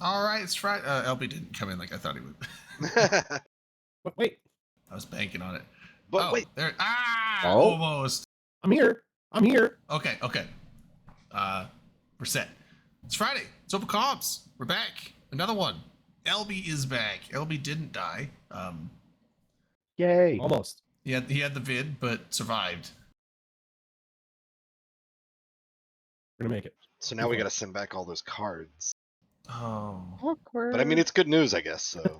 All right, it's Friday. LB didn't come in like I thought he would. Wait, I was banking on it. But wait, there. Oh. Almost. I'm here. Okay. We're set. It's Friday. It's open comms. We're back. Another one. LB is back. LB didn't die. Yay. Almost. He had the vid, but survived. We're gonna make it. so now we gotta send back all those cards. Oh. Awkward. But I mean, it's good news, I guess. So Does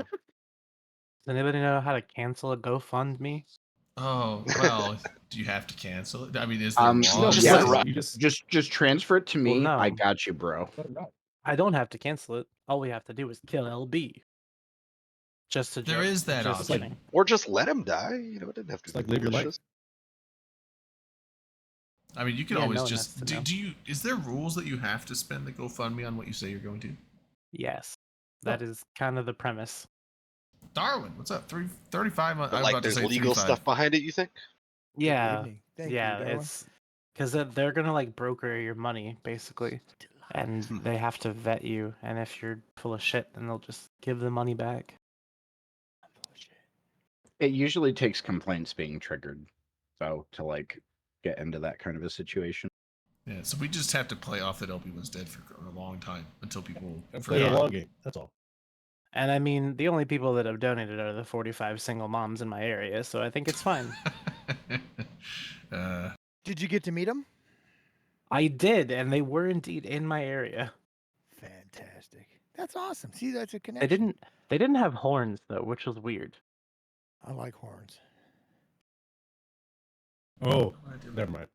anybody know how to cancel a GoFundMe? Oh, well, do you have to cancel it? I mean, is there Just laws? let it yeah, ride. You just just transfer it to me. Well, no. I got you, bro. I don't have to cancel it. All we have to do is kill LB. Just a There joke. is that Just option. kidding. or just let him die. You know, it didn't have to It's be like live your life. malicious. I mean, you can Yeah, always no one just has to know. do you is there rules that you have to spend the GoFundMe on what you say you're going to? Yes, that is kind of the premise. Darwin, what's up? 335. But I'm like, about to there's say legal 35. stuff behind it. You think? Yeah, evening. Thank you, yeah, Darwin. it's because they're gonna like broker your money basically, and they have to vet you. And if you're full of shit, then they'll just give the money back. It usually takes complaints being triggered, so to like get into that kind of a situation. Yeah, so we just have to play off that LB was dead for a long time until people play the forgot. long game. That's all. And I mean, the only people that have donated are the 45 single moms in my area, so I think it's fine. Did you get to meet him? I did, and they were indeed in my area. Fantastic. That's awesome. See, that's a They connection. didn't have horns though, which was weird. I like horns. Oh, never mind.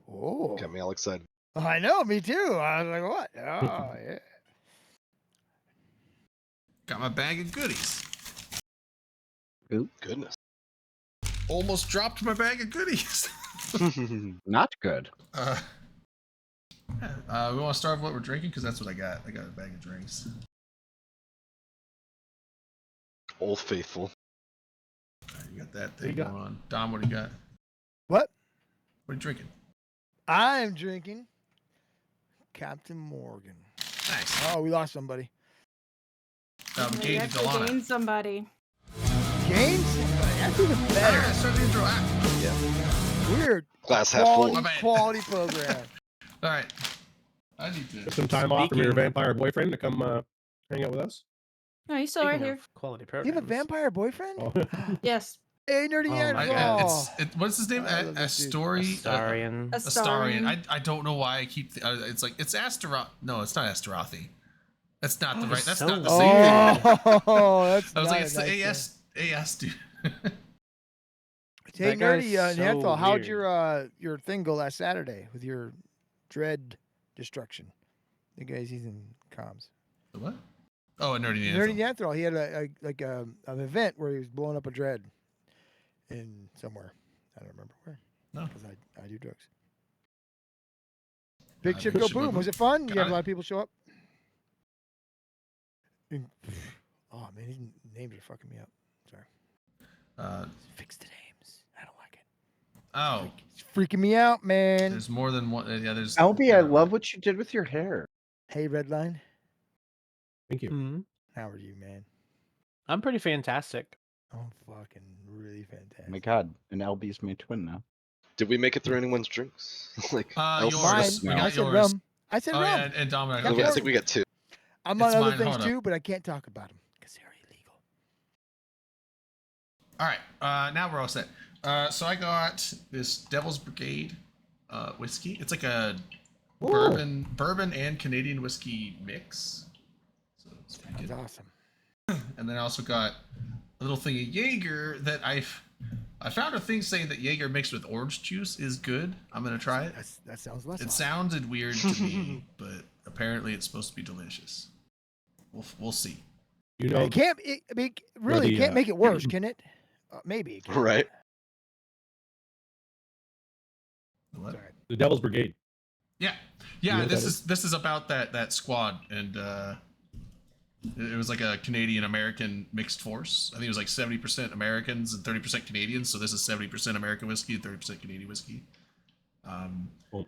Oh. Got me all excited. I know, me too. I was like, what? Oh, yeah. Got my bag of goodies. Goodness. Almost dropped my bag of goodies. Not good. We want to start with what we're drinking because that's what I got. I got a bag of drinks. Old Faithful. All right, you got that What you thing got? going on. Dom, what do you got? What? What are you drinking? I'm drinking Captain Morgan. Nice. Oh, we lost somebody. We You gained actually Delana. Games? gained somebody. That's even better. Ah, start the intro. Ah. Weird. Glass half full. My bad. Quality program. All right. I need to. Took some time off from your Speaking- vampire boyfriend to come hang out with us. No, he's still right Speaking here. of quality You programs. have a vampire boyfriend? Oh. Yes. Hey, nerdy Oh Ant my Raw. What's his name? I love this dude. Astori. Astarian. Astarian. I don't know why I keep. It's like it's Astaroth. No, it's not Astarothi. That's not the right. That's So not the same thing. Oh, that's I was not like, a it's the nice AS dude. Hey, That guy's nerdy so Neanthal, how'd weird. your thing go last Saturday with your dread destruction? The guys he's in comms. The what? Oh, a nerdy Nerdy Neanderthal. Neanthal, he had an event where he was blowing up a dread in somewhere. I don't remember where. No. Because I do drugs. Big Big shit go shit go boom. boom. Was it fun? You Got had a it. lot of people show up? Oh man, these names are fucking me up. Sorry. Fix the names. I don't like it. Oh, It's freaking me out, man. there's more than one. Yeah, there's. LB, I love what you did with your hair. Hey, Redline. Thank you. Mhm. How are you, man? I'm pretty fantastic. I'm fucking really fantastic. Oh my god, and LB's my twin now. Did we make it through anyone's drinks? like Yours. Mine. We No. got I said yours. rum. I said Oh rum. yeah, and Dominic. Got I yours. think we got two. I'm on It's other mine. things Hold up. too, but I can't talk about them because they're illegal. All right, now we're all set. So I got this Devil's Brigade whiskey. It's like a bourbon and Canadian whiskey mix. So it's pretty That's good. awesome. And then I also got a little thing of Jaeger that I found a thing saying that Jaeger mixed with orange juice is good. I'm gonna try it. That sounds less. It awesome. sounded weird to me, but apparently it's supposed to be delicious. We'll see. You know, It can't. I mean, really, the, it can't make it worse, can it? Maybe. It can. Right. What? Sorry. the Devil's Brigade. Yeah, You know what this that this is about that squad, and it was like a Canadian American mixed force. I think it was like 70% Americans and 30% Canadians. So this is 70% American whiskey and 30% Canadian whiskey. Cool.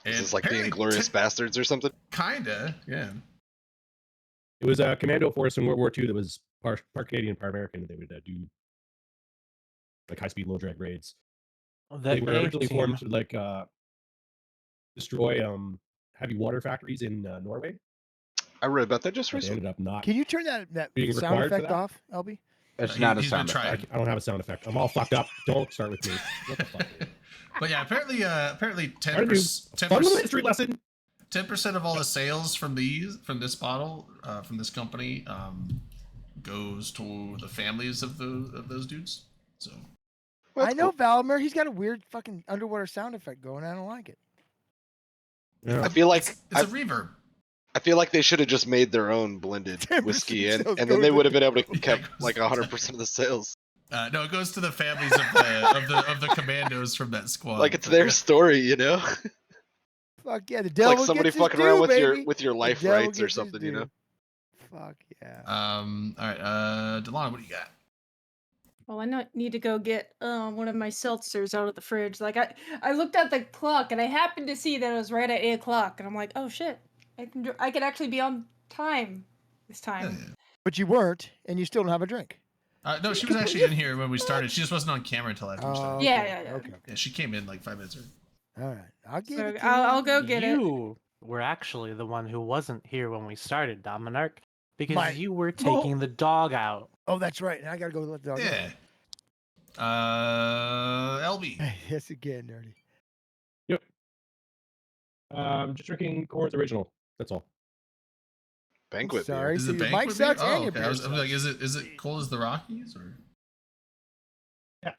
Is And this like the apparently Inglorious Bastards or something? Kinda, yeah. It was a commando force in World War II that was part Canadian, part American. They would do like high-speed, low-drag raids. They were originally formed to like destroy heavy water factories in Norway. I read about that just But they recently. ended up not. Can you turn that Being sound required for effect that? off, LB? It's He- not a he's been sound trying. effect. I don't have a sound effect. I'm all fucked up. Don't start with me. What the fuck? But yeah, apparently Fun little history lesson. 10% of all the sales from this bottle, from this company, goes to the families of those dudes. So Well, I that's know cool. Valmer. He's got a weird fucking underwater sound effect going. I don't like it. Yeah. I feel like it's a reverb. I feel like they should have just made their own blended 10% whiskey, and sales then goes they to- would have been able to Yeah, kept it goes like to- 100% of the sales. No, it goes to the families of the commandos from that squad. Like it's their story, you know. Fuck yeah, the It's devil like somebody gets his fucking due, around baby. with your The life devil rights or gets his something, you know. due. Fuck yeah. All right, Delana, what do you got? Well, I need to go get one of my seltzers out of the fridge. Like I looked at the clock and I happened to see that it was right at 8 o'clock, and I'm like, oh shit, I could actually be on time this time. But you weren't, and you still don't have a drink. No, she was actually in here when we started. She just wasn't on camera until after we started. Yeah. Okay. Yeah, she came in like 5 minutes early. All right. I'll give So it to I'll you. go get it. You were actually the one who wasn't here when we started, Dominark, because My- you were taking the dog out. Oh, that's right. And I gotta go let the dog out. Yeah. LB. Yes, again, nerdy. Yep. Just drinking Coors Original. That's all. Banquet beer. Sorry. Is So it your banquet mic beer? sucks Oh, and your okay. beer I was like, sucks. is it cold as the Rockies or? Yeah.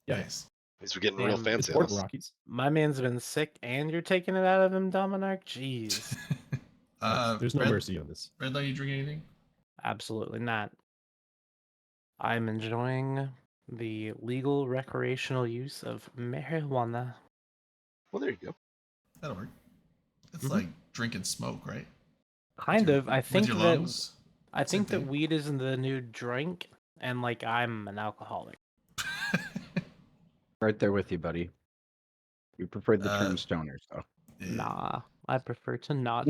Nice. At least we're getting real Damn, It's fancy. Port on this. Rockies. My man's been sick, and you're taking it out of him, Dominark? Jeez. There's no Red, mercy on this. Redline, you drink anything? Absolutely not. I'm enjoying the legal recreational use of marijuana. Well, there you go. That'll work. It's Mhm. like drinking smoke, right? Kind With your- of. I with think your that lungs. I Same think that thing. weed is the new drink, and like I'm an alcoholic. Right there with you, buddy. You preferred the term Uh, stoners, though. Yeah. Nah, I prefer to not.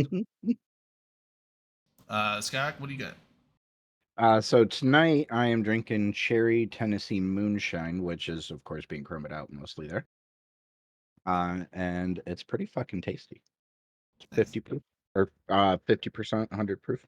Scott, what do you got? So tonight I am drinking Cherry Tennessee Moonshine, which is of course being chromed out mostly there. And it's pretty fucking tasty. It's 50 proof or 50%, 100 proof.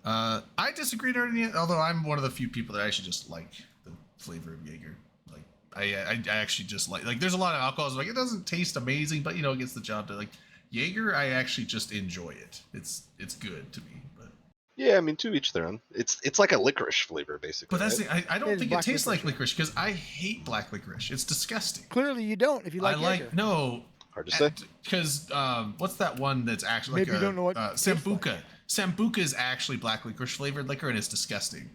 I disagreed already, although I'm one of the few people that actually just like the flavor of Jaeger. Like I actually just like there's a lot of alcohols like it doesn't taste amazing, but you know it gets the job done. Like Jaeger, I actually just enjoy it. It's good to me, but Yeah, I mean, to each their own. It's like a licorice flavor, basically. that's right? the, I don't It's think it black tastes like licorice. licorice because I hate black licorice. It's disgusting. Clearly, you don't. If you like I like Jaeger. no. Hard to say. Because what's that one that's actually Maybe like you don't know what it tastes like. Sambuca? Sambuca is actually black licorice flavored liquor, and it's disgusting.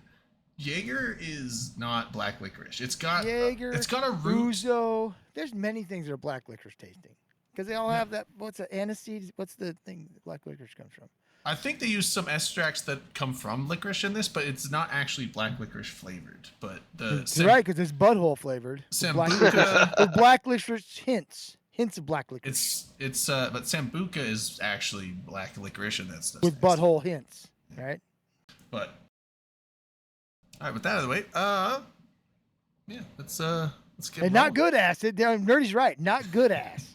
Jaeger is not black licorice. It's got Jaeger, it's got a root. Ouzo. There's many things that are black licorice tasting because they all have that. What's the aniseed? What's the thing that black licorice comes from? I think they use some extracts that come from licorice in this, but it's not actually black licorice flavored. But the You're right, because it's butthole flavored. With black licorice, Sambuca, with black licorice hints of black licorice. but Sambuca is actually black licorice, and that's With nasty. butthole hints, right? But all right, with that out of the way, yeah, let's get And not rolling. good ass. Nerdy's right. Not good ass.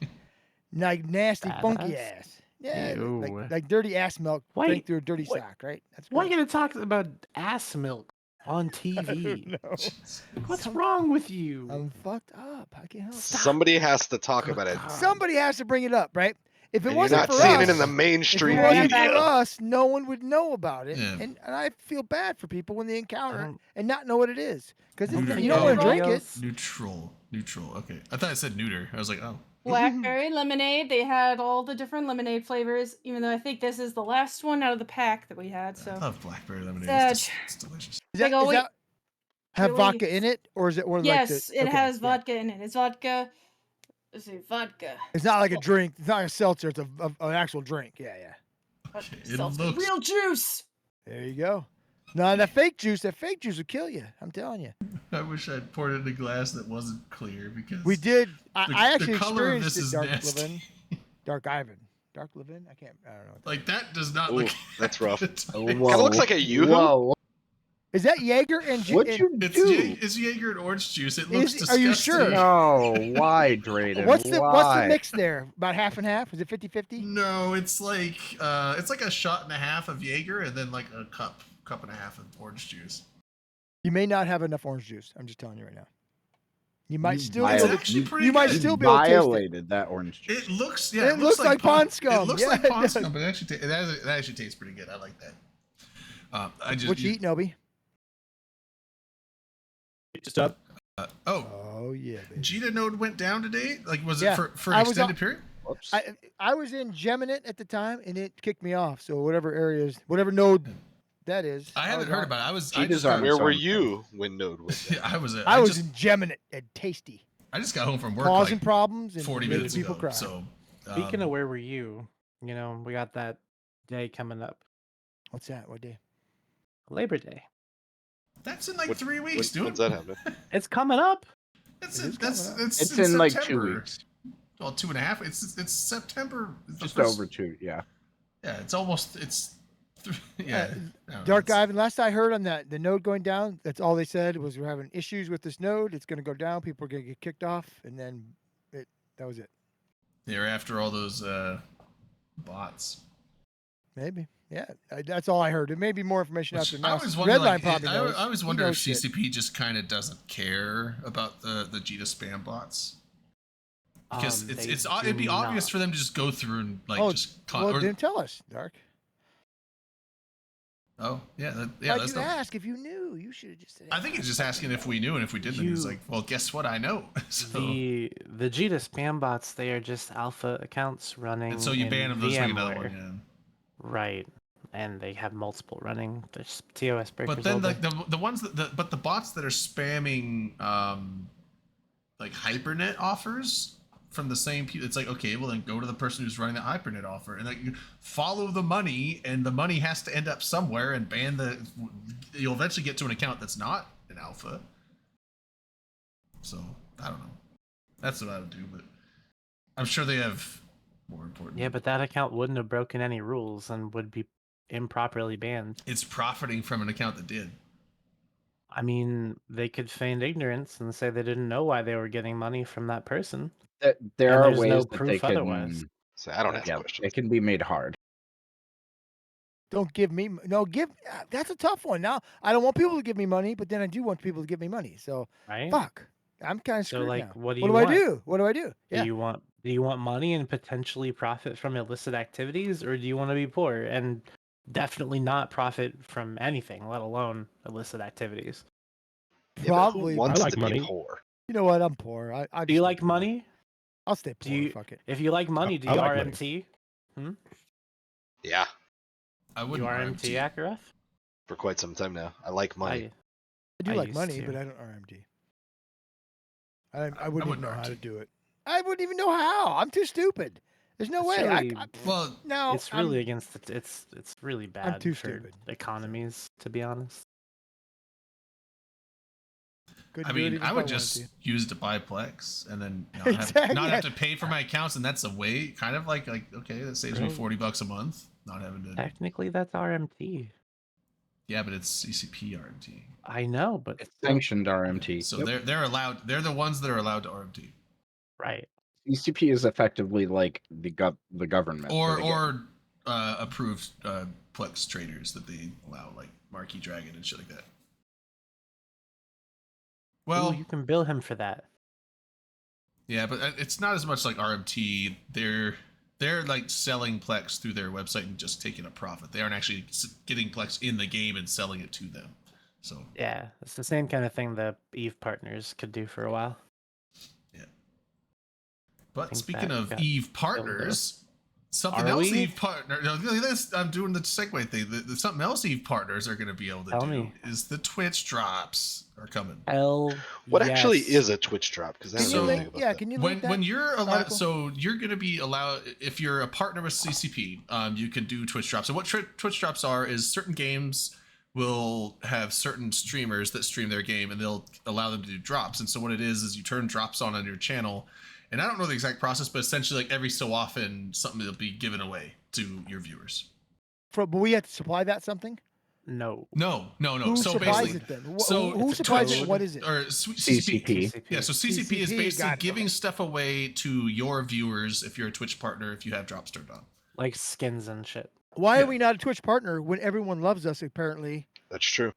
Like nasty, Bad funky ass? ass. Yeah, Ew. like dirty ass milk Wait, drank through a dirty wait. sock, right? That's Why are you gross. gonna talk about ass milk on I TV? don't know. What's wrong with you? I'm fucked up. I can't help it. Somebody has to talk about it. Somebody has to bring it up, right? If it And you're wasn't not for seeing us, it in the if mainstream it wasn't media. for us, no one would know about it. Yeah. And I feel bad for people when they encounter it don't- and not know what it is. Because don't you think don't want to anybody drink it. else- Neutral. Okay, I thought I said neuter. I was like, oh, Blackberry lemonade. They had all the different lemonade flavors, even though I think this is the last one out of the pack that we had. I So love blackberry lemonade. Sad. It's delicious. Is that, Like, oh, is wait. that have Really- vodka in it, or is it one yes, like the? it okay, has yeah. vodka in it. It's vodka. Let's see, vodka. It's not like a drink. It's not a seltzer. It's an actual drink. Yeah, yeah. Vodka It seltzer. looks- Real juice. There you go. No, that fake juice will kill you. I'm telling you. I wish I'd poured it in a glass that wasn't clear because We did. I the actually color of experienced this it, is Dark nasty. Levin. Dark Ivan. Dark Levin? I don't know. Like that does not Ooh, look. that's rough. Whoa, Kinda looks like a Yoo-hoo. Whoa, Is that Jaeger and what'd you It's do? it's Jaeger and orange juice. It looks Are you disgusting. sure? No, why, Drayden? What's the Why? mix there? About half and half? Is it 50-50? No, it's like a shot and a half of Jaeger and then like a cup and a half of orange juice. You may not have enough orange juice. I'm just telling you right now. You might You still be It's able to, actually pretty you might good. still be able to taste it. Violated that orange juice. It looks It looks like pond scum. It looks Yeah, like it pond does. scum, but it actually tastes pretty good. I like that. I just What you eating, Obi? Just up. Oh yeah, baby. Jita node went down today. Like was Yeah, it for I an was on- extended period? Whoops. I was in Geminate at the time, and it kicked me off. So whatever node that is. I haven't was heard on. about it. I was. Cheetah's I just on got, Where were Sorry. you when Node went down? I was. I was just, in Geminate and Tasty, I just got home from work causing like problems and 40 making minutes people ago. cry. So Speaking of where were you? You know, we got that day coming up, What's that? What day? Labor Day. that's in like What- 3 weeks, When's dude. that happen? It's coming up. That's It in, is that's coming up. it's, It's in like 2 September. weeks. Well, 2.5. It's September. the Just first- over 2, yeah. Yeah, it's almost. It's. Yeah. I don't know, Dark it's- Ivan. Last I heard on the node going down, that's all they said was we're having issues with this node. It's going to go down. People are going to get kicked off, and then that was it. They're after all those bots. Maybe. Yeah, that's all I heard. There may be more information out Which there I now. always wonder, Redline like, probably knows. I always He wonder if knows shit. CCP just kind of doesn't care about the Jita spam bots. Because it'd be obvious for them to just go through and like Oh, just Well, then tell us, Dark. oh yeah Why'd that's you not, ask if you knew? You should have just said. I think he's just asking if we knew, and if we didn't, he was You- like, well, guess what, I know. So The Jita spam bots, they are just alpha accounts running. and so you in ban them, those make another VMware. one. Right. And they have multiple running. There's TOS Yeah. breakers. But then all like day. the ones but the bots that are spamming like Hypernet offers from the same people, it's like, okay, well then go to the person who's running the Hypernet offer and like you follow the money, and the money has to end up somewhere, and ban you'll eventually get to an account that's not an alpha. So I don't know. That's what I would do, but I'm sure they have more important. Yeah, but that account wouldn't have broken any rules and would be improperly banned. It's profiting from an account that did. I mean, they could feign ignorance and say they didn't know why they were getting money from that person. There And are there's ways no that they proof can. otherwise. So I don't ask Yeah, questions. it can be made hard. Don't give me that's a tough one. Now I don't want people to give me money, but then I do want people to give me money. So Right? fuck, I'm kind of So screwed like, now. what do What you do I want? do? What do I do? Yeah. Do you want money and potentially profit from illicit activities, or do you want to be poor and definitely not profit from anything, let alone illicit activities? Yeah, but Probably. who wants I like to money. be poor? You know what? I'm poor. I Do you like money? I'll stay Do poor. you- Fuck it. If you like money, do I you like money. RMT? Yeah, I You wouldn't RMT, RMT. Akarath? for quite some time now. I like money. I do I like used money, to. but I don't RMD. I wouldn't even wouldn't know how to RMT. do it. I wouldn't even know how. I'm too stupid. There's no It's way. really- Well, No, It's really against the, it's really bad too for stupid. economies, to be honest. couldn't I do it mean, even I if would wanted just to. use it to buy Plex and then Exactly, not have yeah. to pay for my accounts, and that's a way, kind of like okay, that saves me Really? $40 a month, not having to. Technically, that's RMT. Yeah, but it's CCP RMT, I know, but It's still- sanctioned RMT. so Yep. they're allowed. They're the ones that are allowed to RMT, right. CCP is effectively like the government. or for the game. or approved Plex traders that they allow, like Marquee Dragon and shit like that. Well, Ooh, you can bill him for that. yeah, but it's not as much like RMT. They're like selling Plex through their website and just taking a profit. They aren't actually getting Plex in the game and selling it to them. So Yeah, it's the same kind of thing the Eve partners could do for a while. But think speaking that of got Eve partners, something Are else we? Eve partner. No, I'm doing the segue thing. The something else Eve partners are going to be able to Tell do me. is the Twitch drops are coming. Hell, What actually yes. is a Twitch drop? Because I Can don't you know link? anything about Yeah, that. can you When link that? when you're allowed, article? so you're going to be allowed, if you're a partner with CCP, you can do Twitch drops. So what Twitch drops are is certain games will have certain streamers that stream their game, and they'll allow them to do drops. And so what it is you turn drops on your channel, and I don't know the exact process, but essentially like every so often something will be given away to your viewers. But we have to supply that something. No. No. Who So supplies basically, it then? so Who it's supplies it? Twitch, What is it? or CCP. CCP. Yeah, so CCP is CCP, basically got it, giving okay. stuff away to your viewers if you're a Twitch partner, if you have drops turned on. Like skins and shit. Why Yeah. are we not a Twitch partner when everyone loves us? Apparently, That's true.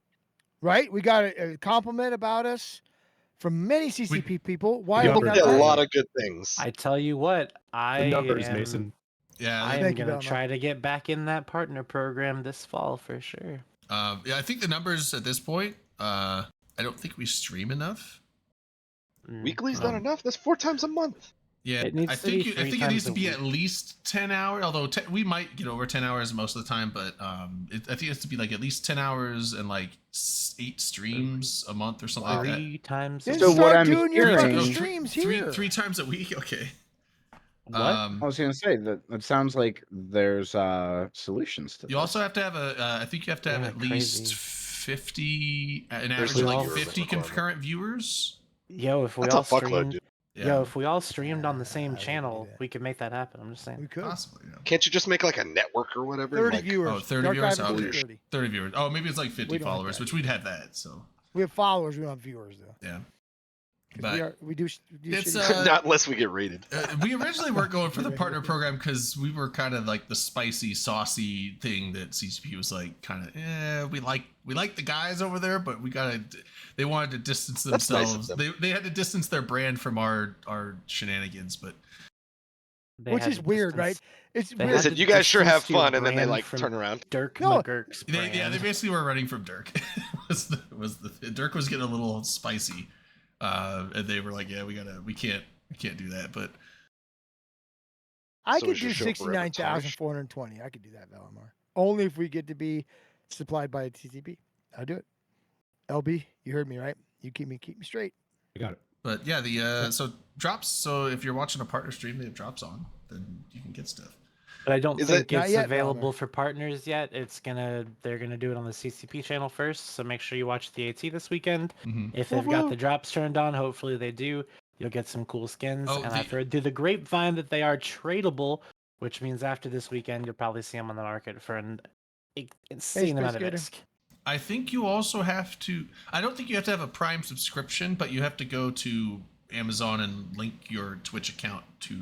right? We got a compliment about us from many CCP people. Why Yeah, are we but not? Did a Right. lot of good things. I tell you what, I The numbers, am, Mason. Yeah, I am Thank you, gonna Velma. try to get back in that partner program this fall for sure. yeah, I think the numbers at this point, I don't think we stream enough. Weekly's not Um, enough. That's 4 times a month. Yeah, It needs I to think be I 3 think it needs times to a be week. at least 10 hours. Although we might get over 10 hours most of the time, but I think it has to be like at least 10 hours and like 8 streams a month or something like that. 3 times. Then a So week. what start I'm doing your hearing- fucking No, streams here. Three times a week. Okay. What? Um, I was gonna say that it sounds like there's solutions to you this. also have to have I think you have to have Yeah, at least crazy. 50, an There's average of like like a 50 requirement. concurrent viewers. Yo, if we That's a all fuckload, streamed, dude. Yeah, yo, if we all streamed on the I same wouldn't do channel, that. we could make that happen. I'm just saying. We could. possibly. Yeah. Can't you just make like a network or whatever? 30 Like, viewers. Oh, 30 Dark viewers? Ivan Okay. does 30. 30 viewers. Oh, maybe it's like 50 We don't have followers, that. which we'd have that. So We have followers. We don't have viewers though. yeah. 'Cause But we do it's, shitty- not unless we get rated. we originally weren't going for the Right. partner program because we were kind of like the spicy, saucy thing that CCP was like kind of. We like the guys over there, but we gotta. They wanted to distance That's nice of themselves. them. They had to distance their brand from our shenanigans, but They which had is to weird, distance right? It's they weird. They had said, to you guys sure have distance your fun, and then they brand like from turn around. Dirk No, McGurk's they brand. basically were running from Dirk. was the Dirk was getting a little spicy, and they were like, yeah, we can't do that, but. I So could is your do show forever 69,420. I could do that, Valimar. Only if we get to be supplied by TCP. I'll do it. LB, you heard me, right? You keep me straight. I got it. But yeah, the so drops. So if you're watching a partner stream, they have drops on, then you can get stuff. But I don't Is think Not it's yet, available Valmer. for partners yet. They're gonna do it on the CCP channel first. So make sure you watch the AT this weekend. Mm-hmm. If they've got the drops turned on, hopefully they do. You'll get some cool skins. Oh, and the- I've heard through the grapevine that they are tradable, which means after this weekend you'll probably see them on the market for an insane amount of Skater. ISK. I think you also have to. I don't think you have to have a Prime subscription, but you have to go to Amazon and link your Twitch account to.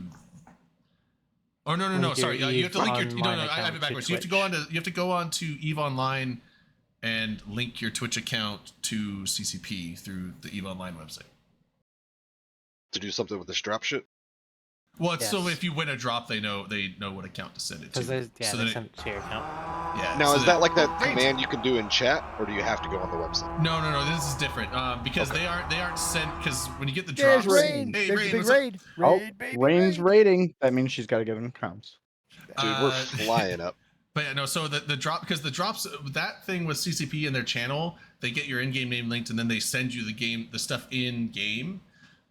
Oh no! Link your Sorry, you have to link your. Eve No, Online I have account it to backwards. You have to go Twitch. on to. You have to go on to Eve Online, and link your Twitch account to CCP through the Eve Online website. To do something with this drop shit. Well, it's so Yes. if you win a drop, they know what account to send it to. Because they So they that it- sent it to your account. yeah. Now, so is that like that Great. command you can do in chat, or do you have to go on the website? No. This is different because they aren't sent because when you get the There's drops. Rain. Hey, There's Rain, the big what's up? raid. Oh, Raid, baby, Rain's raid. rating. That means she's got to get in comms. Dude, we're flying up. But yeah, no. So the drop because the drops that thing with CCP in their channel, they get your in-game name linked and then they send you the stuff in game.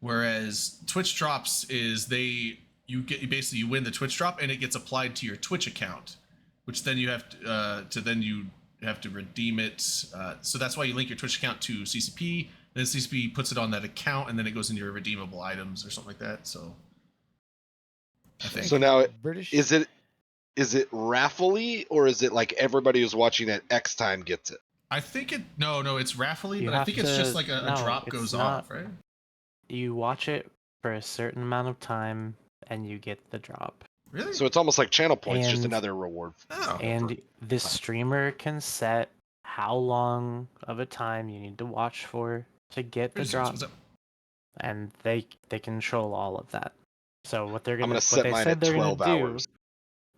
Whereas Twitch drops is you win the Twitch drop and it gets applied to your Twitch account, which then you have to redeem it. So that's why you link your Twitch account to CCP. Then CCP puts it on that account and then it goes into your redeemable items or something like that. So I think. So now, British. is it raffly, or is it like everybody who's watching at X time gets it? I think it no, it's raffly, You but I have think it's just to- like a no, drop it's goes not. off, right? You watch it for a certain amount of time and you get the drop. Really? So it's almost like channel points, just And- another reward. Oh. And this streamer can set how long of a time you need to watch for to get the What's drop, up? and they control all of that. So what they're I'm gonna gonna set mine at 12 hours.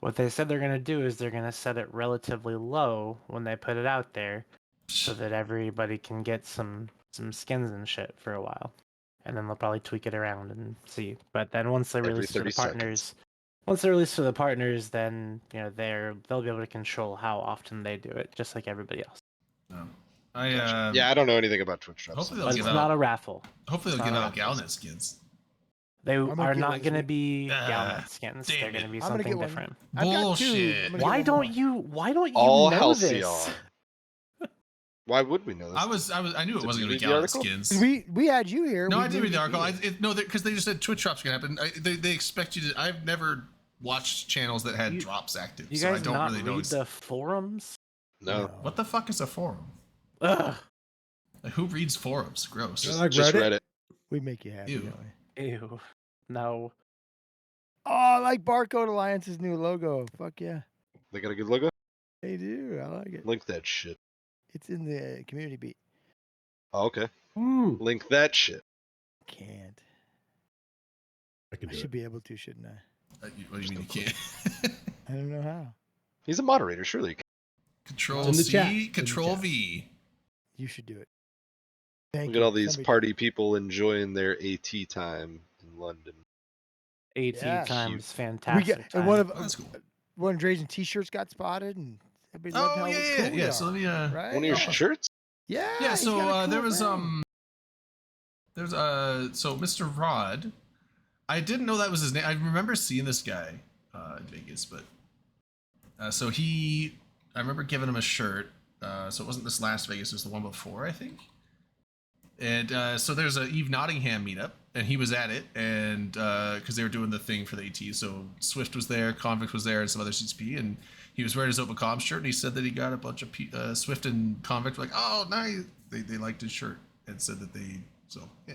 what they said they're gonna do is they're gonna set it relatively low when they put it out there, so that everybody can get some skins and shit for a while, and then they'll probably tweak it around and see. But then once they Every release to 30 the partners, once they release to the partners, then they'll be able to control how often they do it, just like everybody else. No. Yeah, I don't know anything about Twitch drops. Hopefully they'll But give it's out. not a raffle. Hopefully they'll it's give not out Galnet skins. They gonna are get not one this going to week. be Ah, Galnet skins. They're damn going to it. be I'm gonna something get one. different. I've got two. Bullshit. I'm gonna get Why one don't more. you? Why don't you All know halcyon. this? Why would we know this? I knew it Did wasn't you going to read be the Galaxy article? skins. We had you here. No, we I did knew read the you'd be article. here. No, because they just said Twitch drops gonna happen. They expect you to. I've never watched channels that had You- drops active, You so I guys don't not really know. read the forums? No. What the fuck is a forum? Ugh. Like, who reads forums? Gross. Just like Just Reddit? read it. We make you happy. Ew. Don't we? Ew. No. Oh, I like Barcode Alliance's new logo. Fuck yeah. They got a good logo? They do. I like it. Link that shit. It's in the community beat. Oh, okay. Hmm. Link that shit. Can't. I can I do should it. be able to, shouldn't I? What do you mean you can't? I don't know how. He's a moderator, surely. you can. Control in the chat. C, It's in the Control chat. V. You should do it. Thank Look you. at all these Somebody- party people enjoying their AT time in London. AT Yeah. times We fantastic. got and one time. of Oh, that's cool. one of Drazen's t-shirts got spotted, and everybody loved Oh how yeah, cool yeah, we yeah. are, So let me right? One of your Oh. shirts? Yeah. Yeah, he's so got a cool there was frame. there's so Mr. Rod, I didn't know that was his name. I remember seeing this guy in Vegas, but so I remember giving him a shirt. So it wasn't this last Vegas, it was the one before, I think. And so there's a Eve Nottingham meetup, and he was at it, and because they were doing the thing for the AT, so Swift was there, Convict was there, and some other CCP, and he was wearing his Open Comm shirt, and he said that he got a bunch of Swift and Convict were like, oh, nice, they liked his shirt, and said that yeah.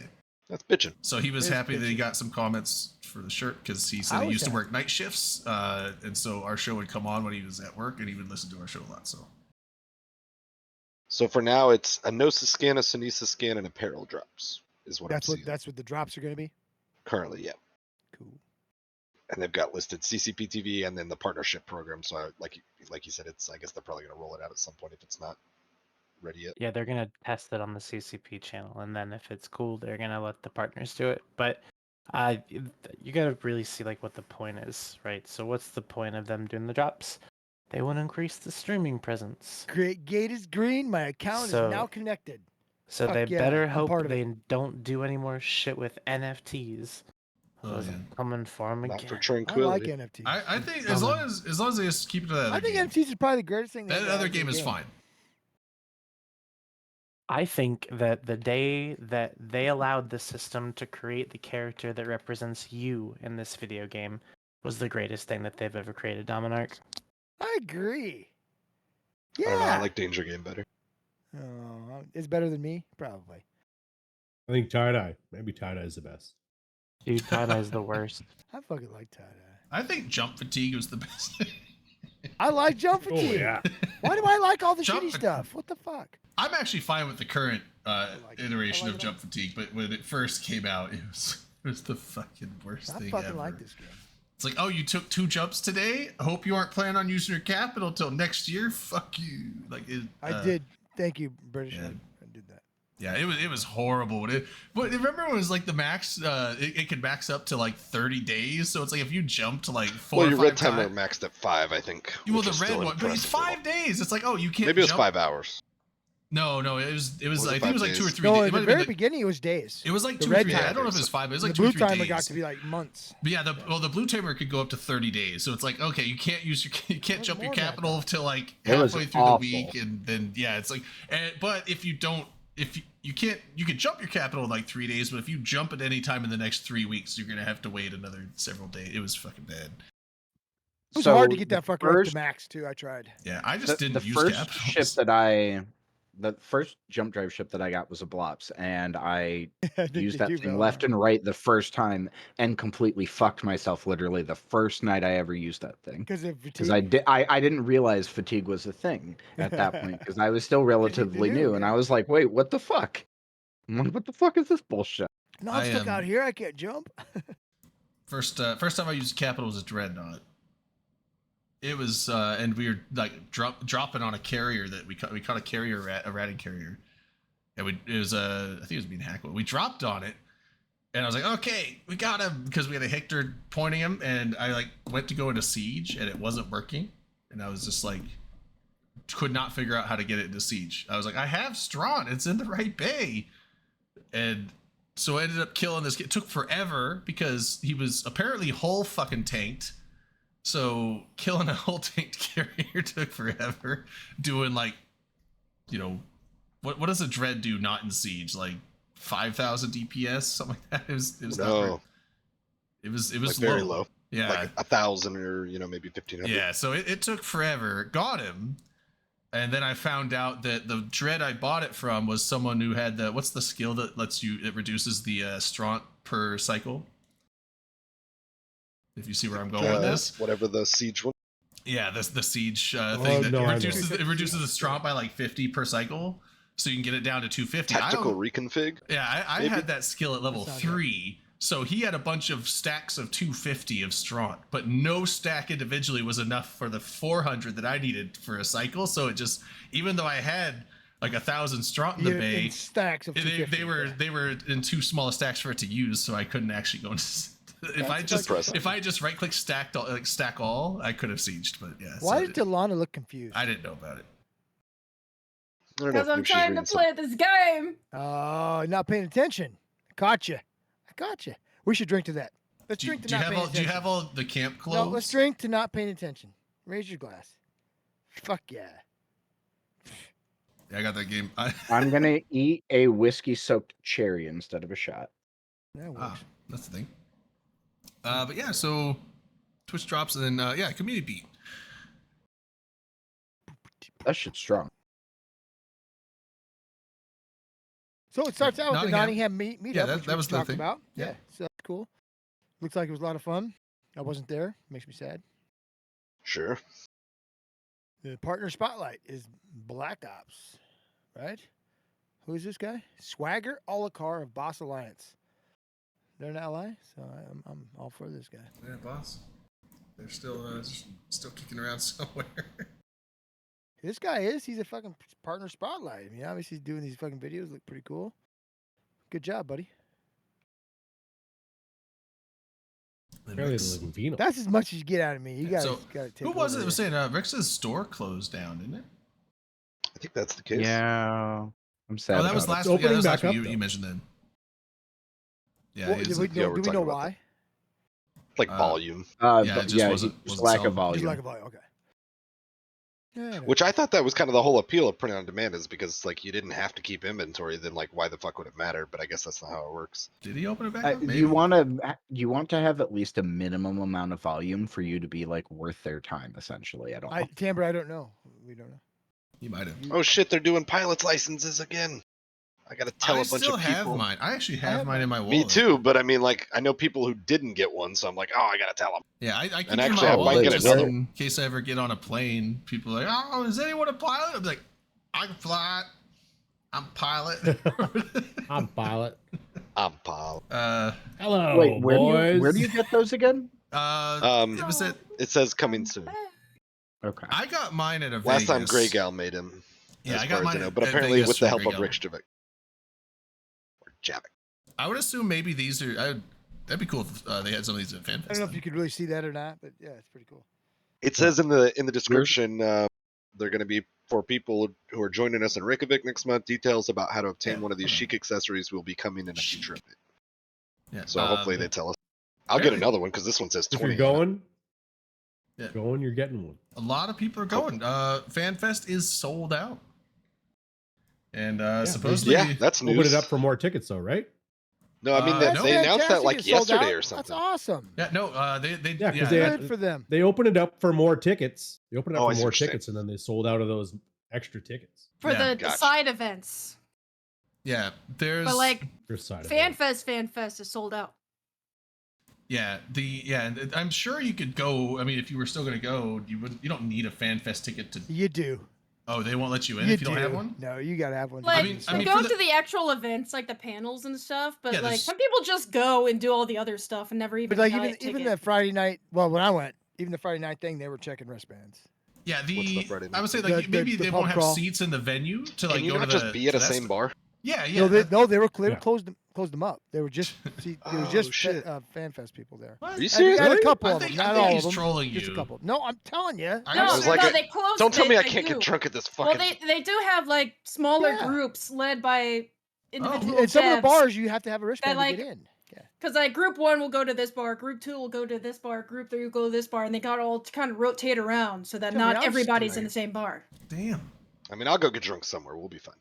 That's bitching. So he was It is happy that he bitchy. got some comments for the shirt because he said I he was used to happy. work night shifts, and so our show would come on when he was at work, and he would listen to our show a lot. So So for now, it's a Gnosis scan, a Sinisa scan, and apparel drops is what That's I'm what seeing. that's what the drops are going to be. Currently, yeah. Cool. And they've got listed CCP TV and then the partnership program. So like you said, I guess they're probably going to roll it out at some point if it's not ready yet. Yeah, they're gonna test it on the CCP channel, and then if it's cool, they're gonna let the partners do it. But you gotta really see like what the point is, right? So what's the point of them doing the drops? They want to increase the streaming presence. Great gate is green. My account So- is now connected. So Fuck they yeah, better I'm hope part of they don't do any more shit with NFTs. Oh, Otherwise yeah. I'm coming for them Not again. for I like tranquility. NFTs. I think as long as they just keep it to that other I think game, NFTs is probably the greatest thing. that they've other added to game the is fine. I think that the day that they allowed the system to create the character that represents you in this video game was the greatest thing that they've ever created, Dominarch. I agree. I don't know. Yeah. I like Danger Game better. Oh, it's better than me, probably. I think tie-dye. Maybe tie-dye is the best. Dude, Tana-is the worst. I fucking like tie dye. I think Jump Fatigue was the best. I like jump Oh, fatigue. yeah. Why do I like all the Jump shitty Fatigue. stuff? What the fuck? I'm actually fine with the current like it. iteration I like of it all. Jump Fatigue, but when it first came out, it was the fucking worst I thing fucking ever. like this game. It's like, oh, you took 2 jumps today? I hope you aren't planning on using your capital till next year. Fuck you. Like it. I did. Thank you, British. yeah. I did that. Yeah, it was horrible. But remember when it was like the max? It could max up to like 30 days. So it's like if you jump to like 4 Well, or your 5 red timer times. maxed at 5, I think. Well, which the is red still one, but it's impressive. 5 days. It's like, oh, you can't. Maybe it was jump. 5 hours. No, it was. Was it I think it was 5 like 2 or days? 3 No, days. at It the might have very been. beginning, it was days. It was like the 2 or red 3 days. I timer. don't know if it was 5, but it was like the 2 or blue 3 timer days. got to be like months. But yeah, the blue timer could go up to 30 days. So it's like, okay, you can't was jump your more than that, capital till like It was halfway through awful. the week, and then yeah, it's like, but if you don't, if you can't, you can jump your capital in like 3 days, but if you jump at any time in the next 3 weeks, you're gonna have to wait another several days. It was fucking bad. It was hard to So get the that fucker up first- to max too. I tried. Yeah, I just didn't use first capitals. ship the first jump drive ship that I got was a Blops, and I I think used you that do, thing Bella. left and right the first time and completely fucked myself literally the first night I ever used that thing. Because of Because fatigue. I didn't realize fatigue was a thing at that point because I was still relatively new, and yeah. I was like, wait, what the fuck? I'm like, what the fuck is this bullshit? No, I'm I, stuck out um, here. I can't jump. First time I used capital was a dreadnought. It was, and we were like dropping on a carrier that we caught a carrier a ratting carrier, and it was I think it was being hacked. We dropped on it, and I was like, okay, we got him because we had a Hector pointing him, and I like went to go into siege, and it wasn't working, and I was just like, could not figure out how to get it into siege. I was like, I have Strawn, it's in the right bay, and so I ended up killing this kid. It took forever because he was apparently hull fucking tanked. So killing a hull tanked carrier took forever. Doing like, what does a dread do not in Siege? Like 5,000 DPS, something like that. It was not No, very- it was like very low. Yeah. Like 1,000 or maybe 1,500. Yeah, so it took forever. Got him. And then I found out that the dread I bought it from was someone who had the what's the skill that lets you it reduces the straunt per cycle. If you see where I'm going with this. Whatever the siege one. Yeah, the siege Oh, thing that no, I know. it reduces the straunt by like 50 per cycle, so you can get it down to 250. Tactical reconfig. Yeah, I maybe? had that skill at level That's not 3. So he had a bunch of stacks of 250 of straunt, but no stack individually was enough for the 400 that I needed for a cycle. So it just, even though I had like 1,000 straunt in the Yeah, bay, in stacks of they 250, yeah. they were in too small a stacks for it to use, so I couldn't actually go into. If I just right click stack all, I could have sieged, but yeah. Why so did Delana look confused? I didn't know about it. I don't know, Because I'm maybe she's trying to reading play this game. Oh, not paying attention. Caught you. I got you. We should drink to that. Let's Do you, drink to do you not have paying all? attention. Do you have all the camp clothes? No, let's drink to not paying attention. Raise your glass. Fuck yeah. Yeah, I got that game. I'm gonna eat a whiskey-soaked cherry instead of a shot. That works. Ah, that's the thing. But yeah, so Twitch drops and then yeah, community beat. That shit's strong. So it starts out with the Nottingham. Nottingham meetup, Yeah, that- which that we was the talked thing. about. Yeah. Yeah, so that's cool. Looks like it was a lot of fun. I wasn't there. Makes me sad. Sure. The partner spotlight is Black Ops, right? Who is this guy? Swagger Olikar of Boss Alliance. They're an ally, so I'm all for this guy. Yeah, boss. They're still kicking around somewhere. This guy is. He's a fucking partner spotlight. I mean, obviously he's doing these fucking videos. Look pretty cool. Good job, buddy. Apparently they live in Vino. That's as much as you get out of me. You So, gotta take. Who was it over that was here. saying Rex's store closed down, didn't it? I think that's the case. Yeah, I'm sad. Oh, that was about it. last It's week. Yeah, that opening was last back week. up, You though. mentioned then. Yeah, What- he do is- we yeah, know, we're do we talking know about why? Like Uh, volume. Yeah, Yeah, it just wasn't just lack selling. of volume. Just like a volume. Okay. Yeah, Which I thought that was kind of the whole appeal of print on demand is because like you didn't have to keep inventory. Then like why the fuck would it matter? But I guess that's not how it works. Did he open it back up? Maybe. You want to have at least a minimum amount of volume for you to be like worth their time. Essentially, I don't know. Timber, I don't know. We don't know. He might have. Oh shit, they're doing pilot's licenses again. I gotta tell I a bunch still of have people. mine. I actually have have mine in my wallet. Me too, but I mean, like, I know people who didn't get one, so I'm like, oh, I gotta tell them. Yeah, I keep And it in actually, my I might wallet get just another in case I ever get on a plane. People are like, oh, is anyone a pilot? I'm like, I can fly. I'm a pilot. I'm pilot. I'm Paul. Hello, Wait, boys. where do you get those again? It was it. It says coming soon. Okay. I got mine at a Last time Vegas. Grey Gal made him. Yeah, as I far got as mine know, at- but at apparently Vegas with the from help Grey of Gal. Rickjavik. Or Javik. I would assume maybe these are. That'd be cool if they had some of these at FanFest. I don't know if you could really see that or not, but yeah, it's pretty cool. It says in the description they're going to be for people who are joining us in Reykjavik next month. Details about how to obtain Yeah, one of these hold on. chic accessories will be coming in a future update. Yeah. So hopefully yeah. they tell us. I'll get Really? another one because this one says If 20. you're going, Yeah. you're getting one. A lot of people are going. FanFest is sold out, and supposedly, Yeah, that's news. Open it up for more tickets, though, right? No, I mean That's they announced that fantastic. like It sold yesterday out. or something. That's awesome. yeah, no, they Yeah, 'cause yeah, they I- had- Good for them. They opened it up for more tickets. They opened it Oh, up I for see more what you're saying. tickets, and then they sold out of those extra tickets. For Yeah, the gotcha. side events. yeah. There's But like Your side of it. FanFest is sold out. and I'm sure you could go. I mean, if you were still going to go, you don't need a FanFest ticket to. You do. Oh, they won't let you in if you don't have one. No, you gotta have one. Like mean, you for go the- to the actual events, like the panels and stuff, but Yeah, like there's- some people just go and do all the other stuff and never even. but like buy a even ticket. the Friday night. Well, when I went, even the Friday night thing, they were checking wristbands. Yeah, What's the Friday I would say night? like The- maybe the they pub won't have crawl. seats in the venue to like Can you go not to just be at to a that same st- bar? Yeah, yeah. No, they were clear, Yeah. closed them up. They were just there was Oh, just shit. FanFest people there. What? Are you I serious? had a Really? couple I of them, think, not I think all he's of them. trolling Just you. a couple. No, I'm telling you. I no, was like no, a- they closed. Don't tell me I they can't do. get drunk at this Well, fucking. they do have like smaller Yeah. groups led by individual In some of the devs. bars, you have to have a wristband like- to get in. Yeah. Because like group 1 will go to this bar, group 2 will go to this bar, group 3 will go to this bar, and they got all to kind of rotate around so that Yeah, I mean, not I'm everybody's in scared. the same bar. Damn. I mean, I'll go get drunk somewhere. We'll be fine.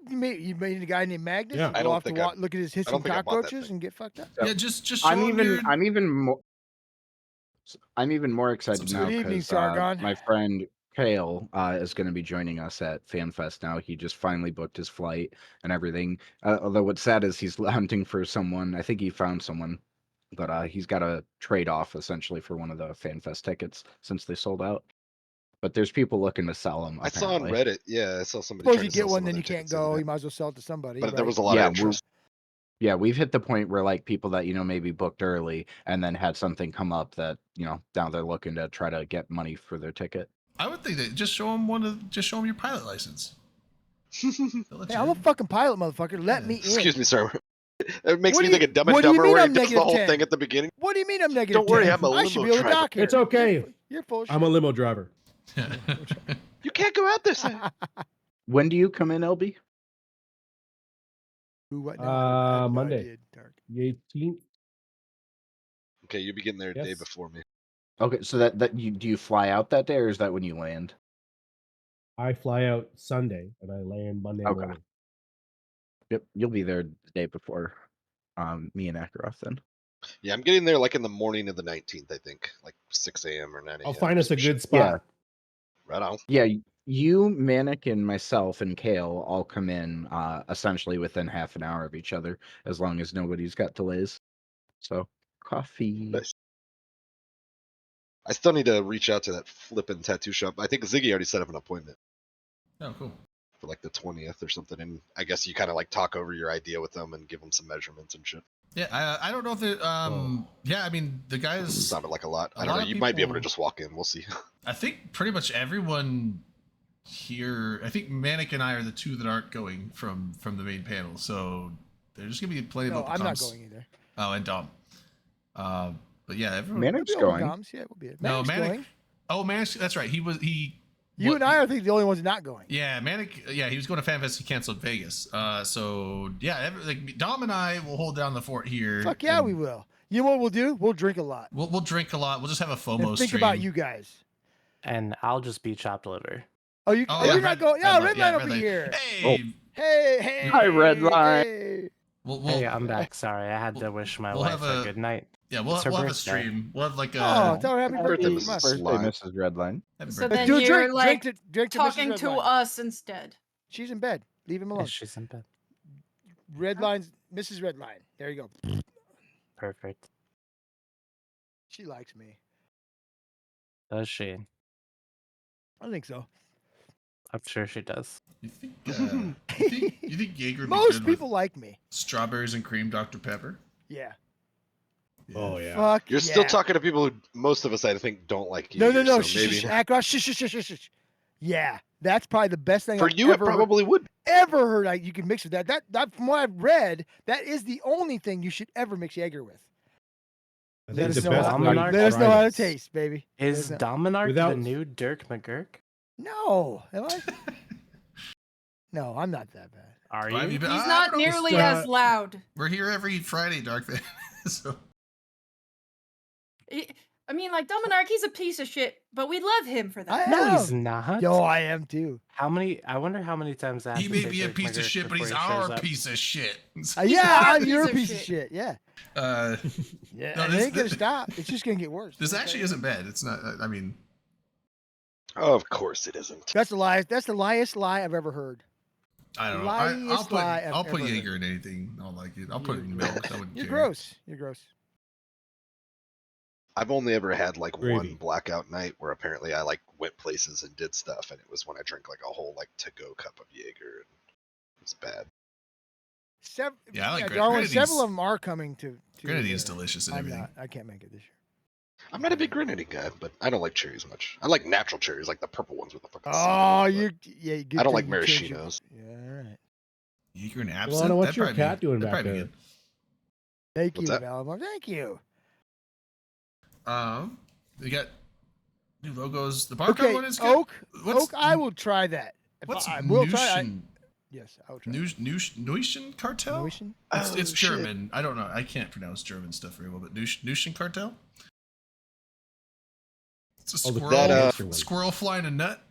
You made a guy named Magnus. Yeah. and I go don't off to think I- look at his I hissing don't think I bought that cockroaches thing. and get fucked up. Yeah, just show I'm him your. I'm even more excited Good now evening, because Sargon. my friend Kale is going to be joining us at FanFest now. He just finally booked his flight and everything. Although what's sad is he's hunting for someone. I think he found someone, but he's got to trade off essentially for one of the FanFest tickets since they sold out. But there's people looking to sell them. I saw on apparently. Reddit. Yeah, I saw somebody. Suppose trying you to sell get one, some of then their you can't tickets the other go. day. You might as well sell it to somebody. But there right? was a lot Yeah, of interest. Yeah, we've hit the point where like people that maybe booked early and then had something come up that now they're looking to try to get money for their ticket. I would think that just show him your pilot license. They'll let Hey, you I'm a in. fucking pilot, motherfucker. Let Yeah. me in. Excuse me, sir. It makes What me do you- think of Dumb and what do you Dumber mean where he I'm does the negative whole 10? thing at the beginning. What do you mean I'm negative? Don't worry, 10? I'm a I should limo be able to driver. dock here. It's okay. You're full of shit. I'm a limo driver. You can't go out this. When do you come in, LB? Who, what? No, I have no Monday. idea, Dark. The 18th. Okay, you begin there a day Yes. before me. Okay, so that you do you fly out that day or is that when you land? I fly out Sunday and I land Monday Okay. morning. Yep, you'll be there the day before me and Akaroth then. Yeah, I'm getting there like in the morning of the 19th, I think, like 6 a.m. or 9 a.m. I'll find us a some shit. good spot. Right on. Yeah, you, Manic, and myself and Kale all come in essentially within half an hour of each other, as long as nobody's got delays. So, coffee. Nice. I still need to reach out to that flippin' tattoo shop. I think Ziggy already set up an appointment Oh, cool. for like the 20th or something. And I guess you kind of like talk over your idea with them and give them some measurements and shit. Yeah, I don't know if it. Yeah, I mean the guys. Sounded like a lot. a I don't lot know. of You might be able to people- just walk in. We'll see. I think pretty much everyone here. I think Manic and I are the two that aren't going from the main panel. So they're just gonna be playing No, about the I'm not comms. going either. Oh, and Dom. But yeah, everyone. Manic's We'll be over going. comms. Yeah, we'll be. No, Manic's Manic. going. Oh, Manic. That's right. He was. You what- and I are, I think, the only ones not going. Yeah, Manic. Yeah, he was going to FanFest. He canceled Vegas. So yeah, like Dom and I will hold down the fort here. Fuck yeah, and we will. You know what we'll do? We'll drink a lot. We'll drink a lot. We'll just have a FOMO And think stream. about you guys. And I'll just be chopped liver. Oh, you? Oh, Oh, yeah, you're not Red- going? Yeah, Red Redline Light, over Red here. Hey, Hey, hey. Hi, Redline. Hey. we'll Hey, I'm back. Sorry, I had to wish my we'll wife have a a- good night. Yeah, we'll It's her have a birthday. stream. We'll have like a Oh, tell her happy Happy birthday. birthday, from us. Mrs. Birthday, Slime. Mrs. Redline. happy So birthday. then Do a you're drink. like drink to talking Mrs. to Redline. us instead. She's in bed. Leave him alone. Yes, she's in bed. Redline's Mrs. Redline. There you go. Perfect. She likes me. Does she? I think so. I'm sure she does. You think you think Jaeger would be Most good people with like me. strawberries and cream Dr Pepper? Yeah. Oh yeah. Fuck. You're still yeah. talking to people who most of us, I think, don't like you. No, no, no. So maybe Shh, Akrosh, shh. Yeah, that's probably the best thing for I've you, it ever probably would. ever heard. You can mix with that. That from what I've read, that is the only thing you should ever mix Jaeger with. I Let think us the know best how- way Let to Let us try know how to this- taste, baby. Let Is us know. Dominark Without- the new Dirk McGurk? No, am I? No, I'm not that bad. Are Well, have you? you been- He's I not don't know. nearly uh, as loud. We're here every Friday, Dark Fan. So I mean, like Dominark, he's a piece of shit, but we love him for that. I No, am. he's not. Yo, I am too. How many? I wonder how many times I have he to may say be a Dirk piece of McGurk shit, but he's before he shows our up. piece of shit. Yeah, our you're a piece piece of of shit. Yeah. Uh, Yeah. No, and this- it ain't gonna this- stop. It's just gonna get worse. this actually isn't bad. It's not. I mean, Of course it isn't. That's the lie. That's the liest lie I've ever heard. I don't know. Liest lie I've I'll put ever heard. Jaeger in anything. I'll like it. I'll put it in You're milk. I wouldn't You're care. gross. You're gross. I've only ever had like Gravy. one blackout night where apparently I like went places and did stuff, and it was when I drank like a whole like to-go cup of Jaeger, and it's bad. Yeah, I like Darwin, grenadines. several of them are coming to Grenadine's delicious and I'm everything. not. I can't make it this year. I'm not a big grenadine guy, but I don't like cherries much. I like natural cherries, like the purple ones with the fucking. seed Oh, in them, you yeah. Good I don't thing like you changed your- maraschinos. Yeah, all right. Jaeger and Luana, absinthe. what's That'd your probably cat doing that'd back probably be there? good. Thank What's you, that? Valimar. Thank you. We got new logos. The barcode Okay, one is good. Oak. What's- Oak, I will try that. If What's I will try. Nushin? Yes, I will try. Nushin Cartel? Nushin? It's Oh, shit. German. I don't know. I can't pronounce German stuff very well, but Nushin Cartel? It's a Oh, the squirrel, that, gangster one. squirrel flying a nut.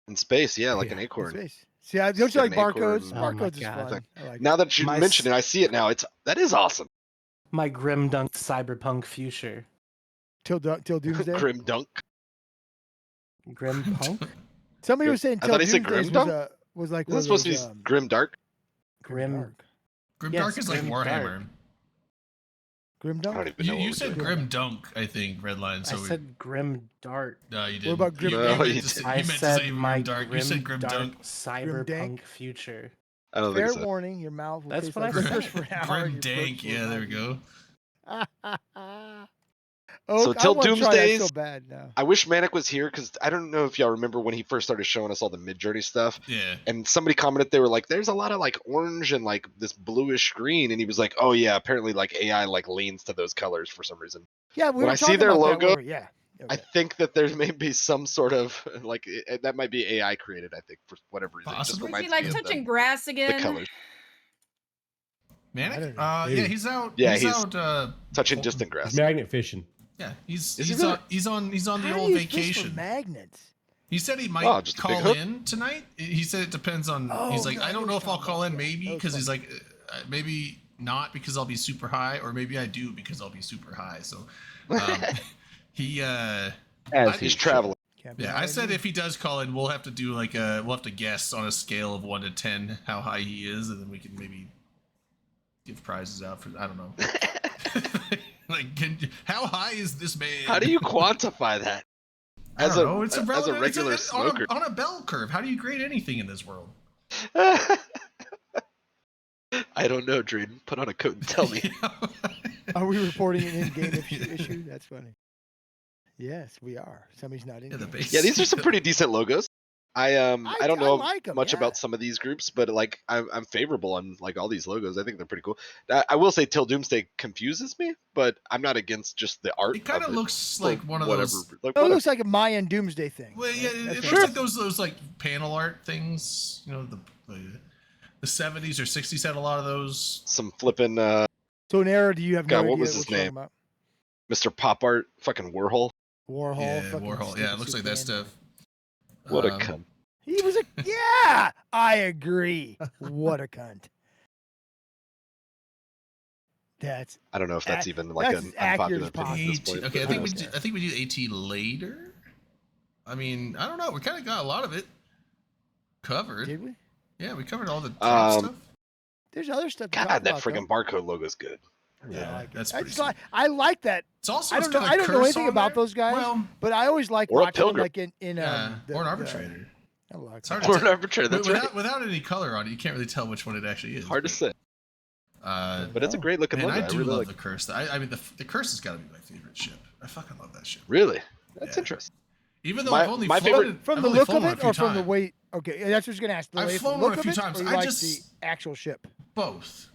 In space, yeah, like an Yeah, acorn. Space. See, don't you like Stem Acorn. barcodes? Oh my Barcodes is God. fun. I like Now that you My mention s- it, I see it now. That is awesome. My grim dunk cyberpunk future. till Doomsday. Grim Dunk. Grim punk? Somebody was saying I till thought he said Doomsday Grimdunk? was like Isn't one it of supposed those, to be Grim Dark? Grim- Dark. Grimdark Yes, is like Grim Warhammer. Dark. Grim I Dunk. don't even know. You, what you we're said doing. Grim Dunk, I think, Redline. So I said grim dart. no, you didn't. about Grim you, Dunk? meant No, you to say, didn't. I you meant to said say my Grim Dark. You said Grim dark Dunk. cyberpunk Dank? future. I don't think Fair so. warning, your mouth will That's taste what like I licorice said. for an hour. Grim and your Dank. perks will Yeah, there we remind go. you. So Oak, I till want to try that so Doomsday's- bad now. I wish Manic was here because I don't know if y'all remember when he first started showing us all the Mid-Journey stuff. Yeah. And somebody commented, they were like, "There's a lot of like orange and like this bluish green," and he was like, "Oh yeah, apparently like AI like leans to those colors for some reason." Yeah, we when were I see talking their about that, logo, weren't we? Yeah. I Okay. think that there may be some sort of like that might be AI created. I think for whatever reason, it just Possibly. Was he reminds like me of touching the grass again? colors. Manic? don't know. Yeah, Maybe. he's out. Yeah, he's he's out. Touching Well, distant grass. He's magnet fishing. Yeah, he's Is he he's really? on he's on the How do old you fish for vacation. magnets. He said he might Oh, just a big call hook? in tonight. He said it depends on. Oh, he's like, no, I I don't know know what if you're I'll talking call about. in, Yeah, maybe that was because he's funny. like, maybe not because I'll be super high, or maybe I do because I'll be super high. So, he As I- he He's should. traveling. Can't be yeah, I higher said than if he does call in, we'll have to do like we'll have to guess on a scale of 1 to 10 how high he is, and then we can maybe give prizes out for I don't know. Like, how high is this man? How do you quantify that? I As don't a know. It's a as a relative- regular it's smoker. on a bell curve. How do you grade anything in this world? I don't know, Drayden. Put on a coat and tell me. Are we reporting an in-game issue? That's funny. Yes, we are. Somebody's not in. Yeah, the game. base. Yeah, these are some pretty decent logos. I don't know like 'em, much yeah. about some of these groups, but like I'm favorable on like all these logos. I think they're pretty cool. I will say Till Doomsday confuses me, but I'm not against just the art. It kind of of looks for like one of whatever. those. Like, Oh, it whatever. looks like a Mayan doomsday thing. Well, yeah, right? it That's looks what like it those like panel art things. You know, the 70s or 60s had a lot of those. Some flipping So, Nara, do you have no God, idea what was his you're talking name? about? Mr. Pop Art, fucking Warhol. Warhol. Yeah, fucking Warhol. stupid Yeah, it looks like that Superman. stuff. What a Um, cunt. He was a yeah. I agree. What a cunt. That's I don't know if that's even like that's an as accurate unpopular as opinion at this AT point. okay, I but think I we don't do, know. I think we do AT later. I mean, I don't know. We kind of got a lot of it covered. did we? Yeah, we covered all the top stuff. There's other stuff. To God, talk that about, friggin' though. barcode logo's good. Yeah, I like it. that's I pretty. just sweet. I like that, It's also I it's don't know- got a I don't know curse anything on about there. those guys. Well, but I always like Or a watching them pilgrim. like in yeah, the, or an the- arbitrator. I like It's hard that. to Or tell. an arbitrator, that's without, right. without any color on it, you can't really tell which one it actually is. Hard to but, say. But But it's a No. great looking man, logo. I do really love like the curse. I mean, the curse has got to be my favorite ship. I fucking love that ship. Really? That's Yeah. interesting. Even though My- I've only my flown favorite- it- From I've the only look flown of one a it, few or from the times. weight? Okay, that's what I was gonna ask. The I've weight, flown from one the a look few of it, times. or you I like just- the actual ship. Both.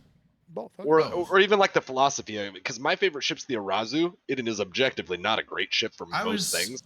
Both. Okay. Or, Both. or even like the philosophy, because my favorite ship's the Arazu. It is objectively not a great ship for I most was- things,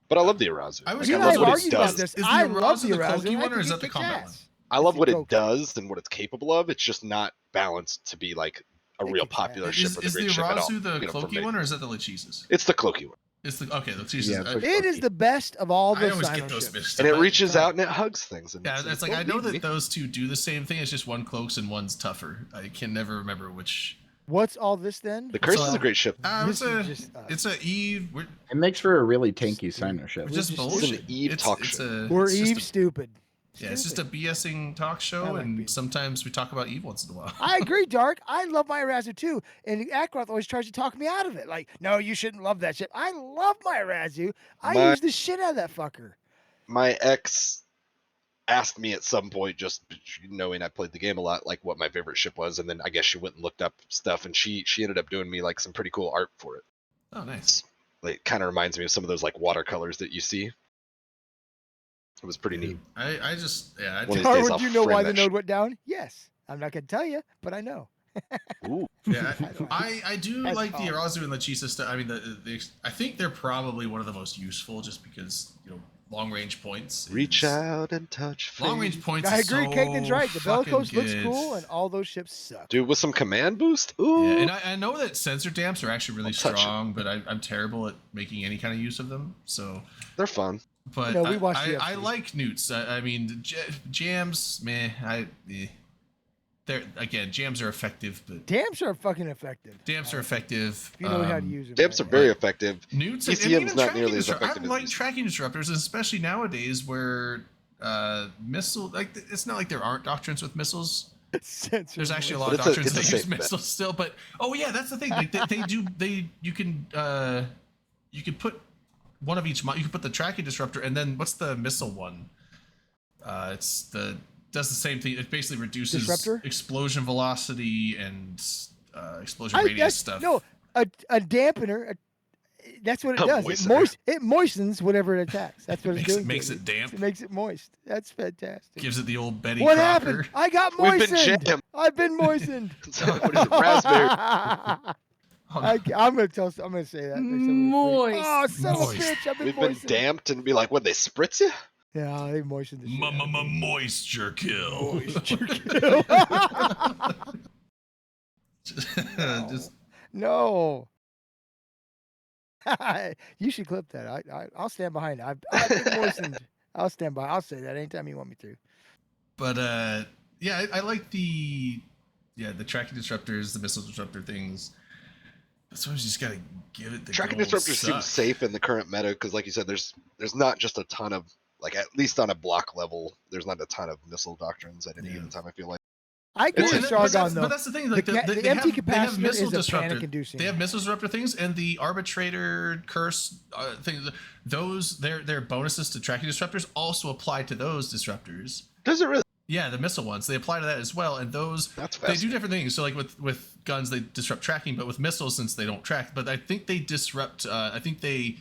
but I love the Arazu. I was You Like, and I I love have what it argued about does. this. Is the I love Arazu the the Arazu. Cloaky and I one, or think is it that the kicks combat ass. I love It's what the it Coke. does and what it's capable of. It's just not balanced to be like a It real kicks ass. popular ship Is or the the great ship at all. Arazu the you know, for Cloaky me. one, or is that the Lachesis? It's the Cloaky one, It's the okay. Lachesis. Yeah, it's like- It is the best of all the I always Sino get those ships. mixed and up. it reaches out and it hugs things. And Yeah, it's like I don't know leave that me. those two do the same thing. It's just one cloaks and one's tougher. I can never remember which. What's all this then? The Curse is So- a great ship. It's This a is just us. it's a Eve. We're It makes for a really tanky Sino ship. we're just just- This is an bullshit. Eve it's, talk it's show. a We're it's just Eve a- stupid. Yeah, it's just a Stupid. BSing talk I show, like being- and sometimes we talk about Eve once in a while. I agree, Dark. I love my Arazu too, and Ackroth always tries to talk me out of it. Like, no, you shouldn't love that ship. I love my Arazu. I My- use the shit out of that fucker. My ex asked me at some point, just knowing I played the game a lot, like what my favorite ship was, and then I guess she went and looked up stuff, and she ended up doing me like some pretty cool art for it. Oh, nice. Like, kind of reminds me of some of those like watercolors that you see. It was pretty neat. I just yeah. I One of just, these days Darwin, I'll do you know frame why the that shit. node went down? Yes. I'm not gonna tell you, but I know. Ooh, yeah. don't- I do That's like the all. Arazu and Lachisa stuff. I mean, I think they're probably one of the most useful, just because long range points. reach is- out and touch. Long range fate. points. I is agree. So Kagan's right. The fucking Bellicose looks good. cool, and all those ships suck. Dude, with some command boost. Ooh. Yeah, and I know that sensor damps are actually really I'll touch it. strong, but I'm terrible at making any kind of use of them. So They're fun. But No, we watched the I UFC. like newts. I mean, jams, meh. They're again, jams are effective, but Dams are fucking effective. jams are effective. If you know how to use them. Dams are right. very effective. Newts ECM's and even not tracking nearly as disruptors. effective I as like these. tracking disruptors, especially nowadays where missile like it's not like there aren't doctrines with missiles. Sensor There's actually a voice. lot of But it's a- doctrines it's a that use safe bet. missiles still, but oh yeah, that's the thing. Like you can put one of each. You can put the tracking disruptor, and then what's the missile one? Does the same thing. It basically reduces Disruptor? explosion velocity and explosion radius stuff. No, a dampener. That's what it A does. moistener. It moistens whatever it attacks. That's what it's doing. makes to it damp. It makes it moist. That's fantastic. Gives it the old Betty What Crocker. happened? I got We've been moistened. jammed. I've been moistened. So, what is it? Raspberry. Oh, no. I'm gonna say that. next time we freak. Oh, son Moist. of a bitch! I've been We've been moistened. damped and be like, what, they spritz you? Yeah, they moistened the shit out of me. Moisture kill. Moisture kill. Just No. You should clip that. I'll stand behind it. I've been moistened. I'll stand by. I'll say that anytime you want me to. But yeah, I like the tracking disruptors, the missile disruptor things. But sometimes you just gotta give it the Tracking good old disruptors seem suck. safe in the current meta because, like you said, there's not just a ton of, like, at least on a block level, there's not a ton of missile doctrines at any Yeah. given time. I feel like. I agree Well, with but Sargon that's, though. but that's the thing. Like the they empty have, they have capacitor missile is a disruptor. panic-inducing. They have missile disruptor things and the arbitrator curse things. Those their bonuses to tracking disruptors also apply to those disruptors. Does it really? Yeah, the missile ones, they apply to that as well, and those That's they do fascinating. different things. So like with guns, they disrupt tracking, but with missiles, since they don't track, but I think they disrupt. I think they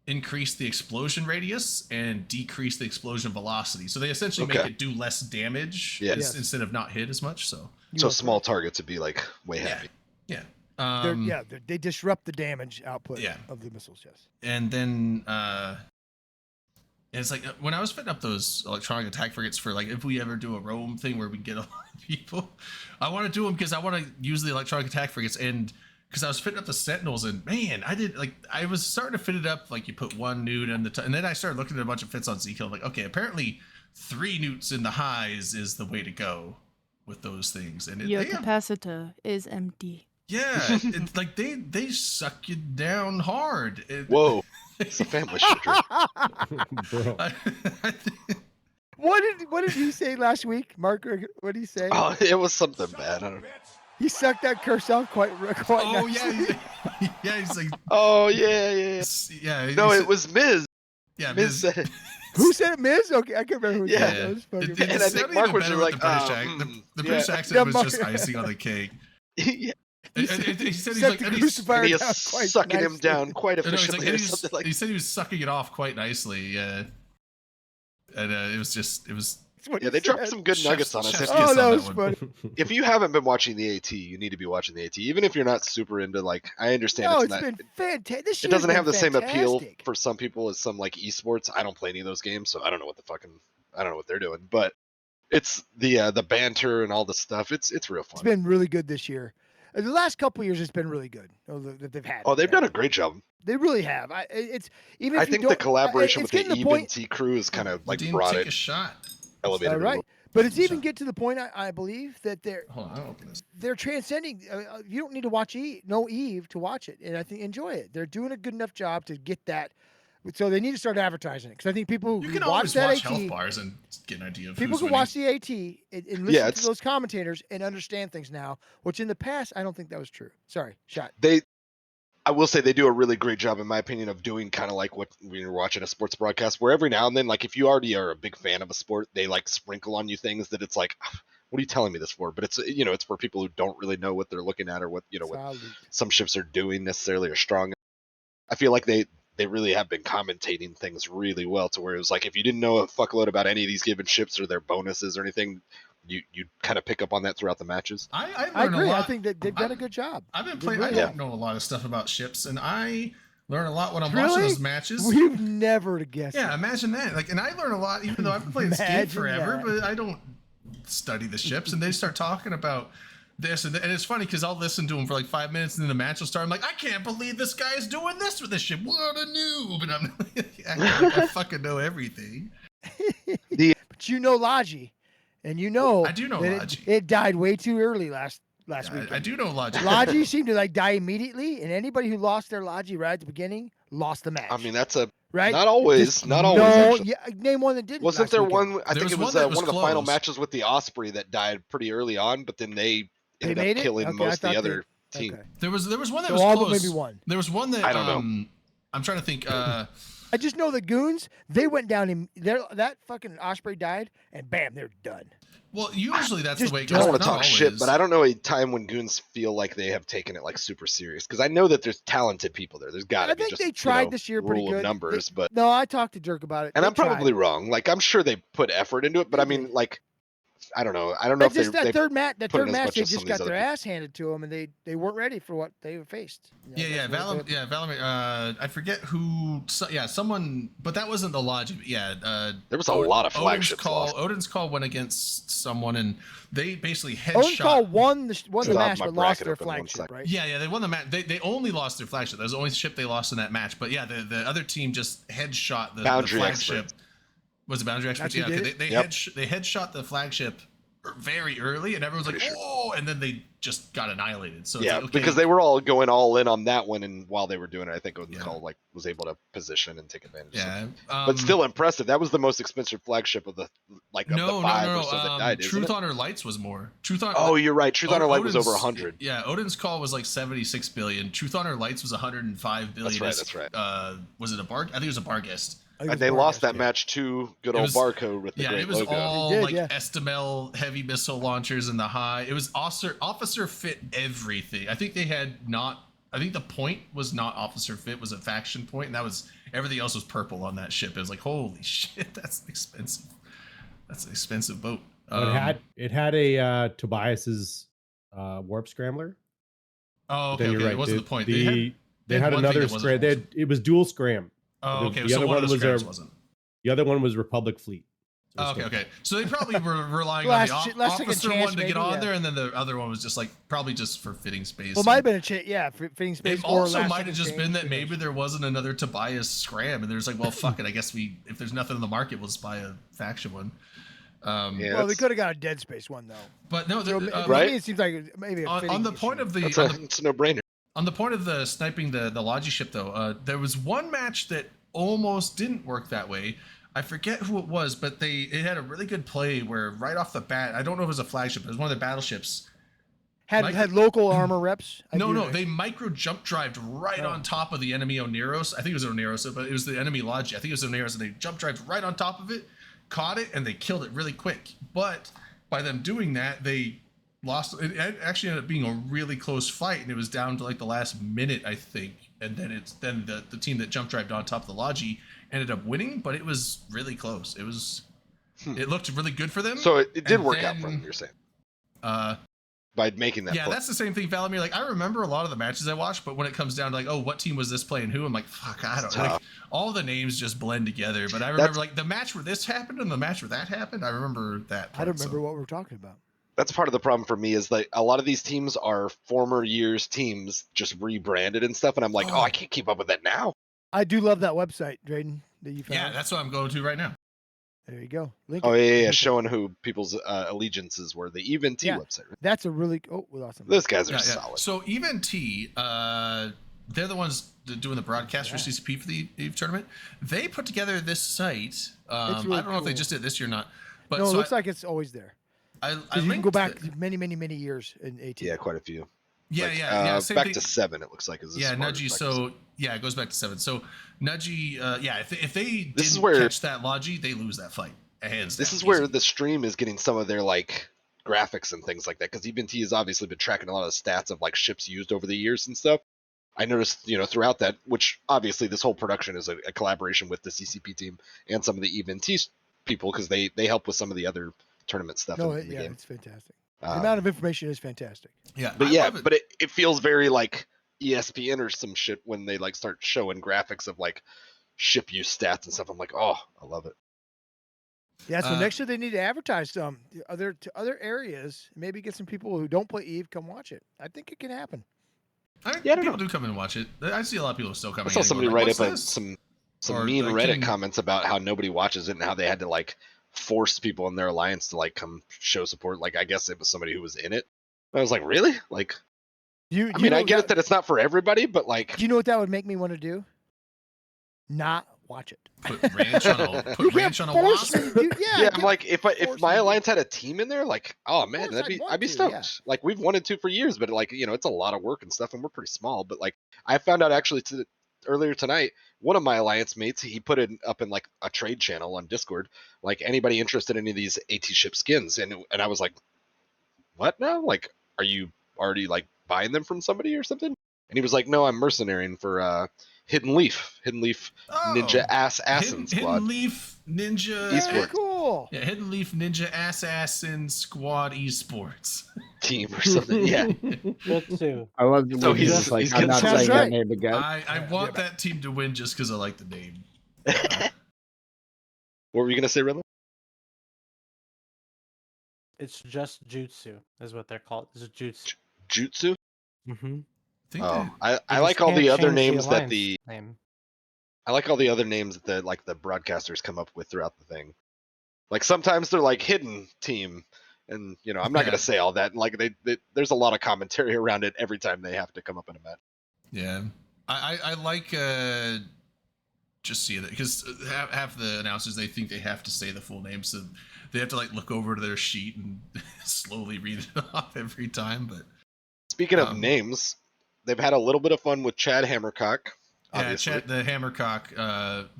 increase the explosion radius and decrease the explosion velocity. So they essentially make Okay. it do less damage Yeah. Yes. instead of not hit as much. So You So are small targets would be like way Yeah. happy. yeah, They disrupt the damage output Yeah. of the missiles. Yes. and then and it's like when I was fitting up those electronic attack frigates for like if we ever do a roam thing where we get a lot of people, I want to do them because I want to use the electronic attack frigates and because I was fitting up the sentinels and man, I was starting to fit it up like you put one newt in and then I started looking at a bunch of fits on Zkill like okay, apparently 3 newts in the highs is the way to go with those things and Your they have, capacitor is empty. yeah, it's like they suck you down hard. Whoa, it's a family shooter. Bro. I think- What did he say last week, Mark? What did he say? Oh, it was something bad. I don't know. He sucked that curse out quite oh nicely. yeah, yeah, he's like, Oh yeah, yeah. yeah. No, he it said- was Miz. yeah, Miz Miz- said it. Who said it, Miz? Okay, I can't remember who Yeah. said it. That was fucking It, funny. And I it's think not Mark even was better just with like, the British oh, accent. The yeah. British accent Yeah, was Mark- just icing on the cake. Yeah. And he said he's Sucked like, the and he's, crucifier And he down is quite sucking him nicely. down quite no, he's like, efficiently, and or he's- something like. he said he was sucking it off quite nicely. Yeah, and it was That's what Yeah, he they dropped said. some good Chef's- nuggets on us. chef's If kiss Oh, on that that was one. funny. if you haven't been watching the AT, you need to be watching the AT. Even if you're not super into like, I understand No, it's it's not. been fantastic. This It shit doesn't has have the been same appeal fantastic. for some people as some like esports. I don't play any of those games, so I don't know what they're doing. But it's the banter and all the stuff. It's real It's fun. been really good this year. The last couple years, it's been really good. That they've had. Oh, they've done a great job. They really have. It's even. I if you think the don't- collaboration it's with the getting to Even point. T crew has kind of like Dean, brought take it, a shot. elevated All it a right, little. but it's even Shot. get to the point. I believe that Hold on, I'll open this. they're transcending. You don't need to watch Eve to watch it, and I think enjoy it. They're doing a good enough job to get that. So they need to start advertising it because I think people You who can watch always that watch AT, health bars and get an idea of people who's can winning. watch the AT and listen Yeah, to it's- those commentators and understand things now, which in the past I don't think that was true. Sorry, shot. I will say they do a really great job, in my opinion, of doing kind of like what when you're watching a sports broadcast, where every now and then, like if you already are a big fan of a sport, they like sprinkle on you things that it's like, what are you telling me this for? But it's it's for people who don't really know what they're looking at or what what Salute. some ships are doing necessarily or strong. I feel like they really have been commentating things really well to where it was like if you didn't know a fuckload about any of these given ships or their bonuses or anything, you kind of pick up on that throughout the matches. I I learned a agree. I lot. think that they've done a good job. I've been They playing. I really don't know a lot of stuff about ships, and I learn a lot when I'm Really? watching those matches. We've never guessed. Yeah, it. imagine that. Like, and I learn a lot, even though I've been playing this game Imagine forever, that. but I don't study the ships. And they start talking about this and it's funny because I'll listen to him for like 5 minutes and then the match will start. I'm like, I can't believe this guy's doing this with this shit. What a noob! And I'm acting like I fucking know everything. But you know Logi, and you know I do know that Logi. it died way too early last week. I do know Logi. Logi seemed to like die immediately, and anybody who lost their Logi right at the beginning lost the match. I mean, that's a right? not always, Just not always. no, Actually. yeah, name one that didn't. Wasn't last there weekend. one? I There think it was was one that one of the was final close. matches with the Osprey that died pretty early on, but then they They ended made up it? killing Okay, I most of thought the they- other team. Okay. There was one that So was all close. but maybe one. There was one that I don't know. I'm trying to think. I just know the goons. They went down in there. That fucking Osprey died, and bam, they're done. Well, usually that's Just the way it I goes. don't but want to not talk shit, always. but I don't know a time when goons feel like they have taken it like super serious. Because I know that there's talented people there. There's got to I be think just they tried you know, this year pretty rule good. of numbers, but No, I talked to Dirk about it. and They I'm probably tried. wrong. Like I'm sure they put effort into it, but They I mean, did. like I don't know. I don't know But if just they that third match, put in as much they as some just of these got their other people. ass handed to them, and they weren't ready for what they faced. You know, Yeah, that's what they- Valamir. I forget who. Someone, but that wasn't the logic. Yeah, There was a lot of Odin's flagships call. lost. Odin's call went against someone, and they basically Owen Call headshot. won the I'll match, have my but lost bracket their open one flagship, sec. right? Yeah, they won the match. They only lost their flagship. That was the only ship they lost in that match. But yeah, the other team just headshot the Boundary flagship. Experts. Was it Boundary Experts? That's Yeah, who okay. did They Yep. headshot the flagship very early, and everyone's like, Pretty sure. "Oh!" And then they just got annihilated. So it's Yeah, like, okay, because they were all going all in on that one, and while they were doing it, I think Odin's Yeah. Call was able to position and take advantage. of Yeah, it. But still impressive. That was the most expensive flagship of the of the five or so that died. isn't Truth it? Honor Lights was more. Truth Honor. Oh, you're right. Truth Honor Light was over Odin's- 100. Yeah, Odin's Call was like 76 billion. Truth Honor Lights was 105 billion. That's right. Was it a bar? I think it was a Barghest. I think it And was they lost that Vargas, match to good It old was- Barcode with the Yeah, great it was logo. all He did, like yeah. Estamel heavy missile launchers in the high. It was officer fit everything. I think they had not. I think the point was not officer fit, was a faction point, and that was everything else was purple on that ship. It was like, holy shit, that's expensive. That's an expensive boat. It had a Tobias's warp scrambler. Oh, But then okay, you're okay. right. It wasn't the point. They They had had one thing another that wasn't scram. awesome. It was dual scram. Oh, The- okay. the So other one of one the was scrams a- wasn't. The other one was Republic Fleet. So Oh, it's okay, good. okay. So they probably were relying Last on the ch- last second officer chance, one to get maybe, on yeah. there, and then the other one was just like probably just for fitting space. Well, it might have been a fitting space. It or also last might have second just change, been that who maybe knows? there wasn't another Tobias scram, and there's like, well, fuck it. I guess if there's nothing in the market, we'll just buy a faction one. Yeah, Well, they that's- could have got a Dead Space one though. But no, So, Right? to me, it seems like maybe a on fitting the point issue. of the That's on the it's a no-brainer. on the point of the sniping the Logi ship though, there was one match that almost didn't work that way. I forget who it was, but it had a really good play where right off the bat, I don't know if it was a flagship, it was one of the battleships. had local armor reps. They micro jump drived right Oh. on top of the enemy Oneros. I think it was Oneros, but it was the enemy Logi. I think it was Oneros, and they jump drived right on top of it, caught it, and they killed it really quick. But by them doing that, they lost. It actually ended up being a really close fight, and it was down to like the last minute, I think. And then the team that jump drived on top of the Logi ended up winning, but it was really close. It was. It looked really good for them. So it did and work out for then, them, you're saying, Uh, by making that yeah, play. that's the same thing, Valamir. Like, I remember a lot of the matches I watched, but when it comes down to like, oh, what team was this playing who? I'm like, fuck, I don't It's know. Like, tough. all the names just blend together. But I remember like the match where this happened and the match where that happened. I remember that. I don't part, remember what we're talking about. That's part of the problem for me is that a lot of these teams are former years teams just rebranded and stuff, and I'm like, oh, I can't keep up with that now. I do love that website, Drayden, that you found. Yeah, that's what I'm going to right now. There you go. Link Oh it. yeah, Link it. showing who people's allegiances were. The Even T Yeah. website. Right? That's a really. Oh, we lost him. Those guys are Yeah, yeah. solid. So Even T, they're the ones doing the broadcast for Yeah. CCP for the EVE tournament. They put together this site. really I don't know if they cool. just did it this year or not. But No, it so looks like it's always there. I 'Cause you can linked go back the- many, many, many years in 18. Yeah, quite a few. yeah, Like, yeah. Same back thing. to 7, it looks like. Is Yeah, as far Nudgy. as back to So 7. yeah, it goes back to 7. So Nudgy, yeah, if they This is didn't where- catch that Logi, they lose that fight. Hands This down, is where easy. the stream is getting some of their like graphics and things like that, because Even T has obviously been tracking a lot of stats of like ships used over the years and stuff. I noticed, throughout that, which obviously this whole production is a collaboration with the CCP team and some of the Even T people, because they help with some of the other tournament stuff No, in the yeah, game. it's fantastic. The Um, amount of information is fantastic. Yeah, But I yeah, love it. but it feels very like ESPN or some shit when they like start showing graphics of like ship use stats and stuff. I'm like, oh, I love it. Yeah, so Uh, next year they need to advertise some to other areas. Maybe get some people who don't play Eve come watch it. I think it can happen. Yeah, I don't people know. do come and watch it. I see a lot of people still I coming saw in and going somebody like, write "What's up this?" some Or mean the Reddit king- comments about how nobody watches it and how they had to like force people in their alliance to like come show support. Like I guess it was somebody who was in it. I was like, really? Like, You, I mean, I get it that it's not for everybody, but like, Do you know what that would make me want to do? Not watch it. Put ranch on a You put can't ranch on a force wasp. me to do. Yeah, yeah, I'm like, if force my me to- alliance had a team in there, like, oh man, course I'd want I'd be to, stoked. yeah. Like we've wanted to for years, but like it's a lot of work and stuff, and we're pretty small. But like I found out actually earlier tonight, one of my alliance mates he put it up in like a trade channel on Discord, like anybody interested in any of these AT ship skins, and I was like, what now? Like, are you already like buying them from somebody or something? And he was like, no, I'm mercenarying for Hidden Leaf Ninja Assassin Squad. Hidden Leaf Ninja Esports. Very cool. Yeah, Hidden Leaf Ninja Assassin Squad Esports. Team or something. Yeah. Jutsu. I love the So way he's- he's like, he's I'm getting not some- saying That's that right. name again. I want that team to win just because I like the name. What were you gonna say, Redland? It's just jutsu, is what they're called. It's jutsu. Jutsu? Mm-hmm. I think Oh, that- I like all the other names that name. I like all the other names that like the broadcasters come up with throughout the thing. Like sometimes they're like hidden team, and I'm not Yeah. gonna say all that. And like there's a lot of commentary around it every time they have to come up in a match. Yeah, I like just seeing it because half the announcers they think they have to say the full name, so they have to like look over to their sheet and slowly read it off every time. But Speaking of names, they've had a little bit of fun with Chad Hammercock. yeah, Obviously. Chad the Hammercock.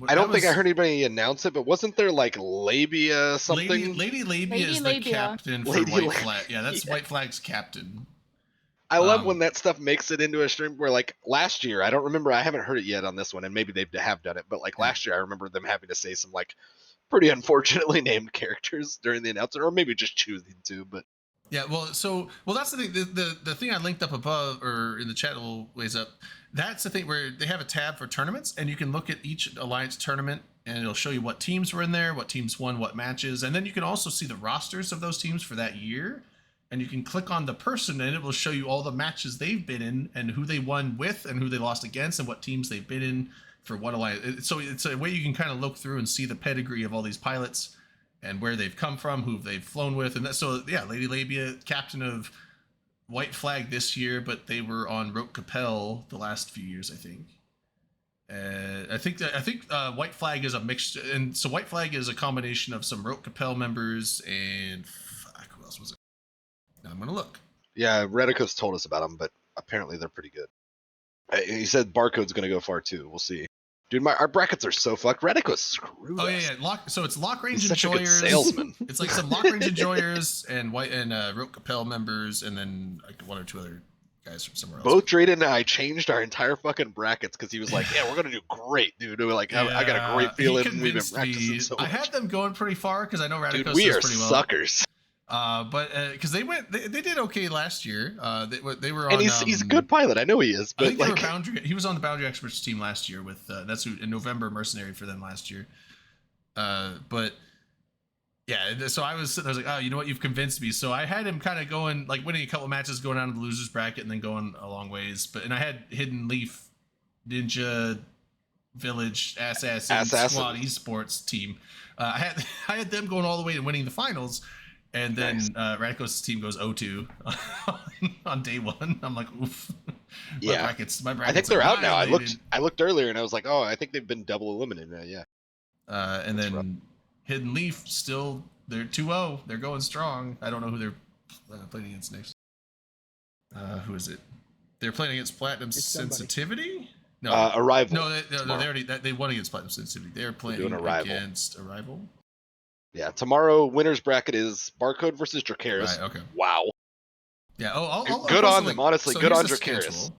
I don't think I heard anybody announce it, but wasn't there like Labia something? Lady Labia Lady is the Labia. captain for Lady White La- Flag. Yeah, that's Yeah. White Flag's captain. I love Um, when that stuff makes it into a stream where like last year, I don't remember, I haven't heard it yet on this one, and maybe they have done it, but like Yeah. last year I remember them having to say some like pretty unfortunately named characters during the announcement, or maybe just choosing to, but Yeah, well, that's the thing. The thing I linked up above or in the chat a little ways up. That's the thing where they have a tab for tournaments, and you can look at each alliance tournament, and it'll show you what teams were in there, what teams won, what matches, and then you can also see the rosters of those teams for that year. And you can click on the person, and it will show you all the matches they've been in, and who they won with, and who they lost against, and what teams they've been in for what alliance. So it's a way you can kind of look through and see the pedigree of all these pilots and where they've come from, who they've flown with, and so yeah, Lady Labia, captain of White Flag this year, but they were on Rote Capel the last few years, I think. I think White Flag is a mixture, and so White Flag is a combination of some Rote Capel members and who else was it? Now I'm gonna look. yeah, Redico's told us about them, but apparently they're pretty good. He said Barcode's gonna go far too. We'll see. Dude, our brackets are so fucked. Redico's screwed Oh us. yeah. So it's Lock Range He's such a good Enjoyers. salesman. It's like some Lock Range Enjoyers and Rote Capel members, and then like one or two other guys from somewhere else. Both Drayden and I changed our entire fucking brackets because he was like, "Yeah, we're gonna do great, dude." We're like, I got a great he feeling. We've been convinced practicing me. so I much. had them going pretty far because I know Dude, Radicos we does are pretty well. suckers. But because they did okay last year. They were on. And he's a good pilot. I know he is, I but think they like, were Boundary. He was on the Boundary Experts team last year with that's who in November mercenary for them last year. But yeah, so I was like, oh, you know what? You've convinced me. So I had him kind of going like winning a couple matches, going down to the losers bracket, and then going a long ways. And I had Hidden Leaf, Ninja, Village, Assassin. Squad Esports team. I had them going all the way to winning the finals. And then Radicos' team goes 0-2 on day one. I'm like, oof. Yeah. My brackets I think they're are out now. violated. I looked earlier and I was like, oh, I think they've been double eliminated. Yeah. And That's then Hidden Leaf still they're 2-0. They're going strong. I don't know who they're playing against next. Who is it? They're playing against Platinum somebody. Sensitivity. No, Arrival. no, they won against Platinum Sensitivity. They're playing doing Arrival. against Arrival. Yeah. Tomorrow, winners bracket is Barcode versus Dracaris. Right. Okay. Wow. Yeah. I'll Good post on a link. them, honestly. So Good here's on the Dracaris. schedule.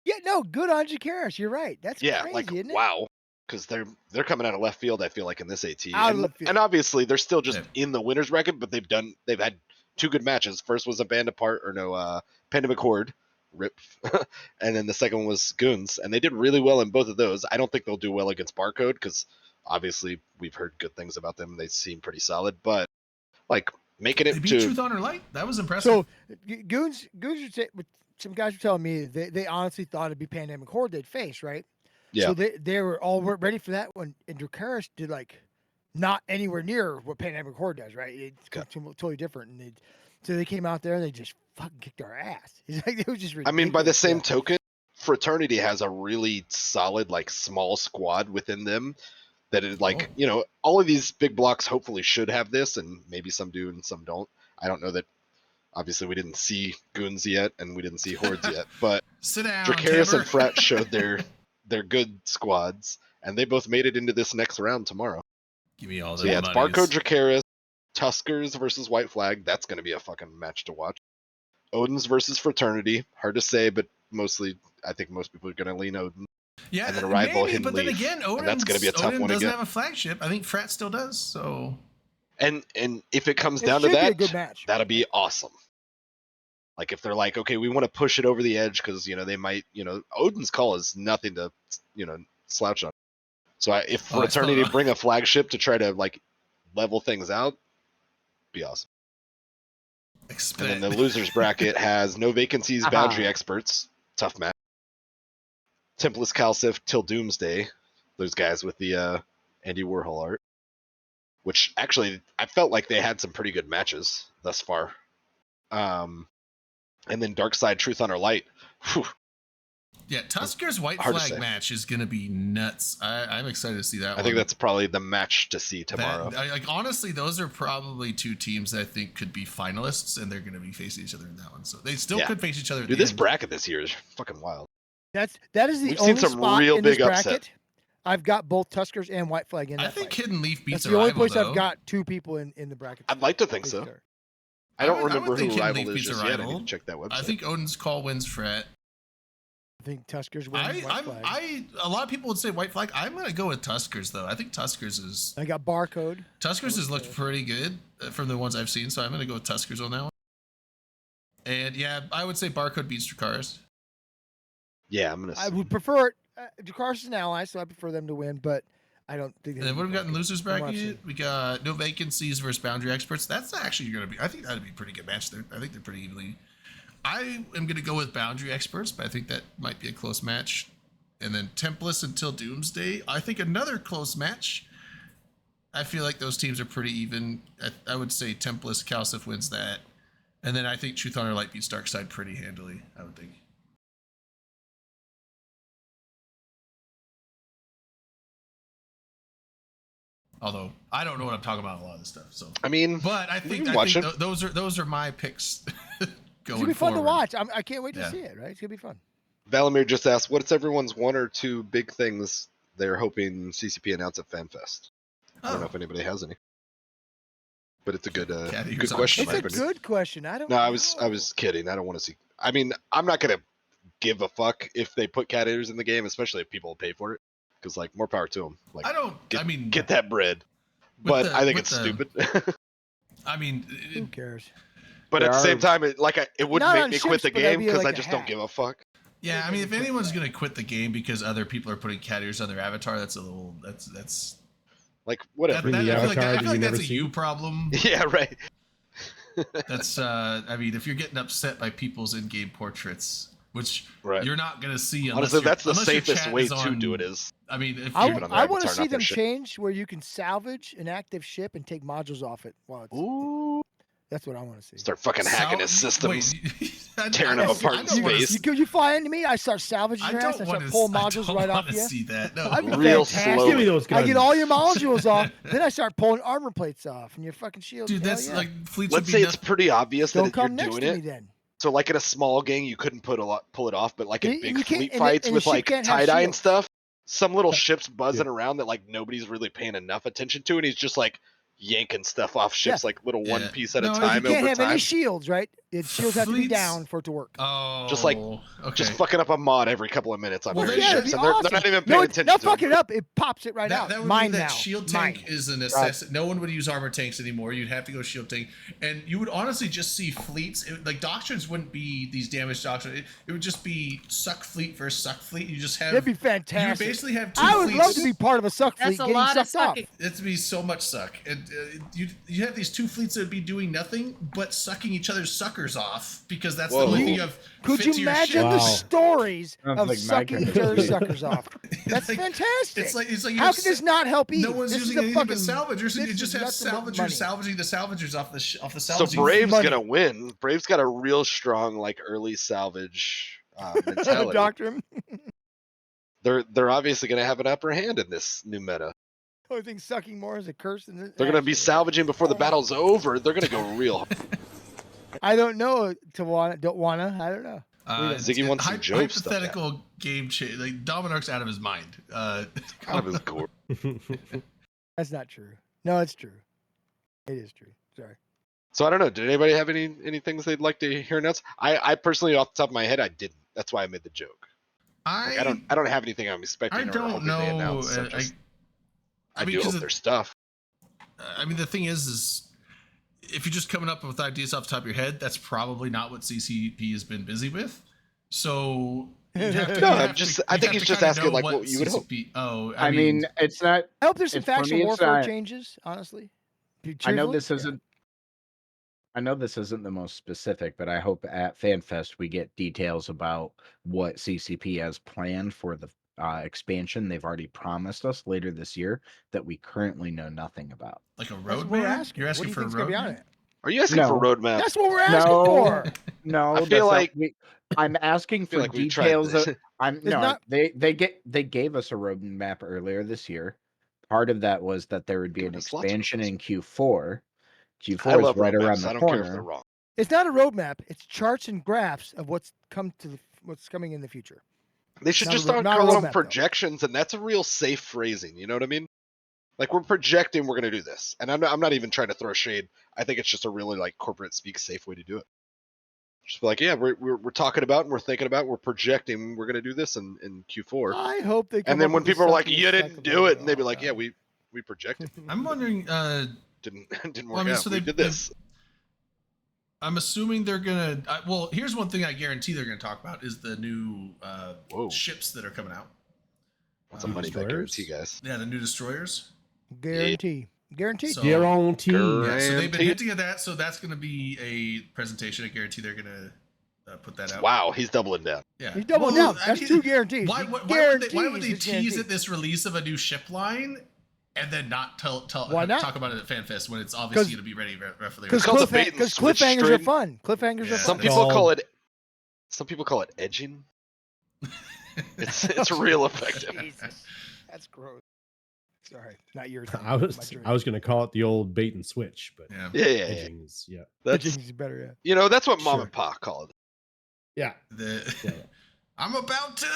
Yeah, no, good on Jakaris. You're right. That's Yeah, crazy, like isn't it? wow, because they're coming out of left field. I feel like in this AT, Out of and, left field. and obviously they're still just Yeah. in the winners bracket, but they've had two good matches. First was a Pandemic Horde, RIP, and then the second one was Goons, and they did really well in both of those. I don't think they'll do well against Barcode because Obviously, we've heard good things about them. They seem pretty solid, but like making They it beat to Truth Honor Light. That was impressive. So Goons some guys were telling me they honestly thought it'd be Pandemic Horde they'd face, right? yeah. So they were all ready for that one, and Dracarys did like not anywhere near what Pandemic Horde does, right? It's Yeah. totally different, and so they came out there and they just fucking kicked our ass. It's like it was just I ridiculous. mean, by the same Yeah. token, Fraternity has a really solid, like, small squad within them that is like, Oh. all of these big blocks hopefully should have this, and maybe some do and some don't. I don't know that. Obviously, we didn't see Goons yet, and we didn't see Hordes yet, but Sit down, Dracarys Timber. and Frat showed their good squads, and they both made it into this next round tomorrow. Give me all So the yeah, it's Barcode Dracarys, Tuskers versus White Flag. That's going to be a fucking match to watch. Odin's versus Fraternity. Hard to say, but mostly, I think most people are going to lean Odin. Yeah, and then Arrival, maybe, Hidden but then Leaf. again, And that's gonna be a tough Odin one to doesn't get. have a flagship. I think Frat still does. So And if it comes It down to should be a that, good match. that'll be awesome. Like if they're like, okay, we want to push it over the edge because they might, Odin's call is nothing to, slouch on. So if Oh, I suppose- Fraternity bring a flagship to try to like level things out, be awesome. And then the losers bracket has No Vacancies, Boundary Experts, tough match. Templess Calcif till Doomsday, those guys with the Andy Warhol art. Which actually, I felt like they had some pretty good matches thus far. And then Darkside, Truth Honor Light. Whew. Yeah, Tusker's White Hard to Flag say. match is gonna be nuts. I'm excited to see that. I think that's probably the match to see tomorrow. Like honestly, those are probably two teams that I think could be finalists, and they're gonna be facing each other in that one. So they still Yeah. could face each other. At Dude, the this end. bracket this year is fucking wild. That is the We've seen only some spot real in this big upset. bracket. I've got both Tuskers and White Flag in that I think fight. Hidden Leaf That's beats the only Arrival. place though. I've got two people in the bracket. I'd like to think Face so. there. I don't I would remember think who Hidden Rival Leaf is beats just yet. I Arrival. need to check that website. I think Odin's call wins Fret. I think Tuskers win White Flag. A lot of people would say White Flag. I'm gonna go with Tuskers though. I think Tuskers I got Barcode. has looked pretty good from the ones I've seen, so I'm gonna go with Tuskers on that one. And yeah, I would say Barcode beats Dracarys. Yeah, I'm gonna. I would prefer it. Dracarys is an ally, so I prefer them to win, but I don't think. And then what do we got in the losers From what I've bracket? seen. We got No Vacancies versus Boundary Experts. That's actually gonna be. I think that'd be a pretty good match there. I think they're pretty evenly. I am gonna go with Boundary Experts, but I think that might be a close match. And then Templess until Doomsday. I think another close match. I feel like those teams are pretty even. I would say Templess Calcif wins that, and then I think Truth Honor Light beats Darkside pretty handily. I would think. Although I don't know what I'm talking about a lot of this stuff. So, I mean, but I we think, can watch it. those are my picks. It's Going gonna be fun to forward. watch. I can't wait to Yeah. see it. Right? It's gonna be fun. Valamir just asked, what's everyone's one or two big things they're hoping CCP announce at FanFest? I don't know Oh. if anybody has any. But it's a good Cat ears good on question. in It's my a opinion. good question. I don't. No, I know. was kidding. I don't want to see. I mean, I'm not gonna give a fuck if they put cat eaters in the game, especially if people pay for it. Because like, more power to them. Like, I don't. get, I mean, get that bread. with But the- I think with it's the- stupid. I mean, Who cares? But There at the same are- time, it wouldn't Not make on me quit ships, the but that'd game be because like I a just don't hack. give a fuck. yeah. I mean, if anyone's gonna quit the game because other people are putting cat ears on their avatar, that's a little. That's Like that, whatever. Bring the I feel like, avatar I that feel you like never that's a see. you problem. Yeah, right. That's I mean, if you're getting upset by people's in-game portraits, which Right. you're not gonna see unless Honestly, your- that's the unless your safest chat way is to on- do it. Is I mean, if I, you're, Keep it on I their want to avatar, see not their them shit. change where you can salvage an active ship and take modules off it. Well, ooh, that's what I want to see. start fucking hacking his Sal- systems. wait, tearing I them don't- apart I in don't wanna space. see- You fly into me, I start salvaging I your ass. don't I want start to pulling modules right off you. see that. No. That'd be Real fantastic. slow. Give me those guns. I get all your modules off, then I start pulling armor plates off and your fucking shield. Dude, Hell that's yeah. like fleets Let's would say be it's pretty obvious Don't that you're come next doing to me it. then. So like in a small gang, you couldn't pull it off, but like in You- big you can't- fleet and the- fights and the with ship like can't have tie dye and shields. stuff, some little ship's buzzing around that like nobody's really paying enough attention to, and he's just like yanking stuff off ships like little one Yeah. piece at No, a you But time you can't over have time. any shields, right? shields have to be Fleets- down for it to work. Oh, Just like- okay. Just fucking up a mod every couple of minutes on Well, various then- Yeah, it'd ships, be and awesome. they're not even No, paying it's attention not to them. fucking it up. It pops it right that, out. that would Mine mean that now. shield Mine. tank is a necessity. No one would use armor tanks anymore. You'd have to go shield tank, and you would honestly just see fleets. Like doctrines wouldn't be these damage doctrines. It would just be suck fleet versus suck fleet. You just have. That'd be You fantastic. basically have two I would fleets. love to be part of a suck fleet That's a getting lot of sucked off. sucking. It'd be so much suck, and you have these two fleets that would be doing nothing but sucking each other's suckers off because that's the Whoa. only thing you have. Could fit you to your imagine ship. the Wow. stories Sounds of like my sucking kind each of other's fleet. suckers off? That's like- fantastic. It's like you How have can this not help you? No one's this using is a anything but fucking, salvagers, and you this just is have nothing but salvagers money. salvaging the salvagers off the So salvaging. Brave's money. gonna win. Brave's got a real strong like early salvage mentality. Doctrine. They're obviously gonna have an upper hand in this new meta. Only thing sucking more is a curse. They're gonna be salvaging before the battle's over. They're gonna go real. I don't know. Don't wanna. I don't know. Ziggy wants some Joe stuff hypothetical game change. Like Dominarch's out of his mind. Out of his gourd. That's not true. No, it's true. It is true. Sorry. So I don't know. Did anybody have any things they'd like to hear announced? I personally, off the top of my head, I didn't. That's why I made the joke. Like, I don't have anything I'm expecting. I or don't hoping they know. announce, so I mean, do 'cause hope there's stuff. I mean, the thing is if you're just coming up with ideas off the top of your head, that's probably not what CCP has been busy with. So you'd have to, No, you'd I'm have just- to- I you'd think have he's to just kinda asking, know like, what you would hope. CCP Oh, I mean, it's not. I hope there's some It's for me, factional it's warfare not- changes. Honestly. I know Truthfully, this yeah. isn't. I know this isn't the most specific, but I hope at FanFest we get details about what CCP has planned for the expansion they've already promised us later this year that we currently know nothing about. like a That's what roadmap. we're asking. You're What do asking you for a think's gonna be on roadmap. it? Are you asking for roadmap? That's what we're asking No. for. No, I that's feel not- like- I'm asking I feel for like we've tried details. this. I'm It's no, not- they gave us a roadmap earlier this year. Part of that was that there would be an Given us lots of expansion roadmaps. in Q4. I Q4 is love right roadmaps. around I the don't care if they're corner. wrong. It's not a roadmap. It's charts and graphs of what's coming in the future. They should Not a just ro- start not a calling them roadmap, though. projections, and that's a real safe phrasing. You know what I mean? Like, we're projecting we're gonna do this, and I'm not even trying to throw shade. I think it's just a really like corporate speak safe way to do it. Just be like, yeah, we're talking about and we're thinking about, we're projecting we're gonna do this in Q4. I hope they. Come And then up when with a people are like, sucky you didn't suckable- do it, and they'd be oh, like, yeah, God. we projected, I'm wondering. didn't work Well, I mean, out. so We they- did this. I'm assuming they're gonna. Well, here's one thing I guarantee they're gonna talk about is the new Whoa. ships that are coming out. That's a money back Destroyers? guarantee, guys. Yeah, the new destroyers. Guarantee. Guarantee. So- Guarantee. Yeah, so they've been Guaranteed. hinting at that. So that's gonna be a presentation. I guarantee they're gonna put that out. Wow, he's doubling down. Yeah. He's doubling Well, down. I That's mean, two guarantees. Why, He why would they guarantees it's tease guaranteed. at this release of a new ship line and then not Why not? talk about it at FanFest when it's obviously 'Cause- going to be ready for the Because called the bait and switch cliffhangers are string. fun. Cliffhangers Yeah. are Some fun. people call called- it. Some people call it edging. It's real effective. Jesus, that's gross. Sorry, not your time. I was going to call it the old bait and switch, but Yeah. Yeah, yeah, yeah. edging is That's Edging's better. Yeah. you know that's what mom Sure. and pa call it. yeah. The, Yeah. I'm about to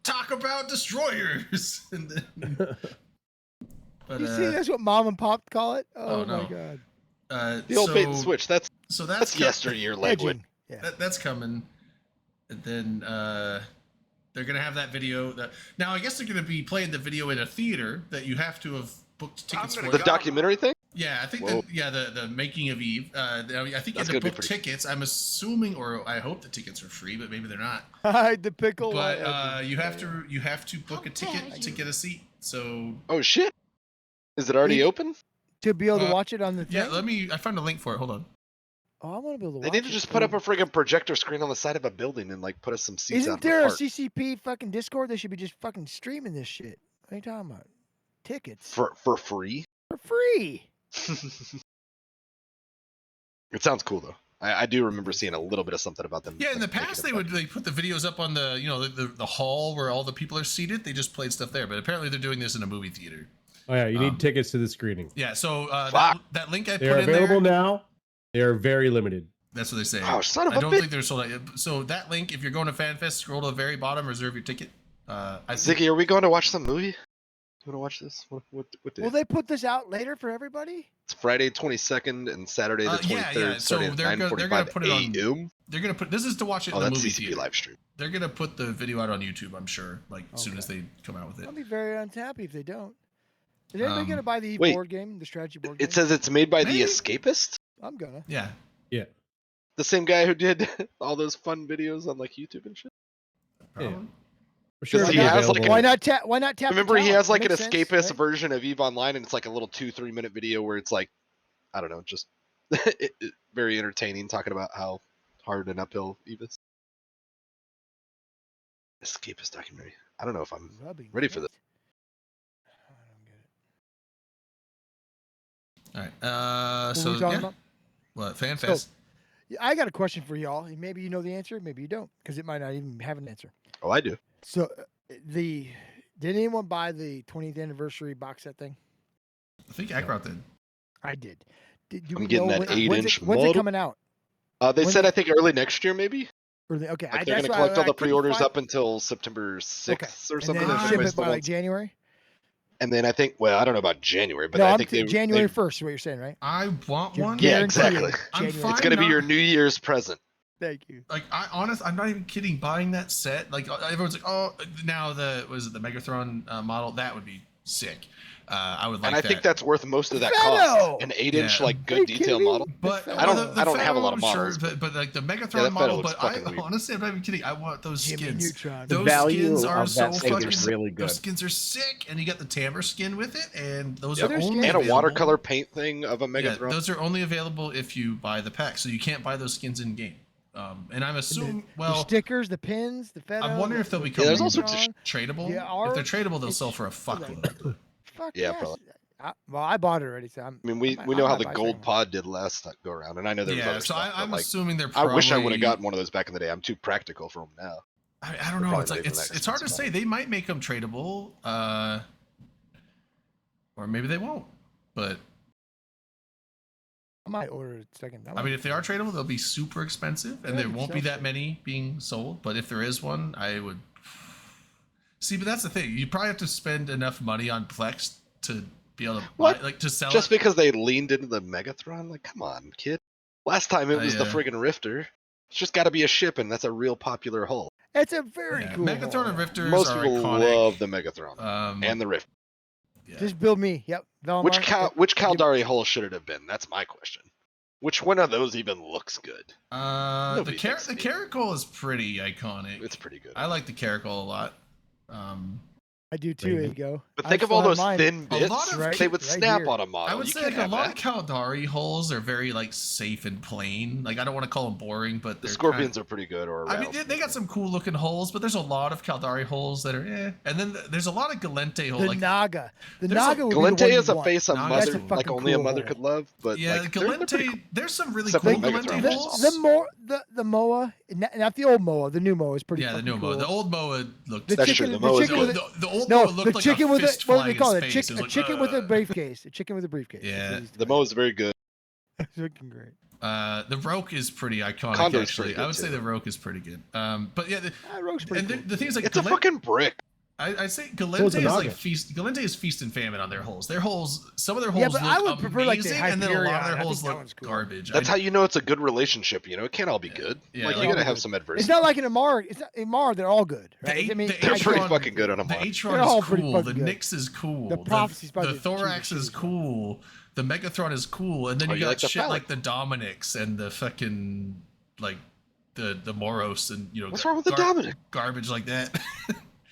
talk about destroyers. And then, but, You see, that's what mom and pop call it. Oh, oh, my no. god. The old bait and switch. That's So that's yesteryear language. Edging. Yeah. That's coming. And then they're gonna have that video. Now I guess they're gonna be playing the video in a theater that you have to have booked tickets for. The documentary thing. Yeah, I think Whoa. the making of Eve. I think you That's have gonna to be book pretty- tickets. I'm assuming, or I hope the tickets are free, but maybe they're not. Hide the pickle. But edging. you have to book a ticket to get a seat. So Oh shit! Is it already You- open? to be able to uh, watch it on the thing. yeah, I found a link for it. Hold on. Oh, I want to be able to They watch need to it. just put up a friggin' projector screen on the side of a building and like put us some seats out Isn't in the there a park. CCP fucking Discord? They should be just fucking streaming this shit. What are you talking about? Tickets for free? for free. It sounds cool though. I do remember seeing a little bit of something about them. Yeah, in the like, making past it they fun. would put the videos up on the hall where all the people are seated. They just played stuff there, but apparently they're doing this in a movie theater. Oh yeah, you need Um, tickets to the screening. Yeah, so that, Fuck. that link I They put are in available there. now. They are very limited. That's what they say. Oh, son of I a don't bitch. think they're sold out. So that link, if you're going to FanFest, scroll to the very bottom, reserve your ticket. I think, Ziggy, are we going to watch some movie? You want to watch this? What day? Will they put this out later for everybody? It's Friday 22nd and Saturday the 23rd, Yeah. So starting at they're gonna 9:45 put it on. a.m. They're gonna put this is to watch it Oh, in the that's movie CCP theater. live stream. They're gonna put the video out on YouTube, I'm sure, like as soon as Okay. they come out with it. I'll be very unhappy if they don't. Is anybody Um, gonna buy the wait. board game, the strategy board game? It says it's made by Maybe. The Escapist, I'm gonna. Yeah. Yeah. the same guy who did all those fun videos on like YouTube and shit. Probably. For sure, Because it'll he be has, like, available. Why not tap? Why not tap? the Remember, he talent? has like an Makes sense, Escapist right? version of EVE Online, and it's like a little 2-3 minute video where it's like, I don't know, just very entertaining, talking about how hard and uphill EVE is. Escapist documentary. I don't know if I'm Rubbing ready for feet. this. I don't get it. All right. What So were we talking yeah. about? What fan So- fest? Yeah, I got a question for y'all. and Maybe you know the answer, maybe you don't, because it might not even have an answer. Oh, I do. So, did anyone buy the 20th anniversary box set thing? I think Akrot did. I did. Do I'm we getting know that when's 8-inch it, when's it model. coming out? They When said they- I think early next year maybe. Okay, Like they're that's gonna why collect all I the couldn't pre-orders find- up until September 6th or and something. then if ship everybody it still by like wants- January. And then I think, well, I don't know about January, but no, I I'm think they January they- 1st. Is what you're saying, right? I want You're one. Yeah, guaranteeing exactly. I'm January. fine. It's gonna be your not- New Year's present. Thank you. Like I'm not even kidding. Buying that set, like everyone's like, oh, now the the Megatron model that would be sick. I would like And I that. think that's worth most of that Fetto! cost. An 8-inch Yeah. like Are you good kidding detail me? model. But The I don't- Fetto- I don't have a lot of Fetto, models, sure, but like the Megatron that Fetto model. looks But fucking weird. honestly, I'm not even kidding. I want those Jimmy skins. Neutron. The Those value skins are of so that set fucking is really good. Those skins are sick, and you got the Tamper skin with it, and those Yeah, are they're only skins. And a available- watercolor paint thing of a Yeah, Megatron. those are only available if you buy the pack, so you can't buy those skins in game. And I'm assuming, well, the stickers, the pins, the Fetto. I'm wondering if they'll become there's all sorts of tradable. Yeah, If they're ours, tradable, they'll it's sell for a so fuckload. Fuck Yeah, yes. probably. Well, I bought it already, so I'm. I mean, we I know how might the buy gold second. pod did last go around, and I know there was Yeah, other so stuff. I'm but, like, assuming they're I probably. wish I would have gotten one of those back in the day. I'm too practical for them now. I don't They're know. probably It's not like even that it's hard to say. expensive. They might make them tradable, or maybe they won't. But I might order it second. I mean, if they are tradable, they'll be super expensive, and Yeah, there you won't be sell that many being sold. But if there is one, I would see. But that's the thing. You probably have to spend enough money on Plex to be able to buy, What? like to sell Just it. because they leaned into the Megatron, like, come on, kid. Last time it was the Yeah. friggin' Rifter. It's just got to be a ship, and that's a real popular hull. It's a very Yeah, cool. Megatron haul. and Rifters Most are people iconic. love the Megatron and the Rift. yeah. Just build me. Yep. Velmar, Which give- Caldari hull should it have been? That's my question. Which one of those even looks good? The Nobody thinks the it. Caracal is pretty iconic. It's pretty good. I like the Caracal a lot. I do too. There you Raven. go. But I think of still all have those mine. thin A bits. lot of They would right snap here. on a model. I would You say can't like a have lot that. of Caldari holes are very like safe and plain. Like I don't want to call them boring, but The they're Scorpions are pretty good. Or I mean, they got some cool looking holes, but there's a lot of Caldari holes that are eh. And then there's a lot of Galente holes. The Like Naga. The there's a- Naga would be the one Galente you is a want. face a Nah, mother that's a like fucking only a cool mother hole. could love. But yeah, like, Galente. they're pretty cool. There's some really Except cool for the Galente Megatron. holes. The Moa, not the old Moa. The new Moa is pretty. Yeah, the fucking new cool. Moa. The old Moa looked. The That's chicken, true, the the Moa's chicken good. with the old no, Moa looked the like chicken a with fist it. What do flying they call in it? space. It was A like, chicken with a briefcase. A chicken with a briefcase. Yeah. The Mo is very good. It's looking great. The Roke is pretty iconic. Condor's Actually, pretty good, I would say too. the Roke is pretty good. But yeah, Rogue's pretty and cool. the thing is like It's a fucking brick. I'd say So Galente is the is like Naga. feast. Galente is feast and famine on their holes. Their holes, some of their Yeah, holes but look I would prefer, like, the amazing, and then a lot Hyperion. of their I think holes that look one's cool. garbage. That's how you know it's a good relationship. You know, it can't all be good. Yeah, like like- you gotta have some It's adversity. not like an Amar. It's not Amar. They're all good, right? I mean, They're pretty Atron- fucking good on The them. They're Atron all is pretty cool. The fucking good. Nyx is cool. The Prophecy's the probably the Thorax cheapest is one. cool. The Megatron is cool, and then Oh, you you got like the shit Phallic. like the Dominics and the fucking like the Moros and What's wrong with the Dominic? garbage like that.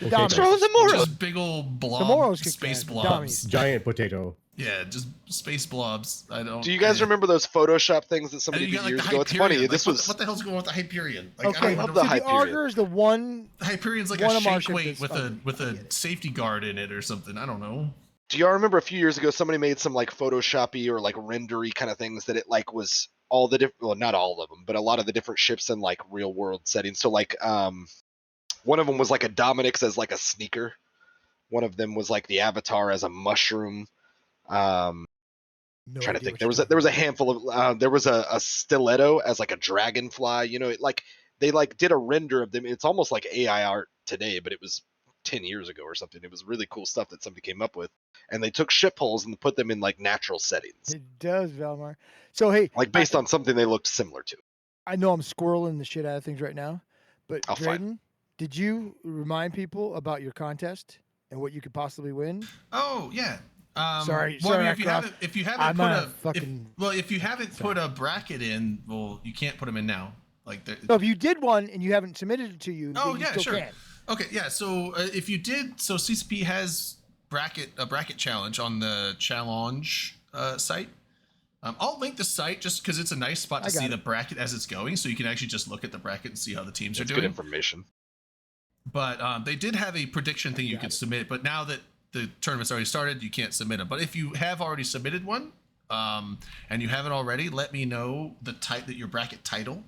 The Potato. What's wrong with the Moros? Just big old blob Moros kick space ass, the blobs. dummies. Giant potato. Yeah, just space blobs. I don't. Do you guys remember those Photoshop things that And somebody you did got like years the ago? It's Hyperion. funny. Like, This what, was what the hell's going on with the Hyperion? Like, Okay, I love don't the know. so the Hyperion. Augur is the one. The Hyperion's like One a of our shake ships weight is with a ugly. with I a get it. safety guard in it or something. I don't know. Do y'all remember a few years ago somebody made some like Photoshoppy or like rendery kind of things that it like was all the different, well, not all of them, but a lot of the different ships in like real world settings. So like one of them was like a Dominix as like a sneaker. One of them was like the Avatar as a mushroom. No Trying to idea think. what There you're was a talking about. handful of there was a stiletto as like a dragonfly. You know, it, like they like did a render of them. It's almost like AI art today, but it was 10 years ago or something. It was really cool stuff that somebody came up with, and they took ship holes and put them in like natural settings, It does, Valmar. So hey, like based on something they looked similar to. I know I'm squirreling the shit out of things right now, but I'll find Drayden, did you remind people about your contest and what you could possibly win? Oh yeah. Sorry, well, I mean, sorry, if you Croft. haven't, if you haven't I'm put a a, fucking- if you haven't Sorry. put a bracket in, well, you can't put them in now. Like, So if you did one and you haven't submitted it to you, oh then you yeah, still sure. can. Okay, yeah. So if you did, so CCP has a bracket challenge on the challenge site. I'll link the site just because it's a nice spot to I got see it. the bracket as it's going, so you can actually just look at the bracket and see how the teams It's are good doing. information. But they did have a prediction thing you got could it. submit, but now that the tournament's already started, you can't submit them. But if you have already submitted one, and you haven't already, let me know the type that your bracket title,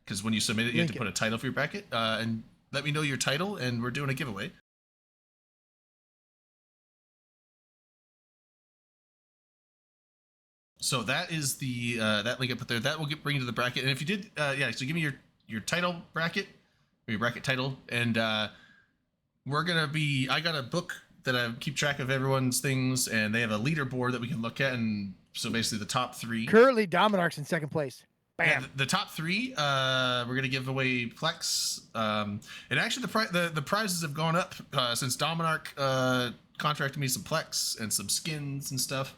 because when you submit it, you have Link to it. put a title for your bracket, and let me know your title, and we're doing a giveaway. So that is the that link I put there. That will bring you to the bracket. And if you did, yeah. So give me your title bracket, or your bracket title, and we're gonna be. I got a book that I keep track of everyone's things, and they have a leaderboard that we can look at. And so basically, the top three. Currently, Dominarch's in second place. Yeah, Bam. the top three, we're gonna give away Plex. And actually, the prizes have gone up since Dominarch contracted me some Plex and some skins and stuff.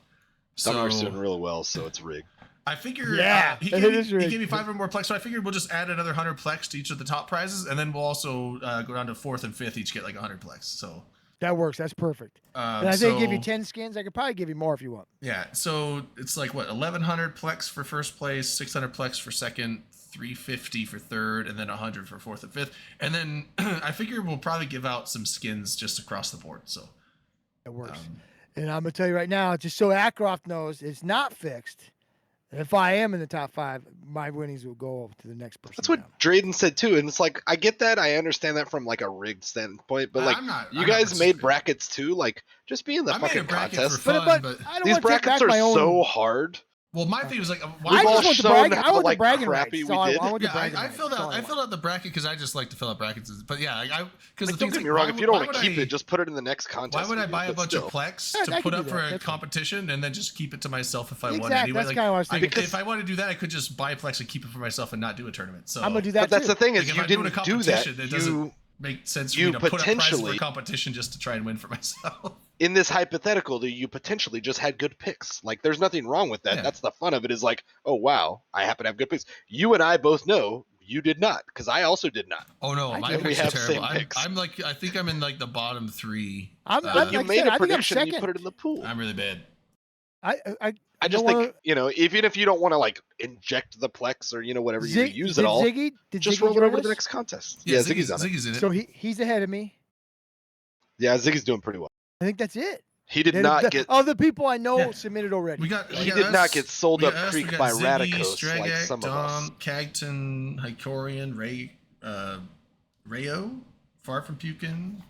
Dominarch's So doing really well, so it's rigged. I figure, Yeah, he it gave, is me, he rigged. gave me 500 more Plex, so I figured we'll just add another 100 Plex to each of the top prizes, and then we'll also go down to 4th and 5th, each get like 100 Plex. So That works. That's perfect. And I say give you so- 10 skins. I could probably give you more if you want. Yeah, so it's like what, 1,100 Plex for first place, 600 Plex for second, 350 for third, and then 100 for 4th and 5th. And then I figure we'll probably give out some skins just across the board. So It works. And I'm gonna tell you right now, just so Ackroft knows, it's not fixed. And if I am in the top 5, my winnings will go to the next person. That's what down. Drayden said too, and it's like I get that, I understand that from like a rigged standpoint, but like I'm not. you I'm not guys made participating. brackets too. Like just be in the I made a fucking bracket contest. for fun, but I don't These want to take brackets back are my own. so hard. well, my thing was like, I We've all just want the shown bragging. how, I want like, the bragging crappy rights. we So I did. want the yeah, bragging I rights. filled That's all out. I want. filled out the bracket because I just like to fill out brackets. But yeah, because Like, the don't thing's get me like, wrong. why If you don't would want to keep I- it, just put it in the next contest. Why would I we do, buy a but bunch still. of Plex Yeah, to I put can up do for that. a That's fine. competition and then just keep it to myself if I want Exactly. anyway? That's Like, kinda what I was thinking. Because- if I want to do that, I could just buy Plex and keep it for myself and not do a tournament. So I'm gonna do that But that's too. the thing Like, is if you I'm doing a didn't do that. competition, it doesn't make sense for you me to put up prizes for potentially- competition just to try and win for myself. In this hypothetical, you potentially just had good picks. Like there's nothing wrong with that. Yeah. That's the fun of it. Is like, oh wow, I happen to have good picks. You and I both know you did not, because I also did not. Oh no, I my did. We picks are have the same terrible. picks. I'm like, I think I'm in like the bottom 3. I'm Uh, like You I made said, a I think I'm prediction and you put second. it in the pool. I'm really bad. I just don't think even if you don't want to like inject the Plex or whatever you use it did all, Ziggy, did just Ziggy roll it join over to the us? next contest. Yeah, Ziggy's on it. Ziggy's in it. So he's ahead of me. Yeah, Ziggy's doing pretty well. I think that's it. He did not get. other people I know Yeah. submitted already. We got. He did not get sold we up got us, creek we got by Ziggy, Radicos like Stragak, some of us. Dom, Cagton, Hycorian, Rayo, Far from Pukin.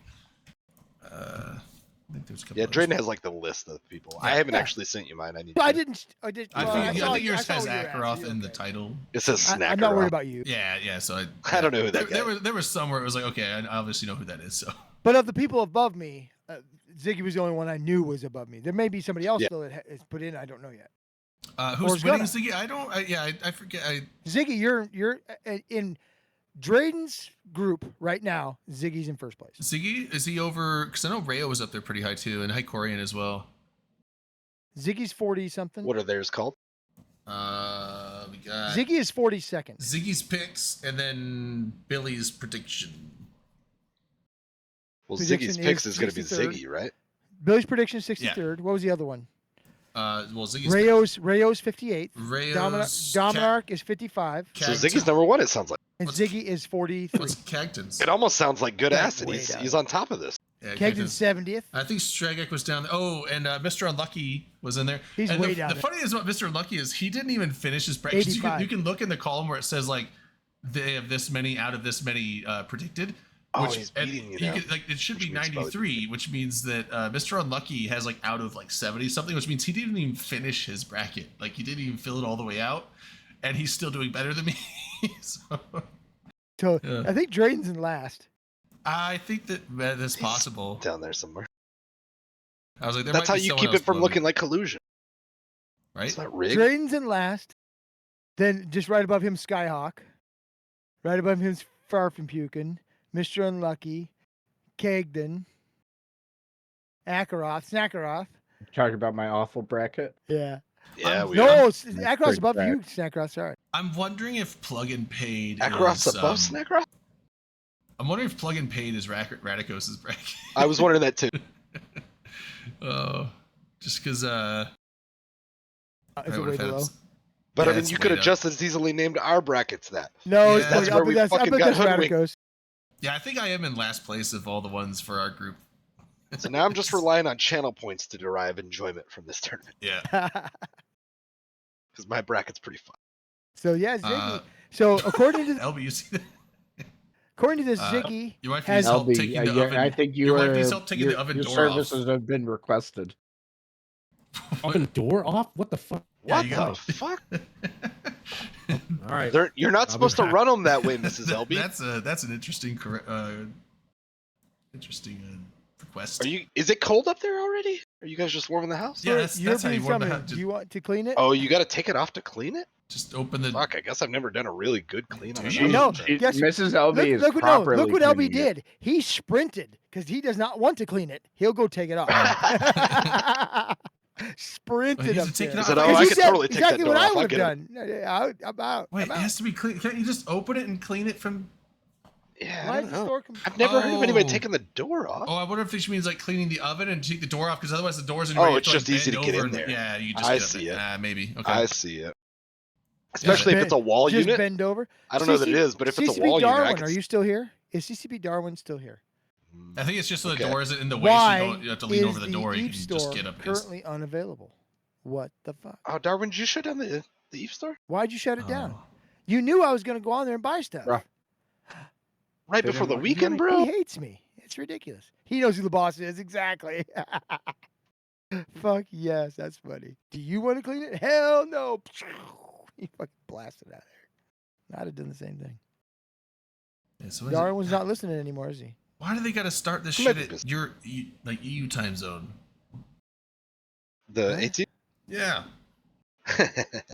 I think there's a couple. Yeah, others. Drayden has like the list of people. I Yeah. haven't Yeah. actually sent you mine. I need. But to. I didn't. I did. I well, think, saw I think you- yours saw has where you're at, so Akaroth you're in the okay. title. It says Snacker. I'm not worried about you. Yeah. So I don't know who that there, guy. there was some where it was like, okay, I obviously know who that is. So But of the people above me, Ziggy was the only one I knew was above me. There may be somebody else Yeah. still that is put in. I don't know yet. who's it's winning? gonna. Ziggy? I don't. I forget. Ziggy, you're in Drayden's group right now. Ziggy's in first place. Ziggy, is he over? Because I know Rayo was up there pretty high too, and Hycorian as well. Ziggy's 40 something. What are theirs called? We got Ziggy is 42nd. Ziggy's picks, and then Billy's prediction. Well, Prediction Ziggy's picks is is going to be 63rd. Ziggy, right? Billy's prediction is 63rd. What was the other one? Well, Ziggy's Rayo's 58th. Rayo's Dominarch is 55. So Ziggy's number one. It sounds like. And what's- Ziggy is 43. What's Cagton's? It almost sounds like good Yeah, acid. way He's, down. he's on top of this. Yeah, Kegden's 70th. I think Stragak was down there. Oh, and Mr. Unlucky was in there. He's and way the, down The there. funny is about Mr. Unlucky is he didn't even finish his bracket. You 85. can look in the column where it says like they have this many out of this many predicted. Oh, Which, he's and beating you he now. could- like it should Which be means probably 93, which means that Mr. Unlucky has like out of like 70 something, which means he didn't even finish his bracket. Like he didn't even fill it all the way out, and he's still doing better than me. So, So Yeah. I think Drayden's in last. I think that is possible. Down there somewhere. I was like, there That's might how be you someone keep else it from floating, looking like collusion. right. It's not rigged. Drayden's in last. Then just right above him, Skyhawk. Right above him, Farfenpukin, Mr. Unlucky, Kagden, Snackaroth. Talking about my awful bracket. Yeah. Yeah, we No, are. Akaroth's pretty above bad. you, Snackaroth. Sorry. I'm wondering if Plug and Paid Akaroth's is. above Snackroth? I'm wondering if Plug and Paid is Radicos's bracket. I was wondering that too. Oh, just because. It's a way below. But Yeah, I mean, it's you could have way up. just as easily named our brackets that. No, Yeah, it's that's Plug. where we I fucking bet got that's hoodwinked. Radicos. Yeah, I think I am in last place of all the ones for our group. So now I'm just relying on channel points to derive enjoyment from this tournament Yeah. because my bracket's pretty fun. So yeah, Ziggy. Uh, So according to LB, you see that? this, Ziggy Your wife has needs help LB, taking the yeah, oven. I think your wife needs help taking the oven your door services off. have been requested. Open door off? What the fuck? Yeah, What you the gotta- fuck? All right. You're not I'll be supposed to back. run them that way, Mrs. LB. That's an interesting request. Is it cold up there already? Are you guys just warming the house? Yeah, that's how you warm the house. Do you want to clean it? Oh, you got to take it off to clean it? Just open the. Fuck, I guess I've never done a really good clean on Do it. you? No, She- guess- Mrs. LB is look properly what LB cleaning it. did. He sprinted because he does not want to clean it. He'll go take it off. Sprinted He up has to take it there. off. He said, Oh, "Oh, Because I he could said totally take that exactly door what I off. I'll would get have it." done. I'm out. Wait, I'm it out. has to be clean. Can't you just open it and clean it from? Yeah, Why I is don't the know. store I've never heard of anybody Oh. taking the door off. Oh, I wonder if this means like cleaning the oven and take the door off because otherwise the door's in. Oh, you have it's to, like, just easy bend to get over in and- there. Yeah, you just. I get up see there. it. Maybe. Okay. I see it. Especially if it's a wall Just unit. bend over. I don't know that it is, but if it's a CCP wall unit, I Darwin, can are you still here? Is CCP Darwin still here? I think it's just so the Okay. door isn't in the way, so Why you don't you have to lean is over the door. You Eve can store just get up. against- currently unavailable? What the fuck? Oh, Darwin, did you shut down the Eve store? Why'd you shut it down? Oh. You knew I was going to go on there and buy stuff. Bruh. Right They before the didn't want- weekend, He bro? hates me. It's ridiculous. He knows who the boss is. Exactly. Fuck yes, that's funny. Do you want to clean it? Hell no. He fucking blasted out of there. I'd have done the same thing. Yeah, so what is it? Darwin's not listening anymore, is he? Why do they got to start this Who shit made at your like EU time zone? The Huh? 18? Yeah,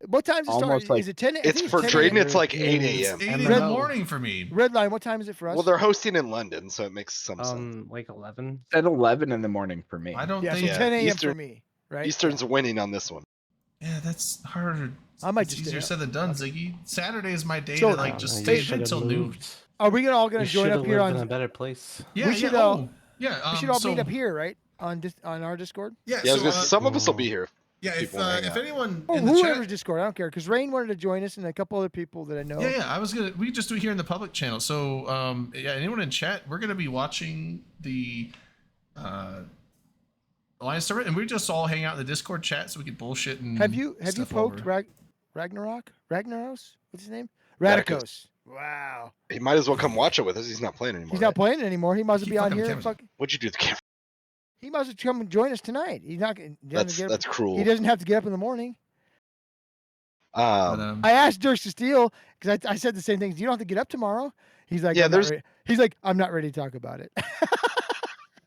What time's it start? Almost like- Is it 10? I It's think for 10 trading, a.m. it's like 8 it's a.m. 8 in Red- the morning for me. Red line, what time is it for us? Well, they're hosting in London, so it makes some sense. Like 11. It's at 11 in the morning for me. I don't yeah, so think. Yeah, 10 a.m. for Eastern- me, right? Eastern's winning on this one. Yeah, that's harder. I might it's just easier stay said than done, Ziggy. Saturday is my day So- to like just You stay should have until noon. moved. Are we all going You to join should up have here lived in a on? better place. Yeah, We yeah. should, Oh, yeah. We should all so, meet up here, right? On our Discord. Yeah, Yeah, I was so, gonna say, some of us will be here. yeah. If people hang if out. anyone Or in the whoever's chat, Discord, I don't care. Because Rain wanted to join us and a couple other people that I know. yeah, I was gonna. We just do it here in the public channel. So, yeah, anyone in chat, we're gonna be watching the Alliance tournament, and we just all hang out in the Discord chat so we can bullshit and. Have you stuff poked over. Ragnarok? Ragnaros? What's his name? Radicos. Radicos. Wow. He might as well come watch it with us. He's not playing anymore. He's not right? playing it anymore. He must Keep be on fucking here. cameras. Fuck. What'd you do to the camera? He must have come and join us tonight. He's not. He doesn't get up- That's cruel. He doesn't have to get up in the morning. But, Um, I asked Dirk to steal because I said the same things. You don't have to get up tomorrow. He's like, Yeah, I'm not there's- ready. He's like, I'm not ready to talk about it.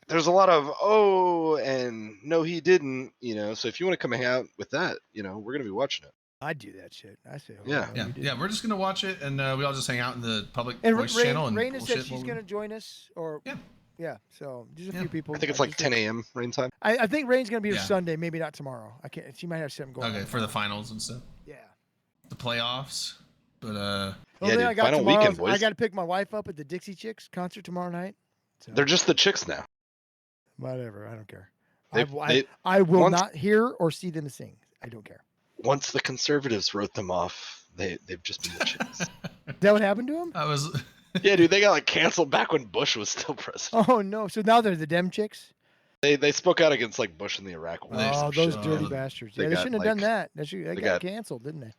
there's a lot of oh and no, he didn't. So if you want to come hang out with that, we're gonna be watching it. I'd do that shit. I say, oh, Yeah. no, yeah, we did. yeah, we're just gonna watch it, and we all just hang out in the public And voice Rain, channel and Raina said bullshit she's while we- going to join us, or Yeah. So just a Yeah. few people. I think it's I like just 10 think- a.m. rain time. I think Rain's going to be here Yeah. Sunday, maybe not tomorrow. I can't. She might have something going on. Okay, for the tomorrow. finals and stuff, Yeah. the playoffs. But The Yeah, only thing dude, I got final tomorrow weekend, is I boys. got to pick my wife up at the Dixie Chicks concert tomorrow night. So, They're just the chicks now. whatever. I don't care. They- I will once- not hear or see them sing. I don't care. Once the conservatives wrote them off, they've just been the chicks. Is that what happened to them? I was. Yeah, dude, they got like canceled back when Bush was still president. Oh no! So now they're the Dem Chicks. They spoke out against like Bush in the Iraq war. They- Oh, some those shit. dirty Oh, bastards! they Yeah, they got, shouldn't have done like- that. They they got got canceled, didn't they?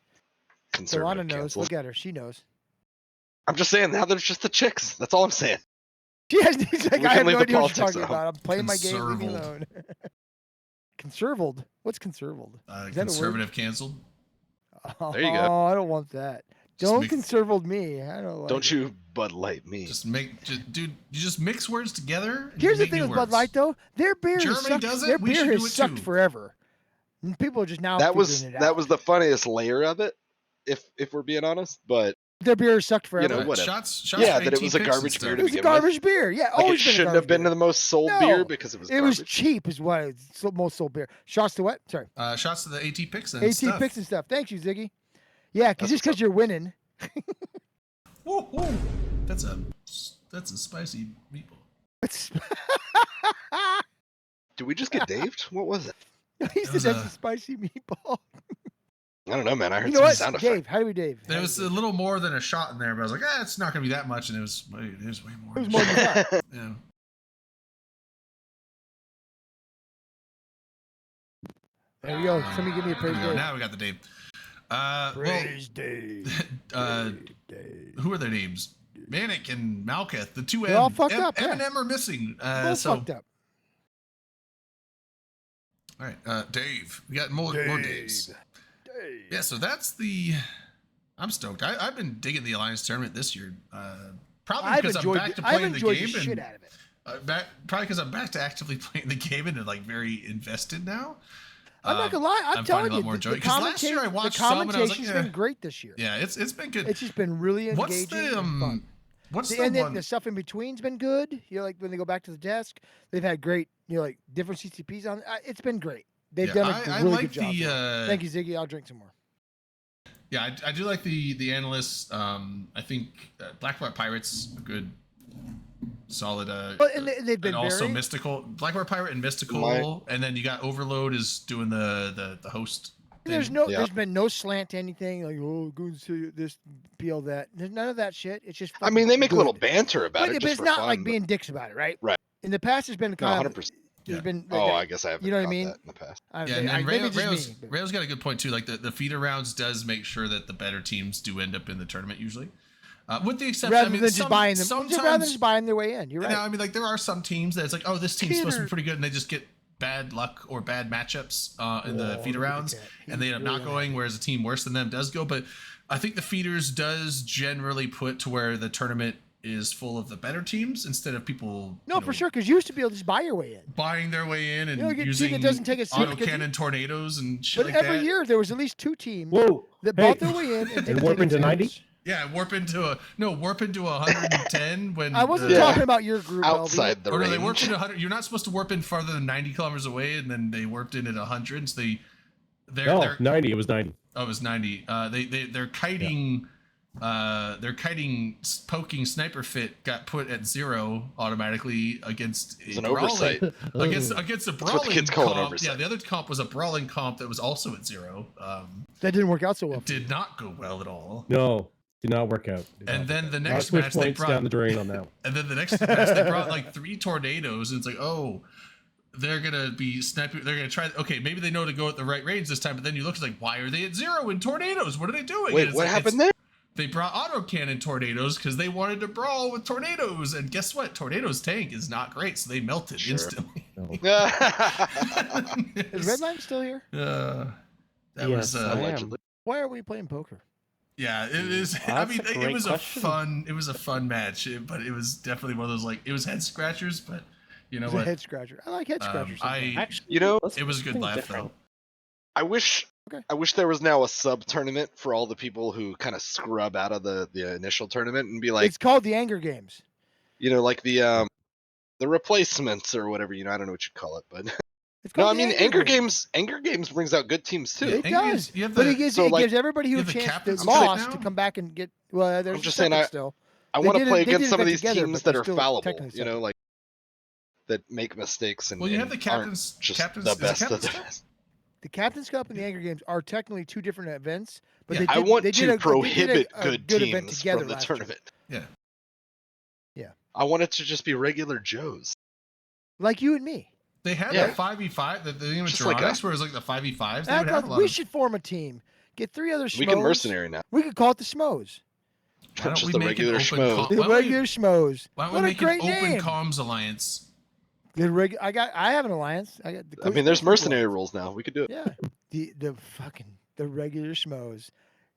Conservative Solana knows. canceled. Look at her. She knows. I'm just saying now there's just the chicks. That's all I'm saying. She has. He's like, We I can have leave no the idea what you're politics talking out. about. I'm playing my game. Leave me Conservaled. alone. Conservaled. What's conservaled? Is that a word? Conservative canceled. There you go. Oh, I don't want that. Don't make- conserve me. I don't like Don't it. you Bud Light me. dude. You just mix words together. and Here's you the make thing new with Bud words. Light, though. Their beer Germany has sucked. does it, Their we beer should do has it sucked too. forever. And people are just now That was figuring it that out. was the funniest layer of it, if we're being honest. But Their beer has sucked forever. know, Right, whatever. Shots Yeah, for that it was 18 a picks and garbage beer stuff. to It was a begin with. garbage beer. Yeah, Like it always been a shouldn't garbage have been beer. the most sold No, beer because it was It was garbage. cheap, is what it's the most sold beer. Shots to what? Sorry, Shots to the AT picks and 18 stuff. picks and stuff. Thanks you, Ziggy. Yeah, because That's just what's because you're winning. Woo, woo. That's a spicy meatball. It's Did we just get daved? What was it? he said was that's a- a spicy meatball. I don't know, man. I heard You know some what, sound effect. Dave? How do we, Dave? There How was do a we, little more than a shot in there, but I was like, it's not gonna be that much, and it was way more. It was than more a than shot. that. Yeah. There we go. Somebody give me a There praise we go. Dave. Now we got the Dave. Well, Praise Dave. Dave. who are their names? Manic and Malketh, the two They're all fucked up, M yeah. and M are missing. Both So, fucked up. all right, Dave. We got more Daves. Dave. Yeah, so that's the. I'm stoked. I've been digging the Alliance tournament this year. Probably I've because I'm enjoyed, back to I've playing the enjoyed game the shit and out of it. probably because I'm back to actively playing the game and like very invested now. I'm not gonna lie. I'm I'm telling finding a lot you, more the, joy. the, 'Cause last year I commenta- watched the some and I was like, commentation's yeah. been great this year. Yeah, it's been good. It's just been really What's engaging the and fun. what's The, the and then one? the stuff in between's been good. You know, like when they go back to the desk, they've had great, like different CCPs on. It's been great. They've Yeah, done a I really like good job. the. Thank you, Ziggy. I'll drink some more. Yeah, I do like the analysts. I think Blackbart Pirates a good, solid. But and they've been and also very. Mystical, Blackbart Pirate and Mystical, My- and then you got Overload is doing the host. There's thing. no, Yeah. there's been no slant to anything like go to this, PL that. There's none of that shit. It's just. I mean, they make a little good. banter about But it. it's just for not fun, like but- being dicks about it, right? Right. In the past, there's been No, kind of. 100%. There's Yeah. been. Oh, I guess I haven't. You know what I caught mean? that in the past. Yeah, and maybe Rails, just me, but- Rails got a good point too. Like the feeder rounds does make sure that the better teams do end up in the tournament usually, with the exception. rather I mean, than just buying them, Sometimes, rather than just buying their way in. You're you right. know, I mean, like there are some teams that it's like, oh, this team's supposed to be pretty good, and they just get bad luck or bad matchups in the Whoa, feeder look at rounds, that. and they end up He's not really going, whereas a team worse than them does go. But I think the feeders does generally put to where the tournament is full of the better teams instead of people. No, you for know, sure, because you used to be able to just buy your way in. buying their way in and You know, like a team using that doesn't take a seat because autocannon tornadoes and shit But like every that. year there was at least 2 teams Whoa. that Hey. bought their way in and, And warp into 90? Yeah, warp into 110 when I wasn't Yeah. talking about your group. Outside the or no, range. they warped into 100. You're not supposed to warp in farther than 90 kilometers away, and then they warped in at 100. So they're No, 90. It was 90. oh, it was 90. They're kiting. Their kiting poking sniper fit got put at 0 automatically against It's an brawling- oversight. against a what the brawling kids call an comp. oversight. Yeah, the other comp was a brawling comp that was also at 0. That didn't work out so well. It did not go well at all. No, did not work out. Did And not then work the out. next Lot of match switch they points brought down the drain on that one. And then the next match they brought like 3 tornadoes, and it's like, oh, they're gonna be sniping. They're gonna try. Okay, maybe they know to go at the right range this time, but then you look, it's like, why are they at 0 in tornadoes? What are they doing? And Wait, it's what like, happened there? They brought autocannon tornadoes because they wanted to brawl with tornadoes, and guess what? Tornadoes tank is not great, so they melted Sure. instantly. No. Is Redline still here? That Yes, was I am. Allegedly. Why are we playing poker? yeah, it is. I That's mean, a it great was question. it was a fun match, but it was definitely one of those like it was head scratchers, but you know It's a what? head scratcher. I like head scratchers. sometimes. Actually, You know, let's It was a do good something laugh different. though. I wish Okay. I wish there was now a sub tournament for all the people who kind of scrub out of the initial tournament and be like, It's called the Anger Games. you know, like the replacements or whatever, you know, I don't know what you'd call it, but It's no, called I the mean Anger Games brings out good teams too. Yeah, It Anger does, Games, you have but the- it gives, so, it like, gives everybody who you a have the chance captains that right lost to now? come back and get. Well, there's I'm just the saying second still. I They want to did it- play they did against it some of together, these but teams they're that are still fallible, technically you know, separate. like that make mistakes and Well, you have and the aren't captains. just Captains. the is it best of Captains the Cup? best. The Captain's Cup and the Anger Games are technically 2 different events, but Yeah, they did, I want they did to a- they did prohibit a good event teams together from the last year. tournament. Yeah. Yeah. I want it to just be regular Joes. Like you and me. They had Yeah. the 5v5, the Just like animatronics, where it was like the 5v5s. They Act would have like a lot we of. should form a team. Get 3 other schmoes. We can mercenary now. We could call it the Schmoes. Why don't Just we the make an regular open schmoes. com- The Why don't we- regular Schmoes. Why don't What we a make great an open name. comms alliance? I have an alliance. I got the I mean, there's mercenary rules now. We could do it. Yeah. The regular Schmoes.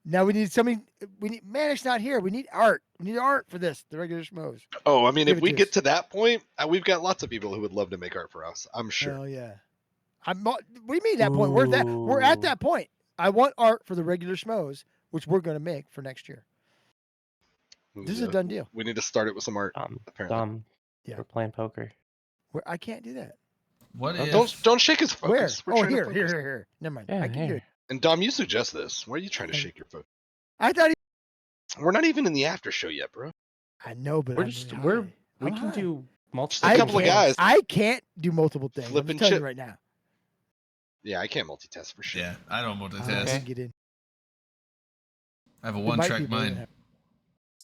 Now we need something. We need Manish not here. We need art. We need art for this. The regular schmoes. Oh, I mean, Give if it we to get us. to that point, we've got lots of people who would love to make art for us. I'm sure. Hell yeah. What do you mean that point? We're at Ooh. that point. I want art for the regular schmoes, which we're going to make for next year. This is a done deal. We need to start it with some art. Apparently. Dom, Yeah. we're playing poker. I can't do that. What Oh, if? Don't shake his Where? focus. We're Oh, trying to here. focus. Never mind. Yeah, I can do here. it. And Dom, you suggest this. Why are you trying to Okay. shake your focus? I thought We're not even in the after show yet, bro. I know, but We're I'm just really high. we I'm can high. do multiple. Just a couple of things. guys. I can't do multiple things. I'm Flipping just telling chip. you right now. Yeah, I can't multitask for sure. Yeah, I don't I multitask. Okay. can't get in. I have a There might one-track be, but I don't mind. have-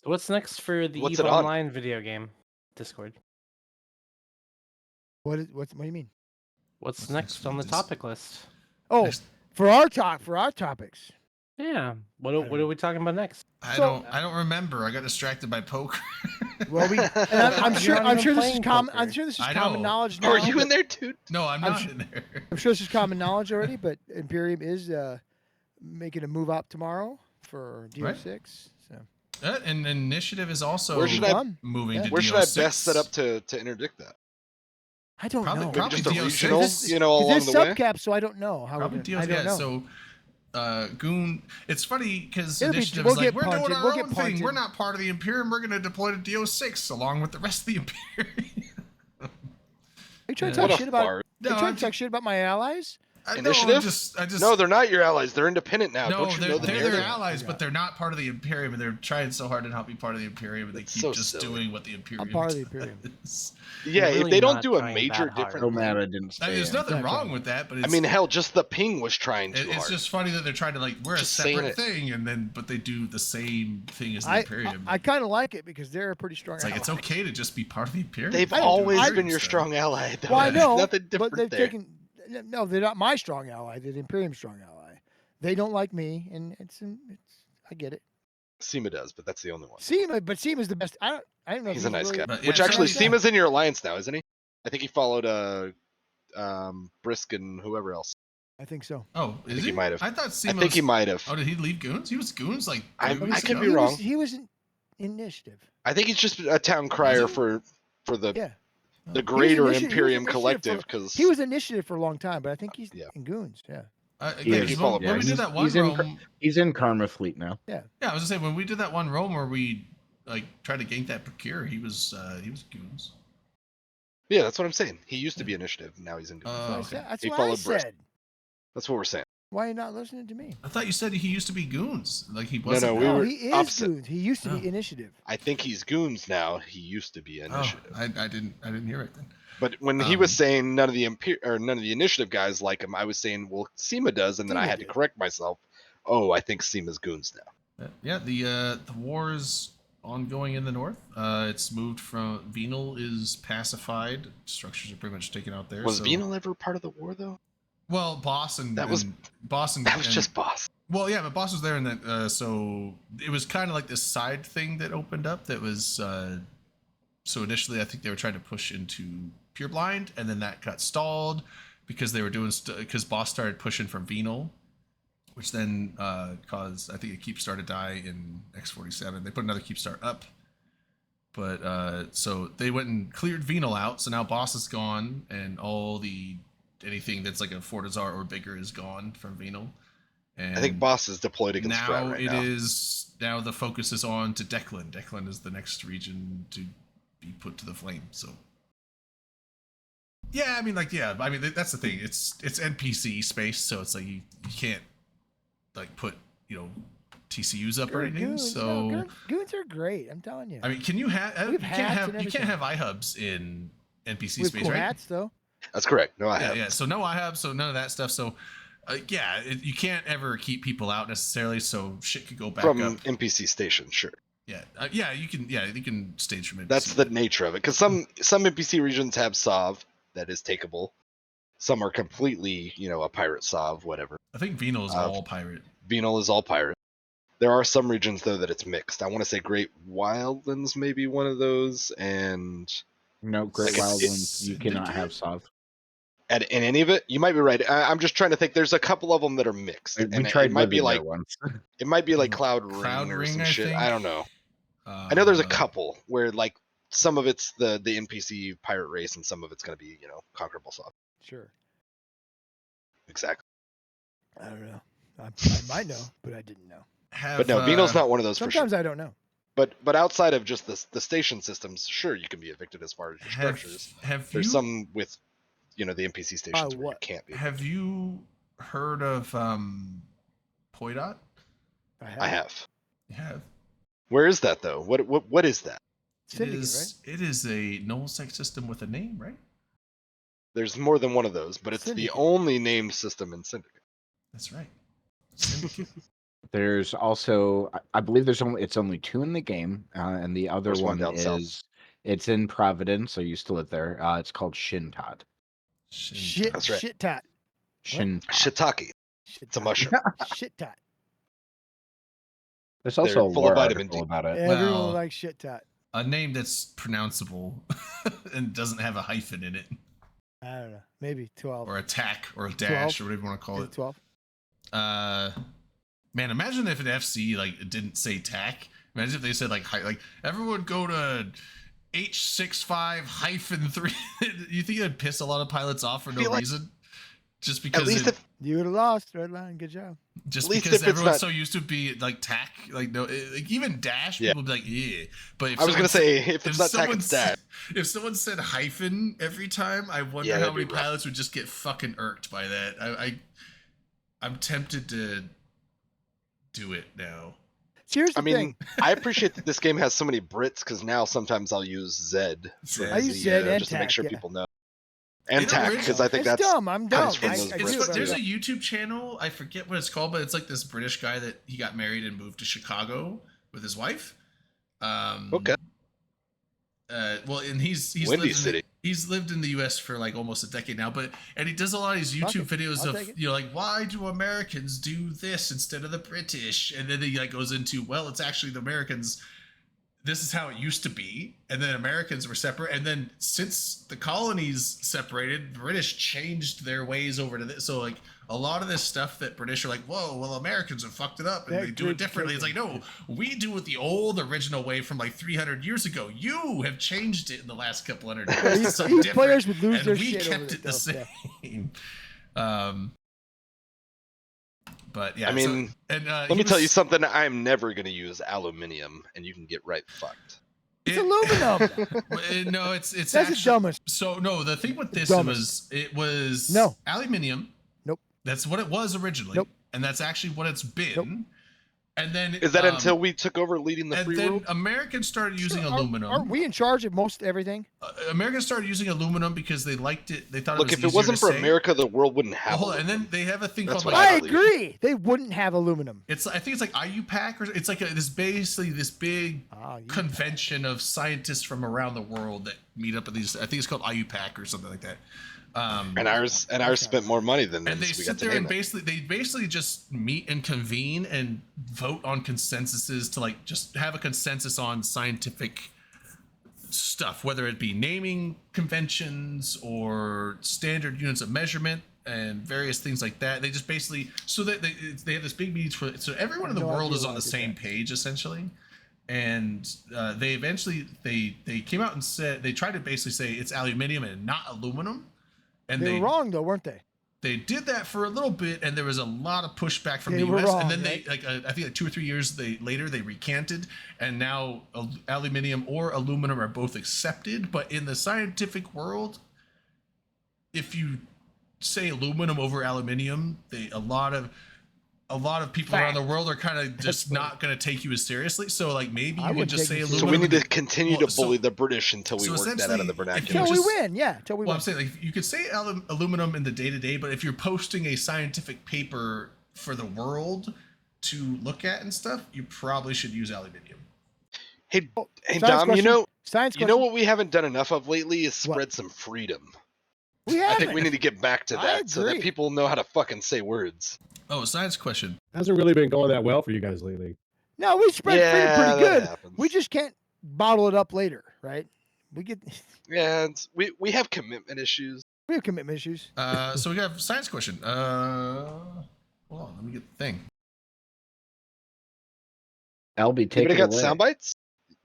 So what's next for the What's EVE it on? Online video game? Discord. What do you mean? What's What's next next on for the this? topic list? Oh, Next- for our topics. Yeah. What don't what are we talking about next? I So- don't remember. I got distracted by poker. Well, and I'm You're sure not I'm even sure this is playing common. I'm poker. sure this is I common know. knowledge now. Are you in there too? No, I'm I'm not sure- in there. I'm sure this is common knowledge already, but Imperium is making a move up tomorrow for DO6. So And Initiative is also Where should I- fun. moving Yeah. to Where should I DO6. best set up to interdict that? I don't Probably- know. Maybe probably just a DO6. regional, This- you know, along There's the way. subcaps, so I don't know how. Probably I don't know. So, Goon. It's funny because It'll be- Initiative we'll is like, get we're punted, doing our we'll get own thing. punted." We're not part of the Imperium. We're going to deploy to DO6 along with the rest of the Imperium. Are you trying to Yeah. talk What shit a about? fart. Are you trying to talk shit about my allies? I Initiative? I just No, they're not your allies. They're independent now. no, Don't you they're, know the they're narrative? their allies, Yeah. but they're not part of the Imperium, and they're trying so hard to not be part of the Imperium, and they That's keep so just silly. doing what the Imperium. part of the Imperium. does. Yeah, They're if really they don't not do a trying major that hard. difference. So mad I didn't I stay. mean, there's in. nothing Exactly. wrong with that, but it's, I mean, hell, just the ping was trying too it's hard. just funny that they're trying to like we're Just a saying separate it. thing, and then but they do the same thing as the I Imperium. kind of like it because they're a pretty strong. It's like it's ally. okay to just be part of the Imperium. They've They do always weird been your stuff. strong ally. Though. Well, I Yeah. know, Nothing but different they've there. taken. No, they're not my strong ally. They're the Imperium's strong ally. They don't like me, and it's. I get it. Sema does, but that's the only one. But Seema's the best. I don't know. if He's a nice really, guy. But yeah, Which it's actually, nice guy. Sema's in your alliance now, isn't he? I think he followed Brisk and whoever else. I think so. Oh, is think he? he might have. I thought I Simo think he might have. Oh, did he leave Goons? He was Goons like. I- 3 I weeks could ago? be wrong. He was in initiative. I think he's just a town crier he? for the Yeah. the greater initiative- he was Imperium initiative collective for- because He was initiative for a long time, but I think he's Yeah. in Goons. Yeah. Yeah, He 'cause is. when, Yeah, when we did that one he's in roam, He's in Karma Fleet now. yeah, I was gonna say when we did that one roam where we like tried to gank that Procure, he was Goons. yeah, that's what I'm saying. He used to be initiative, now he's in. Goons. Oh, okay. That's He what I followed Brisk. said. That's what we're saying. Why are you not listening to me? I thought you said he used to be Goons. Like he No, wasn't. we No, were he is opposite. Goons. He used to Oh. be initiative. I think he's goons now. He used to be Oh, initiative. I didn't hear it then. But when he was Um, saying none of the none of the initiative guys like him, I was saying, well, Sema does, and then I Sema had to did. correct myself. Oh, I think Sema's goons now. Yeah, the war is ongoing in the north. It's moved from Venal is pacified. Structures are pretty much taken out there. Was so, Venal ever part of the war though? Well, Boss and That was- and Boss and That was and- just boss. Well, yeah, but Boss was there, and that so it was kind of like this side thing that opened up. That was so initially, I think they were trying to push into Pure Blind, and then that got stalled because they were doing because Boss started pushing from Venal, which then caused I think a keep star to die in X47. They put another keep star up, but so they went and cleared Venal out. So now Boss is gone, and all the anything that's like a Fortizar or bigger is gone from Venal. And I think boss is deployed against now Strat right it now. is now the focus is on to Declan. Declan is the next region to be put to the flame. So yeah, I mean that's the thing. It's NPC space, so it's like you can't like put TCUs up or anything. Goons, So no, Goons are great. I'm telling you. I mean, can you have We have you can't hats have and you can't everything. have iHubs in NPC we have space, cool right? hats though. That's correct. No, I Yeah, have. yeah. So no iHub, so none of that stuff. So you can't ever keep people out necessarily. So shit could go back From up. NPC station, sure. Yeah, you can stage from NPC. That's the nature of it. Because some NPC regions have Sov that is takeable. Some are completely, a pirate Sov, whatever. I think Venal is all pirate. Venal is all pirate. There are some regions though that it's mixed. I want to say Great Wildlands may be one of those, and No, Great Like, it's- Wildlands, you cannot Syndicate? have Sov. in any of it. You might be right. I'm just trying to think. There's a couple of them that are mixed, We and tried it might be living there like once. it might be like Mm, Cloud Ring Cloud or Ring, some I shit. think. I don't know. I know there's a Uh, couple where like some of it's the NPC pirate race, and some of it's gonna be Conquerable Soft. Sure. Exactly. I don't know. I might know, but I didn't know. Have, But no, Beano's not one of those for sure. Sometimes I don't know. But outside of just the station systems, sure, you can be evicted as far as your structures. Have There's you some with the NPC stations where you what? can't be. have you heard of Poidot? I have. You have. Where is that though? What is that? Syndicate, It is a nullsec system with a name, right? There's more than one of those, but it's Syndicate. the only named system in Syndicate. That's right. Syndicate. There's also, I believe it's only 2 in the game, and the other There's one one down south. is it's in Providence. I used to live there. It's called Shintot. Shit, That's right. shit tot. Shintot. Shiitake. Shit It's a tot. mushroom. Shit tot. There's They're also a full of lore vitamin article D. about it. Everyone Well- likes shit tot. A name that's pronounceable and doesn't have a hyphen in it, I don't know. Maybe 12. or a tack, or a dash, 12? or whatever you want to call Is it. it 12? Man, imagine if an FC like didn't say tack. Imagine if they said like everyone go to H65-3. You think it'd piss a lot of pilots off for no Feel like- reason? Just At because least if You would have lost. Red line. Good job. just at least because if it's everyone's not- so used to be like tack, like no, like even dash, Yeah. people would be like, yeah. But if I was gonna someone say if it's not tack, someone it's dash. if someone said hyphen every time, I wonder Yeah, how that'd many be rough. pilots would just get fucking irked by that. I'm tempted to do it now. So here's the I mean, thing. I appreciate that this game has so many Brits because now sometimes I'll use Zed. Zed. I use Zed and just to make sure sure yeah. people know. And It tack originally- because I think It's that's dumb. I'm dumb. comes from I, those I Brits do, too. but There's I'm a YouTube channel, I forget what it's called, but it's like this British guy that he got married and moved to Chicago with his wife. Okay. Well, and he's Windy lived City. He's lived in the U.S. for like almost a decade now, and he does a lot of these Fuck YouTube it. videos I'll of take it. like why do Americans do this instead of the British, and then he like goes into well it's actually the Americans. This is how it used to be, and then Americans were separate, and then since the colonies separated, British changed their ways over to this. So like a lot of this stuff that British are like, whoa, well Americans have fucked it up and They're they do it good differently. It's like no, we do it the old original way from like 300 years ago. You have changed it in the last couple hundred years. Yeah, It's so these different, players would lose and their we shit over kept it, it the though. same. Yeah. But yeah, I mean, let let me tell you something. I'm never gonna use aluminium, and you can get right fucked. It's aluminum. No, it's That's actually, the dumbest. So no, the thing with this Dumbest. it was No. aluminium. Nope. That's what it was originally. Nope. And that's actually what it's been. Nope. And then Is that until we took over leading the and free then world? Americans started using Sure, aluminum. Aren't we in charge of most everything? Americans started using aluminum because they liked it. They thought Look, it was if it easier wasn't to for say. America, the world wouldn't have. Well, hold on, and then aluminum. they have a thing That's called what like I believe. agree. They wouldn't have aluminum. it's I think it's like IUPAC or it's like this basically this big Ah, you- convention of scientists from around the world that meet up at these. I think it's called IUPAC or something like that. and ours spent more money than them. And they so we sit got to there and name it. they basically just meet and convene and vote on consensuses to like just have a consensus on scientific stuff, whether it be naming conventions or standard units of measurement and various things like that. They just basically so that they have this big meeting for so everyone in the No world idea is why on the I did same that. page essentially. And they eventually they came out and said they tried to basically say it's aluminium and not aluminum. And they were wrong though, weren't they? they did that for a little bit, and there was a lot of pushback from They the were U.S. wrong, and then right? they, like, I think, like 2 or 3 years later, they recanted, and now aluminium or aluminum are both accepted. But in the scientific world, if you say aluminum over aluminium, a lot of people around the world are kind of just not going to take you as seriously. So, like, maybe I you would could just take say you aluminum. So we need to and- continue well, to bully the British until we so work that out of the essentially, if you vernacular. Till we just- win, yeah. Till we Well, win. I'm saying like you could say aluminum in the day to day, but if you're posting a scientific paper for the world to look at and stuff, you probably should use aluminium. Hey, Science Dom, question. Science you know what we haven't done enough of lately is What? spread some freedom. We I haven't. think we need to get back to I that so that agree. people know how to fucking say words. Oh, science question. Hasn't really been going that well for you guys lately. No, we spread freedom Yeah, pretty that good. happens. We just can't bottle it up later, right? We get Yeah, we have commitment issues. We have commitment issues. So we got a science question. Hold on, let me get the thing. LB, take Anybody it got away. sound bites?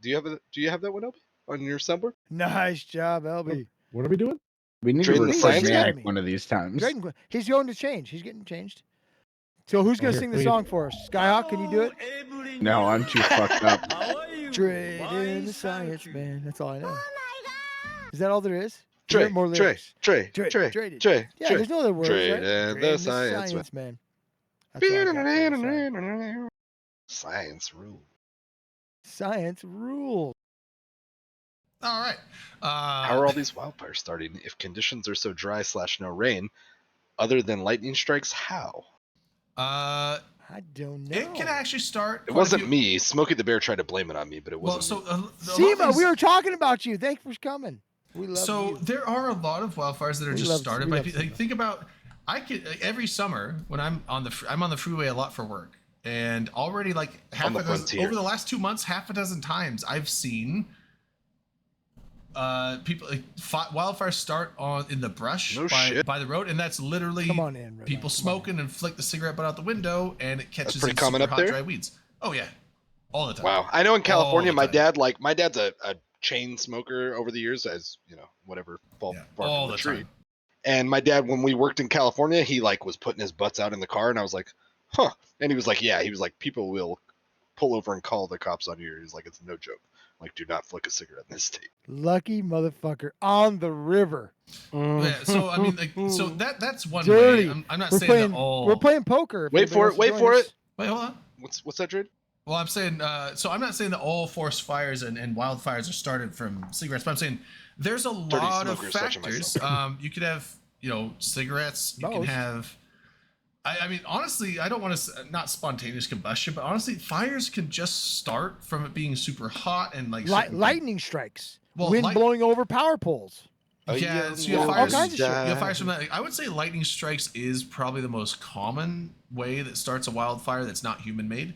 Do you have that one open on your soundboard? Nice job, LB. What are we doing? We need Trading to the record Science Manic Academy. one of these times. Dragon Quest. He's going to change. He's getting changed. So who's gonna Here, sing let the me- song for us? Skyhawk, can you do it? No, I'm too fucked up. Trade in the science, man. That's all I know. Is that all there is? Trey, There are more Trey, lyrics. Trey, Trade- Trey, traded. Trey, Yeah, Trey. there's no other words, Trade right? in Trade the in the science, man. That's all I got for you, sorry. Science rule. Science rules. All right. How are all these wildfires starting if conditions are so dry / no rain? Other than lightning strikes, how? Uh, I don't know. it can actually start. It quite a wasn't few- me. Smokey the Bear tried to blame it on me, but it Well, wasn't so me. a lot of Seema, we things- were talking about you. Thanks for coming. We love So you. there are a lot of wildfires that are We just love- started we by love people. Like, Simba. think about, I could every summer when I'm on the freeway a lot for work, and already like On the half a dozen frontier. over the last 2 months, half a dozen times I've seen people like wildfires start in the brush No shit. by the road, and that's literally Come on in, Redline. people Come on smoking and flick the cigarette butt out the window, and it catches pretty in common super up hot there? dry weeds. Oh yeah, all the time. Wow. I know in California, the my time. dad's a chain smoker over the years, as you know, whatever fall Yeah, far all from the the tree. time. And my dad, when we worked in California, he like was putting his butts out in the car, and I was like, huh. And he was like, yeah. He was like, people will pull over and call the cops on you. He's like, it's no joke. Like, do not flick a cigarette in this state. Lucky motherfucker on the river. Yeah, so I mean, like, so that's one Dirty. way. I'm not We're saying playing. that all. We're playing poker. if Wait anybody for wants it, to wait join for us. it. Wait, hold on. What's that, Drake? Well, I'm saying, so I'm not saying that all forest fires and wildfires are started from cigarettes, but I'm saying there's a lot of smokers touching factors. myself. You could have, cigarettes. You can Most. have. I mean, honestly, I don't want to not spontaneous combustion, but honestly, fires can just start from it being super hot and like certain- Lightning strikes. Well, Wind light- blowing over power poles. Yeah, so you all have fires. kinds of shit. You have fires from that. I would say lightning strikes is probably the most common way that starts a wildfire that's not human made.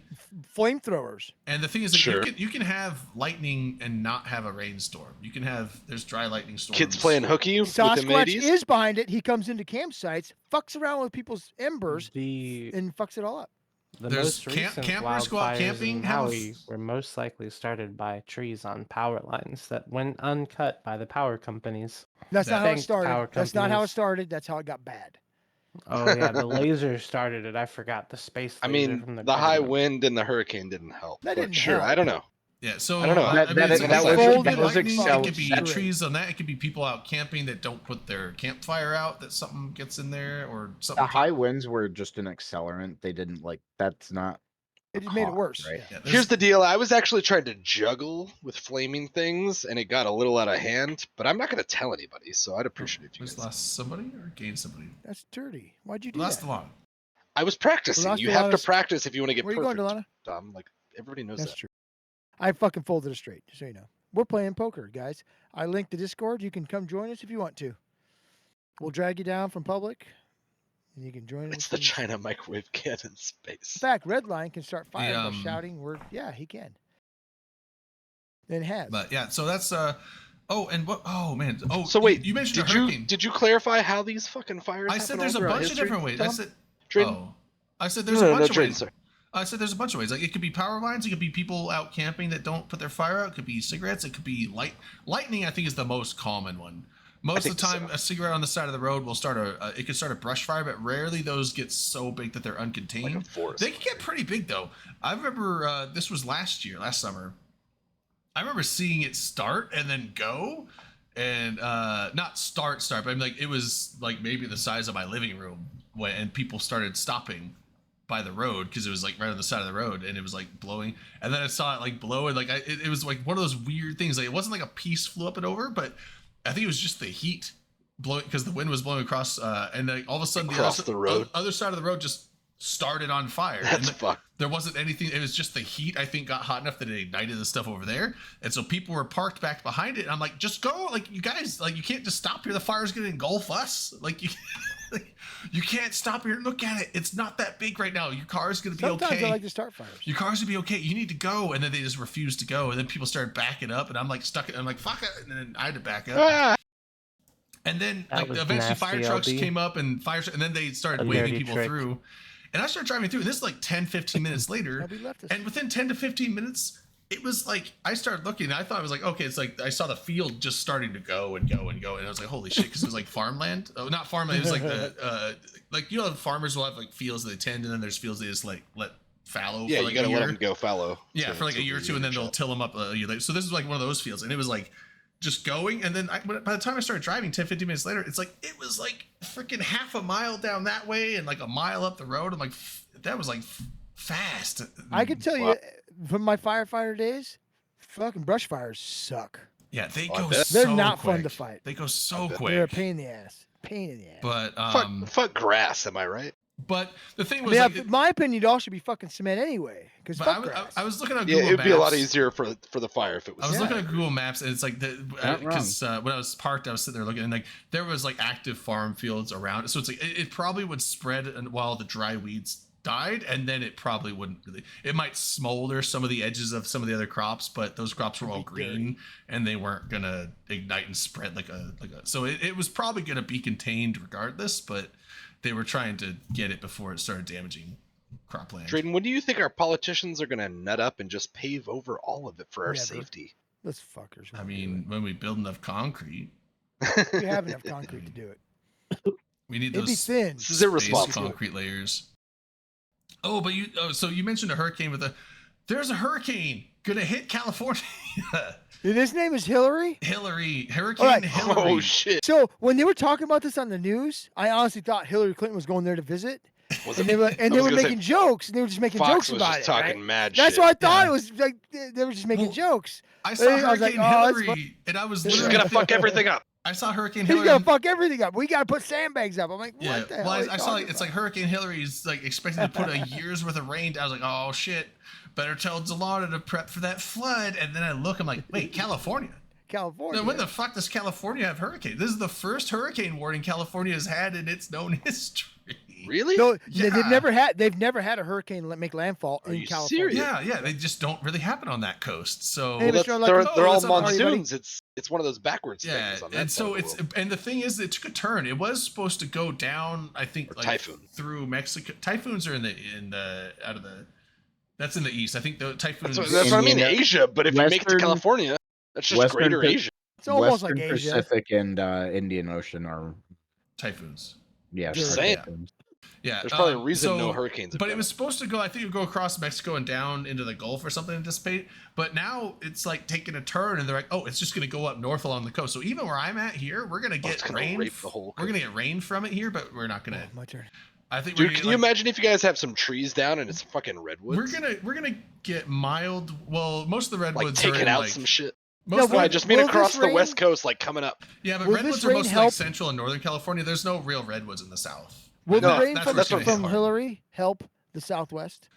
Flamethrowers. And the thing is that Sure. you can have lightning and not have a rainstorm. You can have there's dry lightning storms. Kids playing hooky with the Sasquatch mateys? is behind it. He comes into campsites, fucks around with people's embers, The and fucks it all up. There's most recent campers go out wildfires camping, in have- Maui were most likely started by trees on power lines that went uncut by the power companies. That's not how it Thanks, power started. That's not how it companies. started. That's how it got bad. Oh yeah, the laser started it. I forgot the space. I laser mean, from the high government. wind and the hurricane didn't help. That but didn't sure, help. I don't know. Yeah, so I don't know. That- I mean, that- it's that like was- folded that was lightning, excel- it could be that- trees on that. It could be people out camping that don't put their campfire out. That something gets in there or something. The high winds were just an accelerant. They didn't like. That's not. It just made it cause, worse. right? Yeah. Yeah, Here's the deal. I was actually trying to juggle with flaming things, and it got a little out of hand. But I'm not going to tell anybody, so I'd appreciate if you Just guys. lost somebody or gained somebody. That's dirty. Why'd you do Lost that? a lot. I was practicing. lost You a have lot to of- practice if you want to get Where you going, perfect. Delana? Dom, like everybody knows That's that. true. I fucking folded it straight, just so you know. We're playing poker, guys. I linked the Discord. You can come join us if you want to. We'll drag you down from public, and you can join us. It's the in- China microwave cannon space. In fact, Redline can start firing by um, shouting word. Yeah, he can. Then has. But yeah, so that's oh, and what? Oh man. Oh, So wait, you mentioned did a hurricane. did you clarify how these fucking fires? I happen said all there's a throughout bunch of history, different ways. I Tom? said. Drayden? Oh, I said there's No, a no, bunch of Drayden, ways. sorry. I said there's a bunch of ways. Like it could be power lines. It could be people out camping that don't put their fire out. It could be cigarettes. It could be lightning. I think is the most common one. Most of the think time, so. a cigarette on the side of the road will start it could start a brush fire, but rarely those get so big that they're uncontained. Like a forest. They can get pretty big though. I remember this was last summer. I remember seeing it start and then go, and not start, but I mean like it was like maybe the size of my living room and people started stopping by the road because it was like right on the side of the road and it was like blowing, and then I saw it like blow and like it was like one of those weird things. Like it wasn't like a piece flew up and over, but I think it was just the heat blowing because the wind was blowing across, and like all of a sudden Across the road. other side of the road just started on fire. That's and fucked. there wasn't anything. It was just the heat. I think got hot enough that it ignited the stuff over there, and so people were parked back behind it. And I'm like, just go, like you guys, like you can't just stop here. The fire's gonna engulf us. Like you, you can't stop here. Look at it. It's not that big right now. Your car's gonna be Sometimes okay. I like to start fires. Your car's gonna be okay. You need to go. And then they just refused to go. And then people started backing up, and I'm like stuck. I'm like fuck it. And then I had to back up. Ah! And then That like was eventually nasty, fire trucks LB. came up and and then they started A waving nerdy people trick. through. And I started driving through. And this is like 10, 15 minutes later. Nobody left us. And within 10 to 15 minutes, it was like I started looking. And I thought it was like, okay, it's like I saw the field just starting to go and go and go. And I was like, holy shit, because it was like farmland. Oh, not farmland. It was like the like farmers will have like fields they tend, and then there's fields they just like let fallow. Yeah, for like you gotta a let year. them go fallow. Yeah, to- for like to a year or the two, and then they'll shot. till them up a year later. So this is like one of those fields, and it was like just going. And then by the time I started driving 10, 15 minutes later, it's like it was like freaking half a mile down that way and like a mile up the road. I'm like, that was like fast. I can tell Wow. you from my firefighter days, fucking brush fires suck. Yeah, they I go. bet. So They're not fun to quick. fight. They go so bet. quick. They're a pain in the ass. Pain in the ass. But Fuck grass, am I right? but the thing I was, mean, like, in my opinion, it all should be fucking cement anyway. Because but fuck grass. I was looking at Yeah, Google it'd be a lot Maps. easier for the fire if it was. I was Yeah. looking at Google Maps, and it's like Not because when I was parked, I was sitting there looking, and like there was like active farm fields around. So it's like it probably would spread while the dry weeds died, and then it probably wouldn't really. It might smolder some of the edges of some of the other crops, but those crops were all It'd be green, and they weren't gonna ignite and spread like a. So it was probably gonna be contained regardless, but they were trying to get it before it started damaging cropland. Drayden, when do you think our politicians are gonna nut up and just pave over all of it for our Never. safety? Those fuckers. I won't do mean, when we build enough concrete, it. we have enough concrete to do it. we need It'd be those thin. This is space irresponsible. concrete layers. Oh, but so you mentioned a hurricane there's a hurricane gonna hit California. Dude, his name is Hillary. Hurricane Alright. Hillary. Oh shit! So when they were talking about this on the news, I honestly thought Hillary Clinton was going there to visit, Was and it? they were I was gonna say, making jokes, and they were just making Fox jokes was about just it. talking right? mad That's shit. what I thought. Yeah. It was like they were just making Well, jokes. I saw I was like, Hurricane oh, that's Hillary, and I was She's literally gonna fuck everything up. I saw Hurricane He's Hillary. gonna fuck everything up. We gotta put sandbags up. I'm like, what Yeah, the well, hell? are you I saw talking it's like about? Hurricane Hillary's like expecting to put a year's worth of rain. I was like, oh shit, better tell Delano to prep for that flood. And then I look, I'm like, wait, California. California. Now, when the fuck does California have hurricanes? This is the first hurricane warning California has had in its known history. Really? No, Yeah. they've never had a hurricane make landfall Are in you California. serious? Yeah, they just don't really happen on that coast. So Hey, Well, Mr. that's, Unlucky. they're all that's not- monsoons. It's one of those backwards yeah, things. On that and side so of the it's world. and the thing is, it took a turn. It was supposed to go down, I think, Or like typhoon. through Mexico. Typhoons are in the out of the. That's in the east. I think the typhoons. That's what I mean. Indian- Asia, but if you make it to Western- California, that's just Western greater Pac- Asia. It's almost Western like Asia. Pacific and Indian Ocean are Typhoons. Just sorry, saying. typhoons. Yeah, There's probably a reason so- no hurricanes. have But it done was supposed to go. I think it would go across Mexico and down into the Gulf or something to dissipate. But now it's like taking a turn, and they're like, "Oh, it's just going to go up north along the coast." So even where I'm at here, we're going to it's get gonna rain. rape the whole We're going to get rain from it here, but we're not going Oh, to. my turn. I think Dude, we're can gonna, you like, imagine if you guys have some trees down and it's fucking redwoods? we're gonna get mild. Well, most of the like redwoods are taking in, out like, some shit. most No, of No, the- I just mean will across this the rain- west coast, like coming up. yeah, but will this redwoods are rain mostly help- like central and northern California. There's no real redwoods in the south. Will No, the rain that's from, where it's gonna hit from hard. Hillary help the Southwest?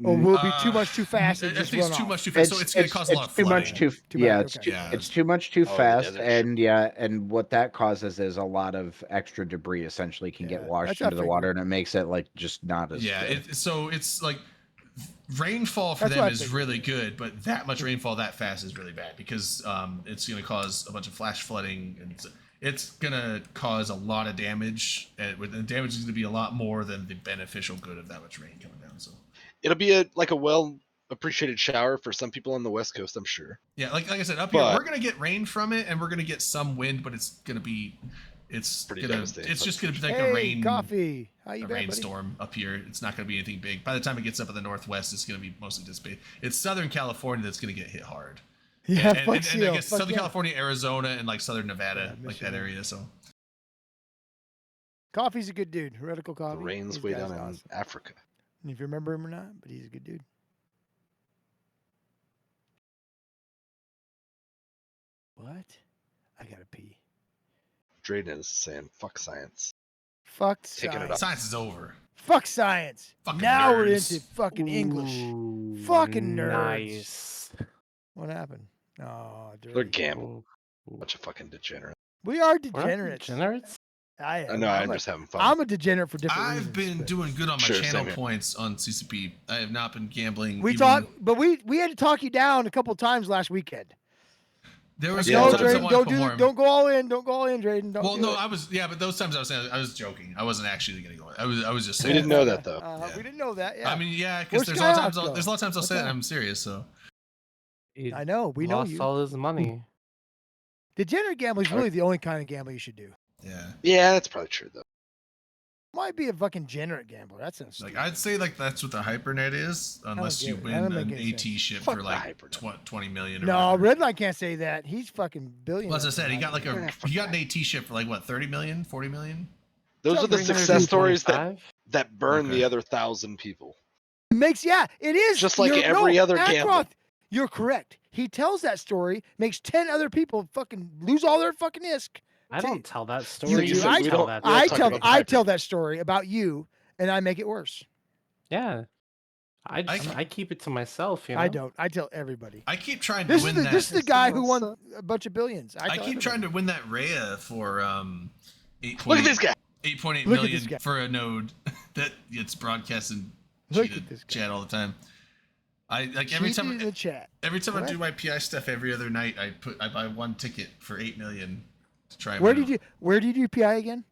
Or will it be too much too fast I and think just it's run too off? much too fast. So it's going to cause a lot of too flooding. much too. Too Yeah, bad, it's okay. too, Yeah. it's too much too Oh, the fast, desert. and what that causes is a lot of extra debris essentially can Yeah, get washed that's what I into the water, figured. and it makes it like just not as Yeah, good. so it's like rainfall for That's what them I is figured. really good, but that much rainfall that fast is really bad because it's going to cause a bunch of flash flooding, and it's going to cause a lot of damage. And the damage is going to be a lot more than the beneficial good of that much rain coming down. So It'll be a well appreciated shower for some people on the west coast, I'm sure. yeah, like I said, up here But- we're going to get rain from it, and we're going to get some wind, but it's going to be Pretty gonna devastating, it's just going to be like Hey, a rain coffee. How you a been, buddy? rainstorm up here. It's not going to be anything big. By the time it gets up in the northwest, it's going to be mostly dissipated. It's Southern California that's going to get hit hard. Yeah, and, fuck and I Seal, guess fuck Southern yeah. California, Arizona, and like Southern Nevada, Yeah, like that Michigan. area. So Coffee's a good dude. Heretical The coffee. rain's This way guy's down in awesome. Africa. And if you remember him or not, but he's a good dude. What? I gotta pee. Drayden is saying, fuck science. Fuck Taking it science. up. science is over. Fuck science. Fucking now we're nerds. into fucking English. Ooh, Fucking nerds. Nice. What happened? Oh, They're dirty. gambling. Bunch of fucking degenerates. We are We're not degenerates. Degenerates? I am. No, I'm I'm just having fun. I'm a degenerate for different reasons. I've been but- doing good on my Sure, channel same here. points on CCP. I have not been gambling. We even- talked, but we had to talk you down a couple times last weekend. There was Yeah, no, times I Drayden, wanted don't to put do. more in. Don't go all in. Don't go all in, Drayden. Don't Well, do no, it. but those times I was saying I was joking. I wasn't actually gonna go. I was just We saying. didn't know that though. Yeah. We didn't know that. Yeah. I mean, yeah, Where's because there's a lot of times Skyhawk I'll, go? there's a lot of times I'll What's say that up? I'm serious. So He I know. We know lost you. all his money. Degenerate gambling is really the only kind of gambling you should do. yeah, Yeah, that's probably true though. Might be a fucking degenerate gambler. That sounds like stupid. I'd say like that's what the hypernet is, unless you get it. win That don't an make any AT sense. ship Fuck for the like hypernet. 20 million. Or No, whatever. Redline can't say that. He's fucking billion. Well, as I said, he got like Yeah, fuck he got an that. AT ship for like what 30 million, 40 million. Those are the success stories that 325? burn Okay. the other 1,000 people. It is Just like you're- every no, other gamble. Ackroft, you're correct. He tells that story, makes 10 other people fucking lose all their fucking isk. I don't tell that You story. do. said I we tell don't- that we don't I talk tell about I hyper. tell that story about you, and I make it worse. Yeah. I keep it to myself, you know. I don't. I tell everybody. I keep trying to This win is the that. this is the guy who won a bunch of billions. I keep trying to win that Rhea for 8.8 Look at this guy. 8.8 Look at million this guy. for a node that gets broadcast in Look at cheated this guy. chat all the time. I like every time in the chat. every time I What? do my PI stuff every other night I buy one ticket for 8 million to try and Where win did you do PI again?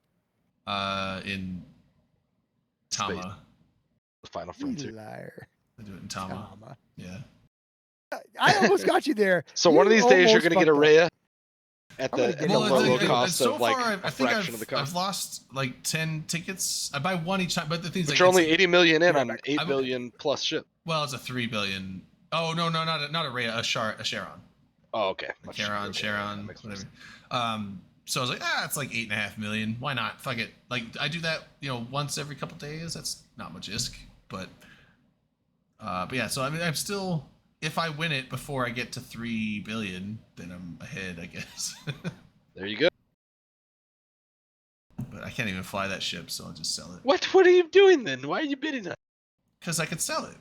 in Tama. The Final You Frontier. liar. I do it in Tama. Tama. Yeah. I almost got you there. So one of You these days you're almost gonna get a fucked up. Rhea at I'm the, gonna at get the one. low, low Well, cost so of like far, a I think fraction of the I've cost. lost like 10 tickets. I buy one each time, but the thing's But like you're it's- only 80 million in on an 8 I'm- billion plus ship. well, it's a 3 billion. Oh no, not a Rhea, a Sharon. Oh, okay. A Much Charon, cheaper. Okay, Sharon, that makes more whatever. sense. So I was like, it's like 8.5 million. Why not? Fuck it. Like I do that, once every couple days. That's not much isk, but yeah. So I mean, I'm still. If I win it before I get to 3 billion, then I'm ahead, I guess. There you go. But I can't even fly that ship, so I'll just sell it What are you doing then? Why are you bidding on it? because I could sell it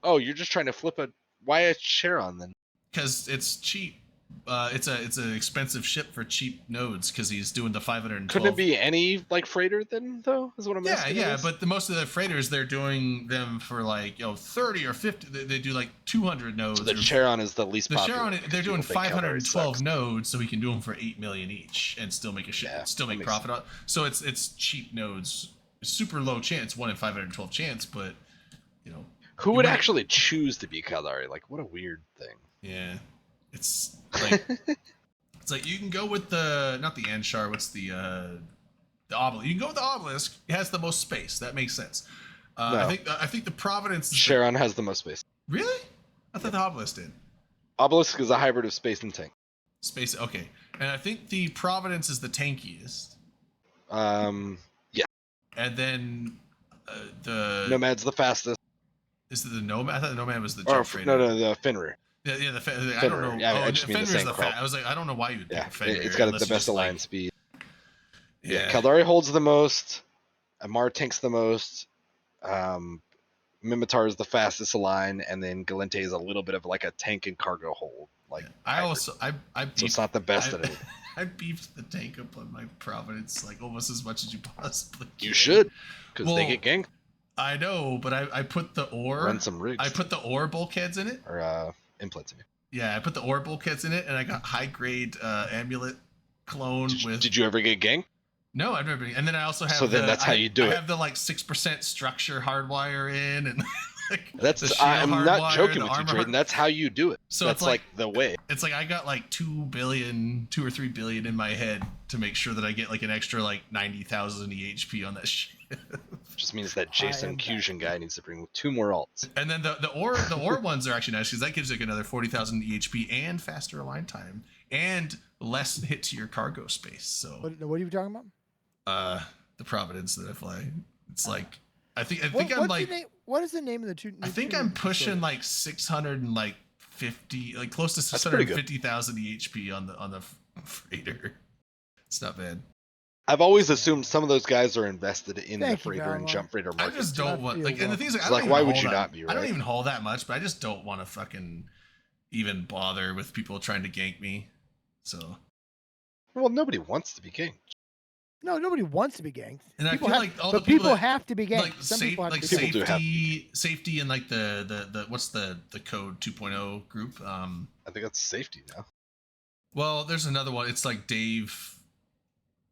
Oh, you're just trying to flip a. Why a Charon then? because it's cheap. It's an expensive ship for cheap nodes because he's doing the 512. Couldn't it be any like freighter then though? Is what I'm Yeah, asking. I yeah, guess? but most of the freighters they're doing them for like 30 or 50. They do like 200 nodes. So the or- Charon is the least the popular. Charon, because they're doing people think Caldari 512 sucks. nodes, so he can do them for 8 million each and still make a shit, Yeah, still that make makes profit on. So it's cheap nodes, super low chance, 1 in 512 chance, but Who you would might- actually choose to be Caldari? Like, what a weird thing. yeah, it's like it's like you can go with the not the Anshar, what's the obelisk? You can go with the obelisk. It has the most space. That makes sense. No. I think the Providence. Is the- Charon has the most space. really? I thought the obelisk did. Obelisk is a hybrid of space and tank. Space. Okay, and I think the Providence is the tankiest. Yeah. And then the Nomad's the fastest. is it the Nomad? I thought the Nomad was the Or jump freighter. no, the Fenrir. Yeah, the I Fenrir. don't know. Yeah, I oh, just mean the Fenrir's same fat. crop. I was like, I don't know why you would Yeah, pick Fenrir. it's got unless the you best just, like- aligned speed. Yeah. Caldari holds the most. Amar tanks the most. Mimitar is the fastest align, and then Galente is a little bit of like a tank and cargo hold. Like I hybrid. also I So it's beefed, not the best I, at it. I beefed the tank up on my Providence like almost as much as you possibly can. You should, because they Well, get ganked. I know, but I put the ore. Run some rigs. I put the ore bulkheads in it. or implants. I mean. Yeah, I put the ore bulkheads in it, and I got high grade amulet clone with. Did you ever get ganked? No, I've never been. And then I also have. So then that's how you do I it. have the like 6% structure hardwire in, and like That's the shield I'm not hardwire, joking the with you, armor Drayden. hard- That's how you do it. So that's it's like- the way. It's like I got like 2 or 3 billion in my head to make sure that I get like an extra like 90,000 EHP on that shit. Just means that I Jason am Fusion guy needs to bring 2 more alts. And then the ore ones are actually nice because that gives like another 40,000 EHP and faster align time and less hit to your cargo space. So What are you talking about? the Providence that I fly, it's like I think What's I'm the like name? What is the name of the two? I think I'm pushing like 650, like close to That's pretty good. 650,000 EHP on the freighter. It's not bad. I've always assumed some of those guys are invested in Thank the you, freighter and Grandma. jump freighter I market. just too. don't want like, and the things like, I It's don't like, even why haul would you that- not be, I don't right? even haul that much, but I just don't want to fucking even bother with people trying to gank me. So, Well, nobody wants to be ganked. No, nobody wants to be ganked. and I People feel have, like all but the people that, have to be ganked. like Some safe, people have like to be People do have to safety, and like the what's the code 2.0 group? I think that's safety now. Well, there's another one. It's like Dave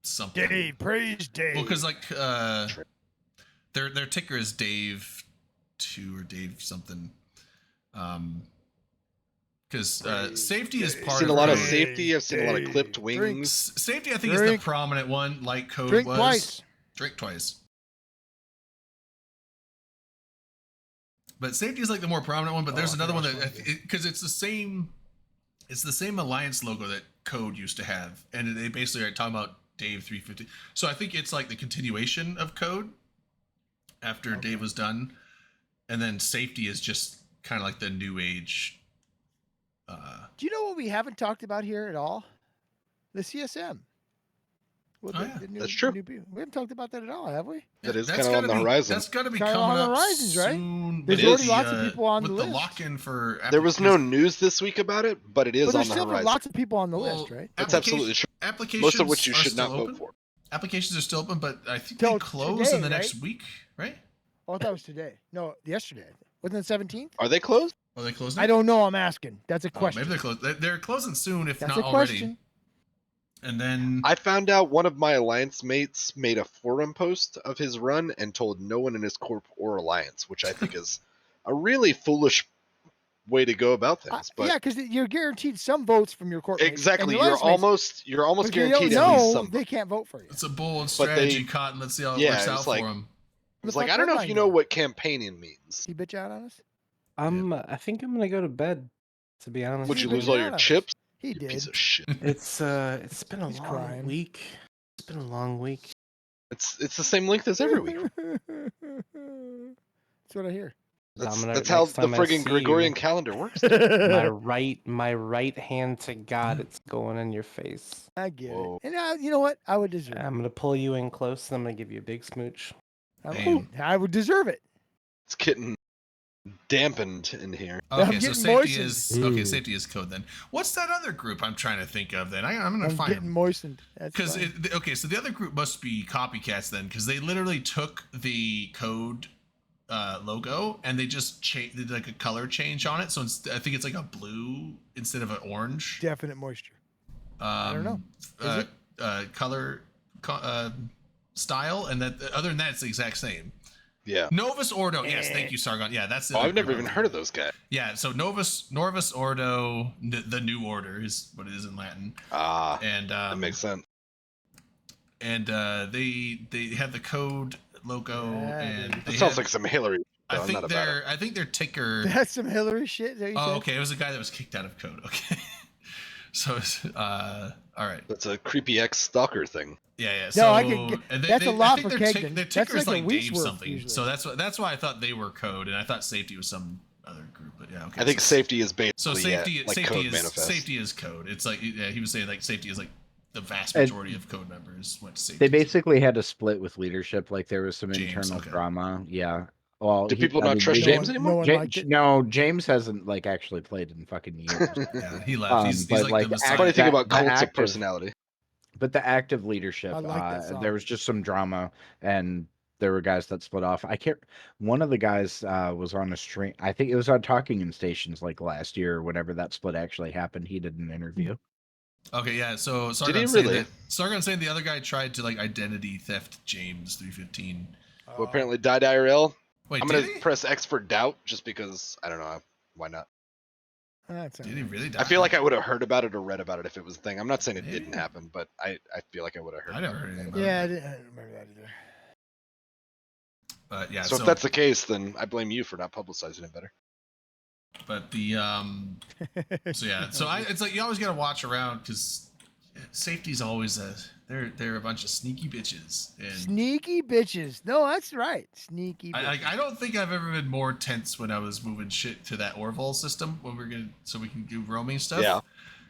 something. Dave, praise Dave. Well, because like their ticker is Dave 2 or Dave something. Because safety is I've part seen of a lot of Code. safety. I've seen a lot of clipped Drink. wings. Safety, I think, is the Drink. prominent one, like Code Drink was. twice. Drink twice. But safety is like the more prominent one. But there's Oh, another one gosh, that because it's the same Alliance logo that Code used to have, and they basically are talking about Dave 350. So I think it's like the continuation of Code after Dave was done, and then safety is just kind of like the new age. Do you know what we haven't talked about here at all? The CSM. With Oh, the, yeah. the new, That's true. New people. We haven't talked about that at all, have we? That is That's kind of on gotta the be- horizon. That's got to be Kinda coming on the up horizons, right? soon. There's with already the, lots of people on with the the list. lock-in for. There was no applications. news this week about it, but it is But on there's the still horizon. lots of people on the Well, list, right? That's absolutely true. Applications Most of which you are should still not open. vote for. Applications are still open, but I think Till they close in today, the next right? week, right? Oh, I thought it was today. No, yesterday. Wasn't it 17th? Are they closed? Are they closing? I don't know. I'm asking. That's a Oh, question. maybe they're closed. They're closing soon, if That's not a already. question. And then I found out one of my alliance mates made a forum post of his run and told no one in his corp or alliance, which I think is a really foolish way to go about things. But Yeah, because you're guaranteed some votes from your court. mates and exactly, your you're alliance mates. almost But if you guaranteed don't at least know, some. they can't vote for you. it's a bold But they- strategy, Cotton. Let's see how it Yeah, works it's out like- for them. It's The like fuck I don't know would if you know? know what campaigning means. He bitch out on us. I think I'm gonna go to bed. To be honest, Would He you bitch lose all out your on us. chips? He You did. piece of shit. it's been a He's long crying. week. It's been a long week. It's the same length as every week. That's what I hear. That's how the friggin' Gregorian calendar works. my right hand to God, it's going in your face. I get Whoa. it. And you know what? I would deserve it. I'm gonna pull you in close, and I'm gonna give you a big smooch. I would deserve it. It's getting dampened in here. I'm Okay, so getting safety moistened. is okay. Safety is Code then. What's that other group I'm trying to think of then? I'm gonna I'm find getting moistened. That's because fine. okay, so the other group must be copycats then, because they literally took the Code logo and they just did like a color change on it. So I think it's like a blue instead of an orange. Definite moisture. I don't know. Is Color style, and that other than that, it's the exact same. Yeah. Novus Ordo, yes, thank you, Sargon. Yeah, that's the Oh, other I've never group. even heard of those guys. Yeah, so Norvis Ordo, the New Order is what it is in Latin, Ah, and that makes sense. and they have the Code logo, Yeah, and dude. they That sounds have- like some Hillary. I so I'm think not about it. I think their ticker. That's some Hillary shit. Is that what you Oh, said? okay, it was a guy that was kicked out of Code. Okay, so all right, That's a creepy ex stalker thing. yeah. No, So I can get- and that's a I lot think for their Kegden. Their That's ticker is like a like week's Dave worth, something. usually. So that's why I thought they were Code, and I thought safety was some other group. But yeah, okay. I think so, safety is basically So safety, like safety code is manifest. safety is Code. It's like he was saying like safety is like the vast And majority of Code members went to safety. They basically had a split with leadership. Like there was some James, internal okay. drama. Yeah. Well, Do people not trust they- James no anymore? one Ja- liked it. no, James hasn't like actually played in fucking years. Yeah, he left. He's but, like, like, the That's Messiah. funny thing That- about that cults of active- personality. But the active leadership, I like that song. there was just some drama, and there were guys that split off. I can't. One of the guys was on a stream. I think it was on Talking in Stations like last year, or whenever that split actually happened. He did an interview. Okay, yeah. So he Sargon saying really? that Sargon saying the other guy tried to like identity theft James 315. Who apparently died IRL. Wait, I'm did gonna he? press X for doubt just because I don't know why not. That's all Did he right. really die? I feel like I would have heard about it or read about it if it was a thing. I'm not saying it didn't Maybe. happen, but I feel like I would have heard. I never heard anything about Yeah, I it. didn't remember that either. But yeah, So if that's the case, then I blame you for not publicizing it better. but the so yeah, so it's like you always gotta watch around because safety's always they're a bunch of sneaky bitches, and Sneaky bitches. No, that's right. Sneaky bitches. I don't think I've ever been more tense when I was moving shit to that Orval system when we're gonna so we can do roaming stuff. Yeah.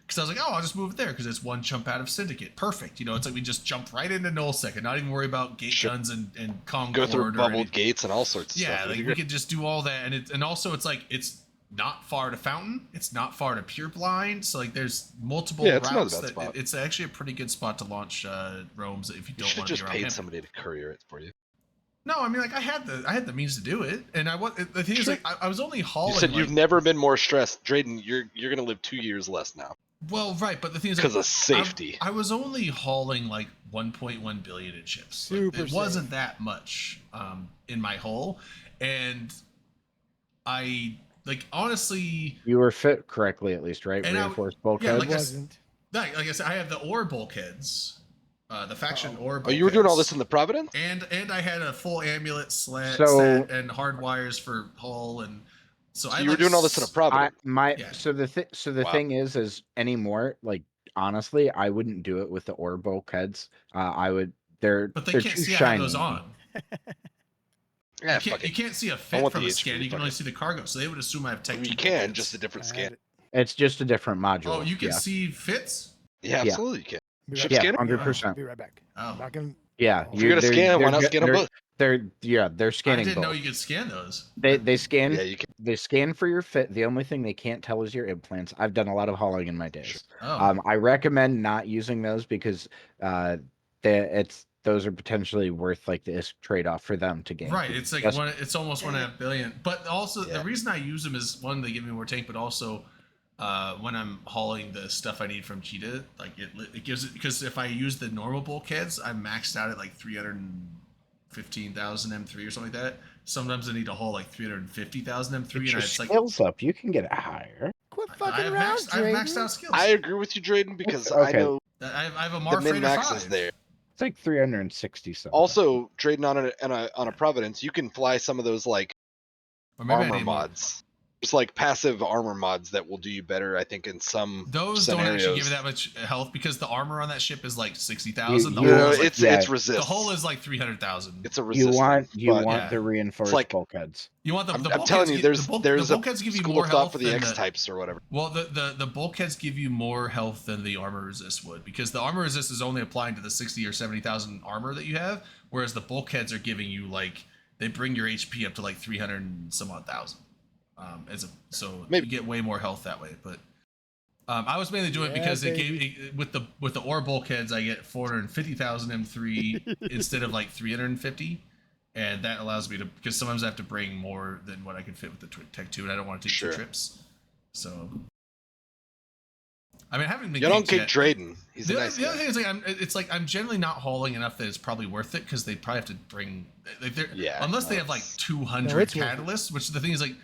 Because I was like, oh, I'll just move it there because it's one jump out of Syndicate. Perfect. You know, it's like we just jump right into Nullsec and not even worry about gate Sure. guns and Concord. Go through or bubbled any- gates and all sorts of Yeah, stuff. like we could just do all that, and also it's like it's not far to Fountain, it's not far to Pure Blind, so like there's multiple Yeah, it's not a routes. bad spot. It's actually a pretty good spot to launch roams if you You don't should want to just be around paid camping. somebody to courier it for you. No, I mean like I had the means to do it, and the thing is like I was only hauling. You said like, you've never been more stressed, Drayden. You're gonna live 2 years less now. Well, right, but the thing is, because like, of safety. I was only hauling like 1.1 billion in chips. Like, Super it wasn't safe. that much in my hull, and I like honestly. You were fit correctly, at least, right? And Reinforced yeah, bulkhead. like Wasn't. like I said, I have the ore bulkheads, the faction ore. Oh, you were doing all this in the Providence? and I had a full amulet set So- and hard wires for hull, and so, So I you were like doing all this in a Providence? Yeah. So the Wow. thing is anymore, like honestly, I wouldn't do it with the ore bulkheads. I would. They're But they they're can't too see I shiny. have those on. Yeah, you fuck can't, you it. can't see a I fit want from the a HP, scan. You can fuck only it. see the cargo, so they would assume I have I Tech mean, 2 you can, bulkheads. just a different I scan. had it. It's just a different module. Oh, you can yeah. see fits. Yeah, Yeah. absolutely you can. Be Ship right scanner? back. 100%. Be right back. Oh. Back in. Yeah, Oh. If you're gonna scan, why not scan them both? They're I scanning didn't know both. you could scan those. They scan. Yeah, you can. They scan for your fit. The only thing they can't tell is your implants. I've done a lot of hauling in my days. Oh. I recommend not using those because those are potentially worth like the trade off for them to gain. Right, it's like Yes. it's almost 1.5 billion. But also Yeah. the reason I use them is one, they give me more tank, but also when I'm hauling the stuff I need from Cheetah, like it gives it, because if I use the normal bulkheads, I'm maxed out at like 315,000 M3 or something like that. Sometimes I need to haul like 350,000 M3, Get and your it's like skills up. You can get it higher. Quit I fucking have around, maxed, I have maxed Drayden. out skills. I agree with you, Drayden, because I Okay. know I have a the Mar min Freighter max 5. is there. It's like 360 something. Also, Drayden, on a Providence, you can fly some of those like Or maybe I armor need more. mods. There's like passive armor mods that will do you better, I think, in some Those scenarios. don't actually give you that much health because the armor on that ship is like 60,000. The You- No, hull is like, it's yeah. resist. the hull is like 300,000. It's a You resist. want but Yeah. the reinforced like- bulkheads. You want the I'm bulkheads telling you, gi- there's the there's bulkheads a give you school more of thought health for the than X types or whatever. Well, the bulkheads give you more health than the armor resist would, because the armor resist is only applying to the 60 or 70,000 armor that you have, whereas the bulkheads are giving you like, they bring your HP up to like 300 and some odd thousand. So Maybe. you get way more health that way. But I was mainly doing it Yeah, because it baby. gave with the ore bulkheads I get 450,000 M3 instead of like 350. And that allows me to, because sometimes I have to bring more than what I can fit with the Tech 2, and I don't want to take Sure. 2 trips. So, I mean, I haven't been You don't kicked kick yet. Drayden. He's a The, nice the other guy. thing is like I'm generally not hauling enough that it's probably worth it, because they probably have to bring like they're, Yeah, unless no, they have like it's- 200 No, it's worth it. catalysts, which the thing is like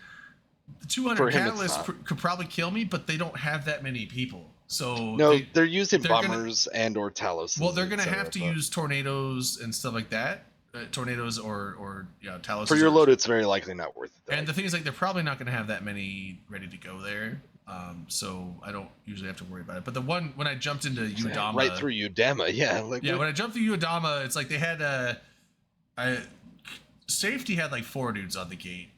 the 200 For him, it's catalysts not. could probably kill me, but they don't have that many people. So No, they're using they're gonna- bombers and or Talos. well, they're gonna have to use tornadoes and stuff like that, tornadoes or Talos for your load. It's very likely not worth it. Though. And the thing is, like, they're probably not gonna have that many ready to go there. So I don't usually have to worry about it. But the one when I jumped into Udama, right through Udama, yeah. Like yeah, when I jumped through Udama, it's like they had safety had like 4 dudes on the gate,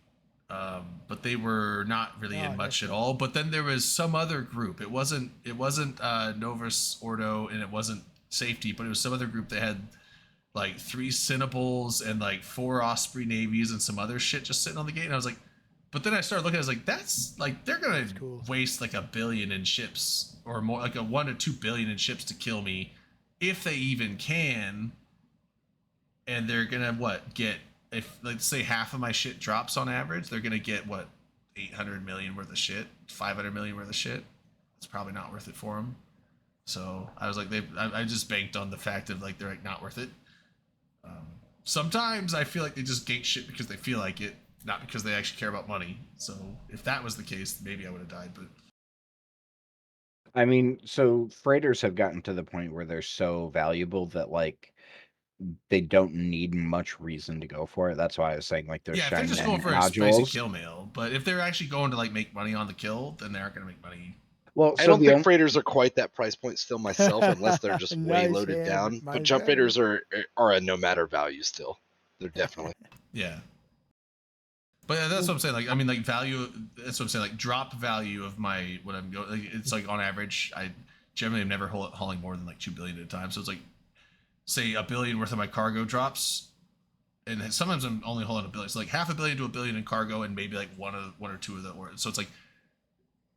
but they were not really Oh, in much that's at all. But then there was some other group. It wasn't Novus Ordo, and it wasn't safety, but it was some other group that had like 3 Cinnables and like 4 Osprey Navies and some other shit just sitting on the gate. And I was like, but then I started looking, I was like, that's like, they're gonna cool. waste like $1 billion in ships, or more, like a 1 to 2 billion in ships to kill me, if they even can. And they're gonna get, if let's say half of my shit drops on average, they're gonna get 800 million worth of shit, 500 million worth of shit. It's probably not worth it for them. So I was like, I just banked on the fact of like, they're like not worth it. Sometimes I feel like they just gate shit because they feel like it, not because they actually care about money. So if that was the case, maybe I would have died. But I mean, so freighters have gotten to the point where they're so valuable that like they don't need much reason to go for it. That's why I was saying like they're yeah, if they're shiny just going for a basic modules. kill mail, but if they're actually going to like make money on the kill, then they aren't going to make money. Well, I so don't the think freighters are quite that price point still myself, unless they're just way Nice loaded hand, down. But mine's jump better. raiders are a no matter value still. They're definitely. Yeah. But that's what I'm saying. Like, I mean, like value. That's what I'm saying. Like drop value of my what I'm going. Like, it's like on average, I generally am never hauling more than like 2 billion at a time. So it's like, say $1 billion worth of my cargo drops, and sometimes I'm only hauling $1 billion. So like $500 million to $1 billion in cargo, and maybe like one or two of the. So it's like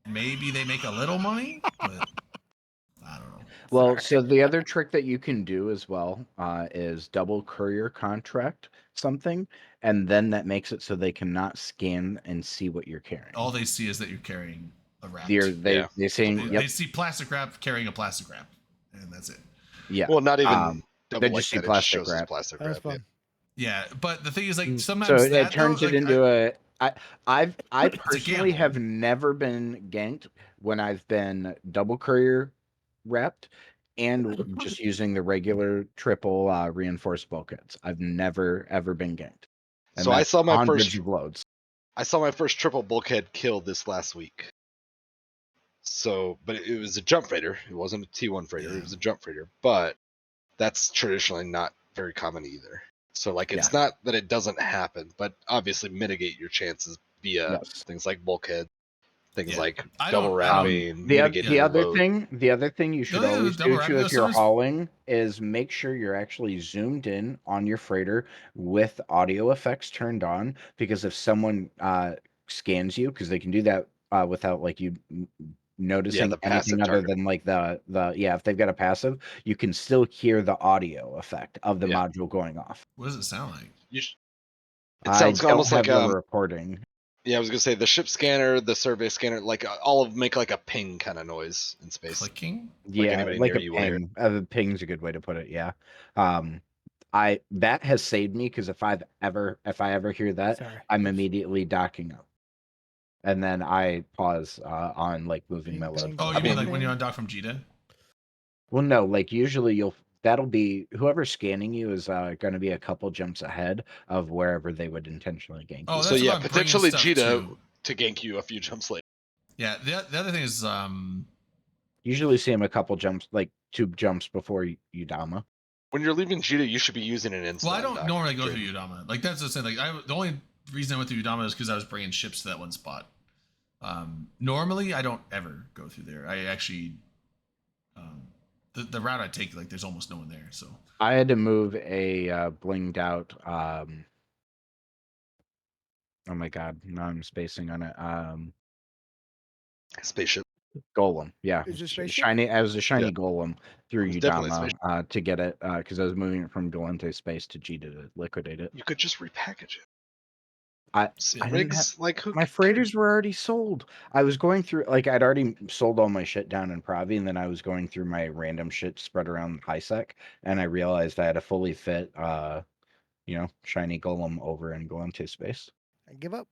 maybe they make a little money, but I don't know. Well, so the other trick that you can do as well is double courier contract something, and then that makes it so they cannot scan and see what you're carrying. All they see is that you're carrying. a wrap. They saying They, yep. they see plastic wrap carrying a plastic wrap, and that's it. Yeah. Well, not even they double like just see that. It just plastic shows as wrap. plastic That was wrap. Yeah. fun. Yeah, but the thing is, like So sometimes it that turns though, it like, into I It's a personally gamble. have never been ganked when I've been double courier repped and just using the regular triple reinforced bulkheads. I've never ever been ganked. And So I that's saw my hundreds first of loads. triple bulkhead kill this last week. So, but it was a jump freighter. It wasn't a T1 freighter. Yeah. It was a jump freighter. But that's traditionally not very common either. So, like, it's not that it doesn't happen, but obviously mitigate your chances via Yes. things like bulkhead, things Yeah. like I double don't- wrapping, The mitigating yeah. your load. the other thing you should thing is always double do wrap, too though, if you're sometimes- hauling is make sure you're actually zoomed in on your freighter with audio effects turned on, because if someone scans you, because they can do that without like you noticing the passive anything other target. than like the if they've got a passive, you can still hear the audio effect of the Yeah. module going off. What does it sound like? It I sounds don't almost have like the recording. yeah, I was gonna say the ship scanner, the survey scanner, like all of them make like a ping kind of noise in space. Clicking? Yeah, anybody like near a you will hear. ping. Ping's a good way to put it. Yeah. That has saved me because if I ever hear that, Sorry. I'm Oops. immediately docking up, and then I pause on like moving Ping, my load. ping, Oh, I you mean mean- like when you're on dock from Jita? Well, no, like usually that'll be whoever's scanning you is going to be a couple jumps ahead of wherever they would intentionally gank Oh, you. that's So what yeah, I'm bringing potentially stuff Cheetah to. to gank you a few jumps later. Yeah, the other thing is Usually see him a couple jumps, like 2 jumps before you Dama. When you're leaving Cheetah, you should be using an instant. well, I don't dock normally go trade. through Udama. Like that's the thing. Like the only reason I went through Udama is because I was bringing ships to that one spot. Normally I don't ever go through there. I actually the route I take, like there's almost no one there. So I had to move a blinged out. Oh my god, now I'm spacing on it. Spaceship. Golem, yeah, Is it spaceship? shiny as a shiny Yeah. golem through It's definitely a Udama to get it because I was moving it from Galente space to G to liquidate it. You could just repackage it. I See, didn't rigs like who My cares? freighters were already sold. I was going through like I'd already sold all my shit down in Pravi, and then I was going through my random shit spread around HiSec, and I realized I had a fully fit, shiny golem over in Galente space. I give up.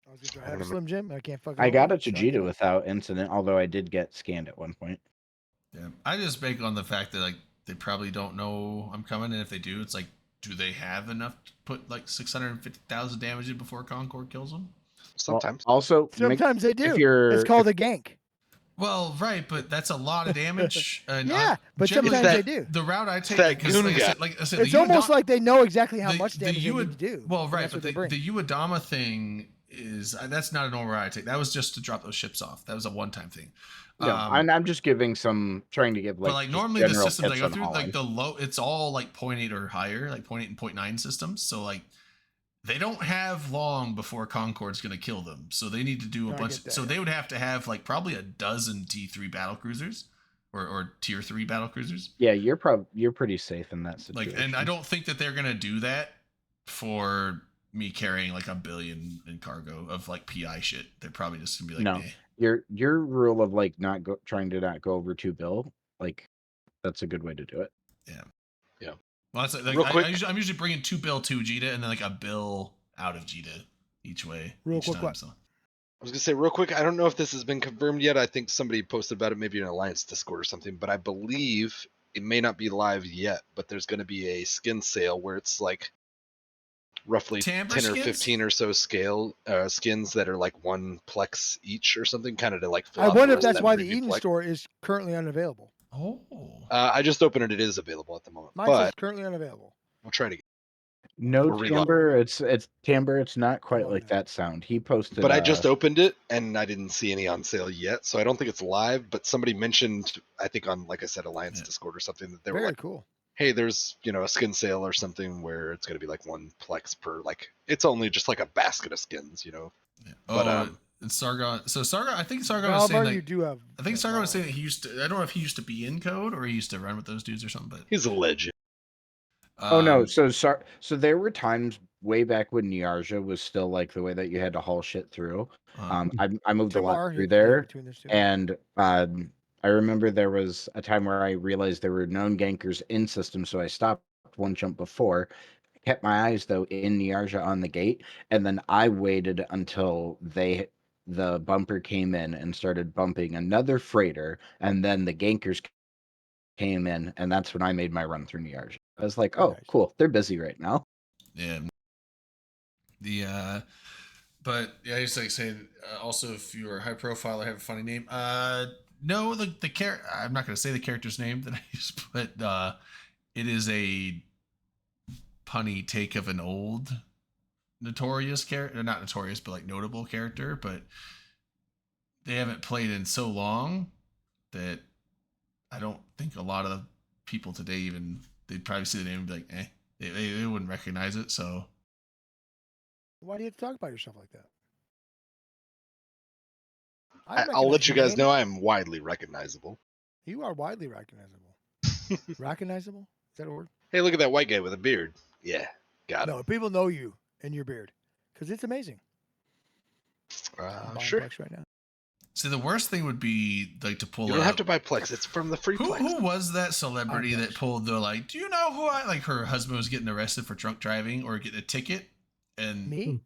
I was gonna I have a remember- Slim Jim. I can't fucking. I got hold it to so I give Jita up. without incident, although I did get scanned at one point. yeah, I just bank on the fact that like they probably don't know I'm coming, and if they do, it's like, do they have enough to put like 650,000 damage in before Concord kills them? Sometimes. Also, Sometimes they do. you're- It's called a gank. Well, right, but that's a lot of damage. And Yeah, but generally, sometimes that- they do. the route I take, that because goon like, guy. like I said, It's the almost Udama- like they know exactly how the- much the damage they Ua- need to do. Well, and right, that's but what they the bring. Uadama thing is that's not a normal route I take. That was just to drop those ships off. That was a one-time thing. No, I'm just giving trying to give like. but like just normally the general systems I tips go on through, hauling. like the low, it's all like 0.8 or higher, like 0.8 and 0.9 systems. So like they don't have long before Concord's going to kill them. So they need to do a No, I bunch. get that, So yeah. they would have to have like probably a dozen T3 battle cruisers or tier 3 battle cruisers. Yeah, you're pretty safe in that situation. Like, and I don't think that they're going to do that for me carrying like $1 billion in cargo of like PI shit. They're probably just going to be like, No. eh. Your rule of like trying to not go over 2 bill, like that's a good way to do it. Well, that's like Real quick- I'm usually bringing 2 bill to Jita and then like a bill out of Jita each way. Real each quick, time, what? So. I was gonna say real quick. I don't know if this has been confirmed yet. I think somebody posted about it, maybe in an Alliance Discord or something. But I believe it may not be live yet. But there's gonna be a skin sale where it's like roughly Timbre 10 or skins? 15 or so skins that are like 1 plex each or something, kind of to like. Fill I out the wonder if rest that's of that why the preview Eden plex. store is currently unavailable. Oh. I just opened it. It is available at the moment, Mine says but currently unavailable. we'll try to. No Or reload. timbre, it's timbre. It's not quite Come on like now. that sound. He posted. But I just opened it and I didn't see any on sale yet, so I don't think it's live. But somebody mentioned, I think on, like I said, Alliance Yeah. Discord or something, that they were Very like, cool. hey, there's a skin sale or something where it's going to be like 1 plex per, like it's only just like a basket of skins. Yeah. But, and Sargon. So Sargon, I think Sargon was saying Valvar, like, you do have. I think that Sargon was saying knowledge. that he used to. I don't know if he used to be in code or he used to run with those dudes or something, but He's a legend. Oh no, Um, so sorry. So there were times way back when Niarja was still like the way that you had to haul shit through. I moved a lot Tamar, through yeah, there, between those two. and I remember there was a time where I realized there were known gankers in system, so I stopped one jump before. Kept my eyes though in Niarja on the gate, and then I waited until the bumper came in and started bumping another freighter, and then the gankers came in, and that's when I made my run through Niarja. I was like, Very oh, nice. cool, they're busy right now. yeah. But yeah, I used to like saying also if you are high profile or have a funny name. No, the character. I'm not going to say the character's name that I used, but it is a punny take of an old notorious character, not notorious, but like notable character. But they haven't played in so long that I don't think a lot of people today even they'd probably see the name and be like, eh, they wouldn't recognize it. So Why do you have to talk about yourself like that? I'll let recognize you guys Danny. know I am widely recognizable. You are widely recognizable. Recognizable? Is that a word? Hey, look at that white guy with a beard. Yeah, got No, people know you and your beard because it's amazing. it. I'm buying Sure. Plex right now. See, the worst thing would be like to pull You don't up. have to buy Plex. It's from the free Plex. Who was that celebrity I'm that pulled the like? Do you know who I like? Her husband was getting arrested for drunk driving or getting a ticket, and Me?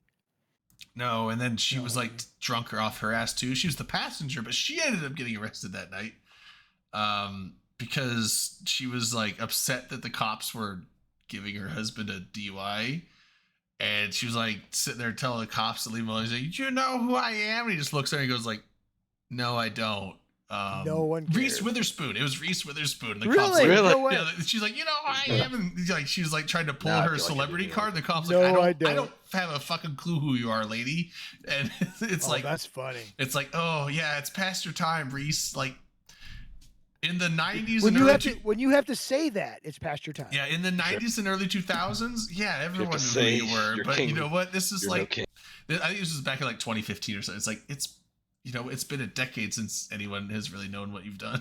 no, and then she No, was I like didn't. drunk her off her ass too. She was the passenger, but she ended up getting arrested that night, because she was like upset that the cops were giving her husband a DUI. And she was like sitting there telling the cops to leave him alone. He's like, "Do you know who I am?" And he just looks at her and he goes like, "No, I don't." No one Reese cares. Witherspoon. It was Reese Witherspoon. And the cops Really? like, Really? No way. yeah, she's like, "You know who I am," and he's like, she's like trying to pull Nah, I her feel like I celebrity did, yeah. card. The cops No, like, I I don't. don't have a fucking clue who you are, lady. And it's Oh, like, that's funny. it's like, oh yeah, it's past your time, Reese. Like in the 90s When and you early have to when you have to say that, it's past your time. yeah, in the 90s and early 2000s, yeah, everyone knew who say you were. you're But king. you know what? This is You're no like, king. I think this was back in like 2015 or so. It's like it's been a decade since anyone has really known what you've done.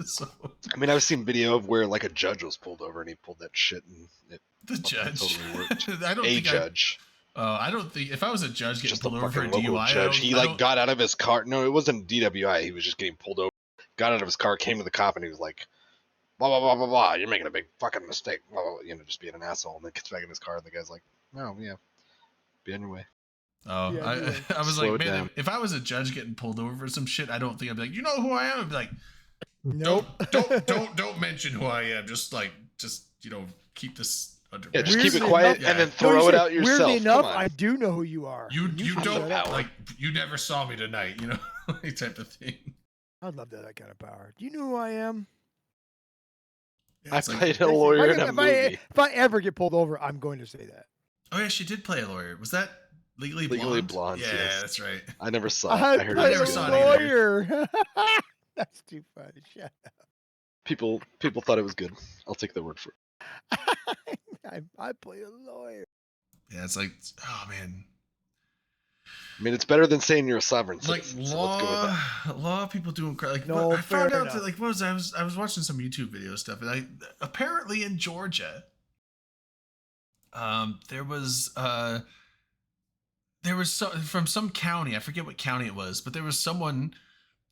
So I mean, I've seen video of where like a judge was pulled over and he pulled that shit and it the judge, totally worked. I don't a think judge. I don't think if I was a judge getting Just a pulled over for a fucking local DUI, judge. He I like don't- got out of his car. No, it wasn't DWI. He was just getting pulled over. Got out of his car, came to the cop, and he was like, "Blah blah blah blah blah. You're making a big fucking mistake." Blah, blah, blah, you know, just being an asshole. And then gets back in his car, and the guy's like, "No, yeah, be on your way." Oh, Yeah, anyway. I was Slow like, it man, down. if I was a judge getting pulled over for some shit, I don't think I'd be like, you know who I am? I'd be like, Nope. don't mention who I am. Just keep this under Yeah, just keep it Weirdly quiet enough- and then yeah. No, you throw it said, out yourself. Weirdly enough, Come on. I do know who you are. You should don't shut up. like you never saw me tonight, you know, type of thing. I'd love that kind of power. Do you know who I am? I It's like- played a Listen, lawyer in a if movie. I ever get pulled over, I'm going to say that. Oh yeah, she did play a lawyer. Was that Legally Blonde? Legally Blonde, Yeah, yes. that's right. I never saw it. I I heard played it never was a saw good. it either. lawyer. That's too funny. Shut up. People thought it was good. I'll take their word for it. I play a lawyer. Yeah, it's like, oh man, I mean, it's better than saying you're a sovereign like citizen. So let's go with that. law people doing like. No, I found fair out that enough. like what was I was watching some YouTube video stuff, and apparently in Georgia, there was from some county, I forget what county it was, but there was someone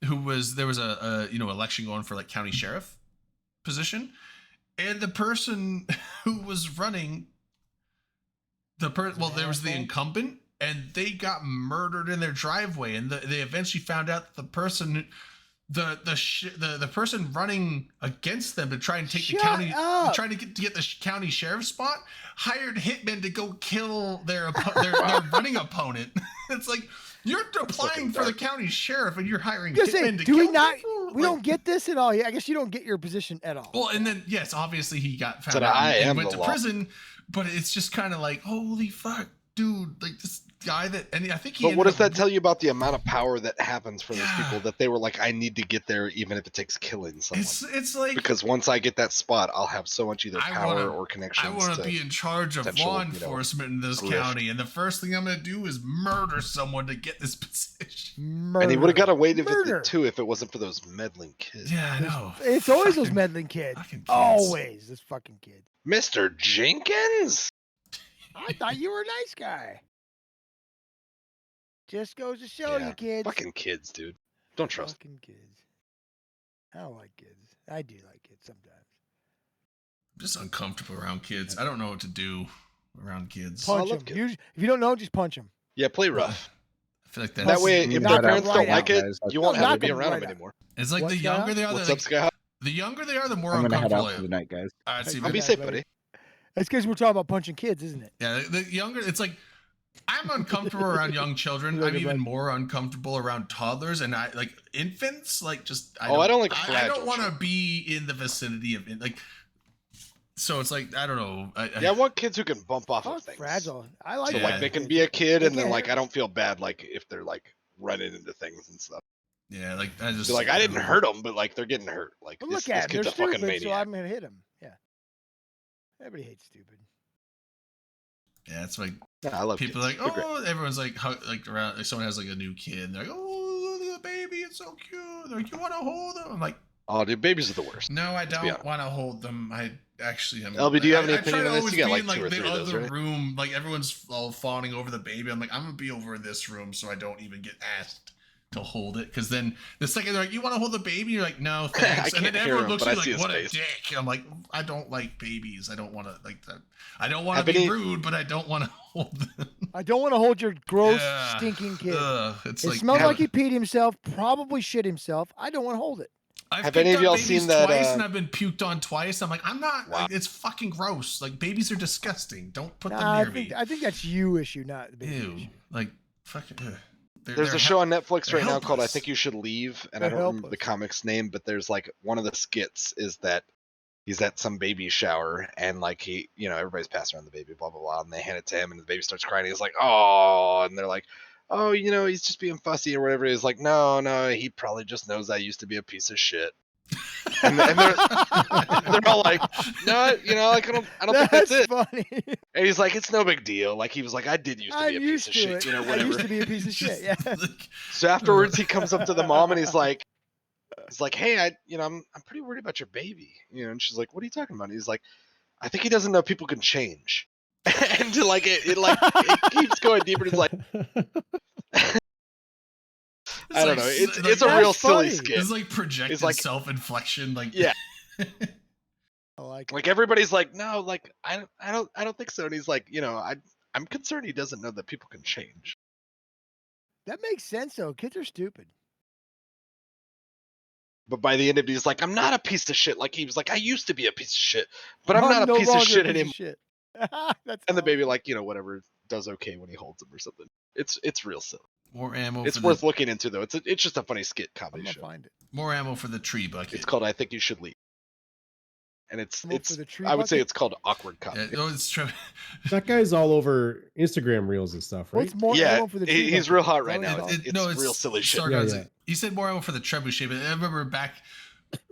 there was a election going for like county sheriff position, and the person who was running there was the asshole? incumbent, and they got murdered in their driveway, and they eventually found out that the person the person running against them to try and take Shut the county up. trying to get the county sheriff spot hired hitmen to go kill their running opponent. It's like you're applying for the county sheriff and you're hiring Just say, hitmen to do kill we not? people? We Like, don't get this at all. Yeah, I guess you don't get your position at all. well, and then yes, obviously he got found Said, out "I and am went the to law." prison, but it's just kind of like, holy fuck, dude! Like this guy that, and I think he. But what ended does that up- tell you about the amount of power that happens for those Yeah. people that they were like, I need to get there even if it takes killing someone? It's like Because once I get that spot, I'll have so much either I power wanna- or connections. I want to to- be in charge of potential, law you know, enforcement in this grift. county, and the first thing I'm going to do is murder someone to get this position. Murder. And he would have got away with Murder. it too if it wasn't for those meddling kids. Yeah, I know. It's always those Fucking- meddling kids. fucking kids. Always this fucking kid. Mr. Jenkins? I thought you were a nice guy. Just goes to show Yeah, you, kids. Fucking kids, dude. Don't trust. Fucking kids. I don't like kids. I do like kids sometimes. I'm just uncomfortable around kids. I don't know what to do around kids. I Punch love them. kids. If you don't know, just punch them. Yeah, play rough. I feel like That that's way, Knock if them their parents right don't out, like it, guys. you won't No, have to knock be them around right them out. anymore. it's like What's the that? younger they are, What's the, up, Sky? the younger they are, the more I'm gonna head uncomfortable out I for the am. night, guys. All right, see, Good I'll be night, safe, buddy. buddy. That's because we're talking about punching kids, isn't it? yeah, the younger, it's like I'm uncomfortable around young children. Look I'm at even that. more uncomfortable around toddlers and I like infants. Like just I don't like I don't fragile want to children. be in the vicinity of like. So it's like I don't know. Yeah, I want kids who can bump off Fuck of things. fragile. I like So Yeah. like they can be a kid They and then can't like hurt. I don't feel bad like if they're like running into things and stuff. Yeah, like I just So like I didn't hurt them, but like they're getting hurt. Like Well, this, look at this them. kid's They're a fucking stupid, so maniac. I'm gonna hit them. Yeah. Everybody hates stupid. Yeah, it's like Yeah, I love people kids. are like, They're great. oh, everyone's like, like around, like someone has like a new kid. And they're like, oh, look at the baby, it's so cute. They're like, you want to hold them? I'm like, Oh, dude, babies are the worst. no, I be don't honest. want to hold them. I actually am. LB, do you have any I try opinion to on this? always You got, be like, in two or the three of those, other right? room. Like everyone's all fawning over the baby. I'm like, I'm gonna be over in this room, so I don't even get asked to hold it. Because then the second they're like, you want to hold the baby? You're like, no, thanks. And can't then hear everyone him, looks but at I you see like, what his a face. dick. I'm like, I don't like babies. I don't want to like that. I don't want Have to be any- rude, but I don't want to hold them. I don't want to hold your gross, Yeah. stinking kid. It's It like smells have- like he peed himself, probably shit himself. I don't want to hold it. I've Have picked any of up y'all babies seen that, twice and I've been puked on twice. I'm like, I'm not. Wow. Like, it's fucking gross. Like babies are disgusting. Don't put Nah, them I near think me. I think that's you issue, not the baby Ew. issue. Like fucking. There's a show on Netflix they're right now called I helpless. Think You Should Leave, and I They're don't remember the helpless. comic's name, but there's like one of the skits is that he's at some baby shower and like he, you know, everybody's passing around the baby, blah blah blah, and they hand it to him, and the baby starts crying. He's like, oh, and they're like, oh, you know, he's just being fussy or whatever. He's like, no, he probably just knows I used to be a piece of shit. And they're all like, no, you know, like I don't think that's it. funny. And he's like, it's no big deal. Like he was like, I did used to I'm be a piece used of to shit, it. you know, I whatever. used to be a piece of shit. Yeah. Like, So afterwards, he comes up to the mom and he's like, hey, I'm pretty worried about your baby, you know. And she's like, what are you talking about? And he's like, I think he doesn't know people can change. And like it keeps going deeper. It's like I don't know. It's a That's real silly funny. skit. It's like projected like- self-inflection. Like Yeah. I like it. Like everybody's like, no, like I don't think so. And he's like, you know, I'm concerned he doesn't know that people can change. That makes sense though. Kids are stupid. But by the end of it, he's like, I'm not a piece of shit. Like he was like, I used to be a piece of shit, but I'm not a no piece of longer shit a piece anymore. of shit. That's And the awesome. baby, like, you know, whatever, does okay when he holds him or something. It's real silly. more ammo. It's for worth the, looking into though. It's just a funny skit I'm comedy gonna show. find it. more ammo for the tree bucket. It's called I Think You Should Leave. And it's Ammo for the tree I would say bucket? it's called awkward Yeah, comedy. no, it's true. That guy's all over Instagram reels and stuff, right? What's more Yeah, ammo for the tree he's bucket? real hot Is that right what now. it's It- called? it's real silly shit. Sarcasm. Yeah, yeah. He said more ammo for the trebuchet, but I remember back.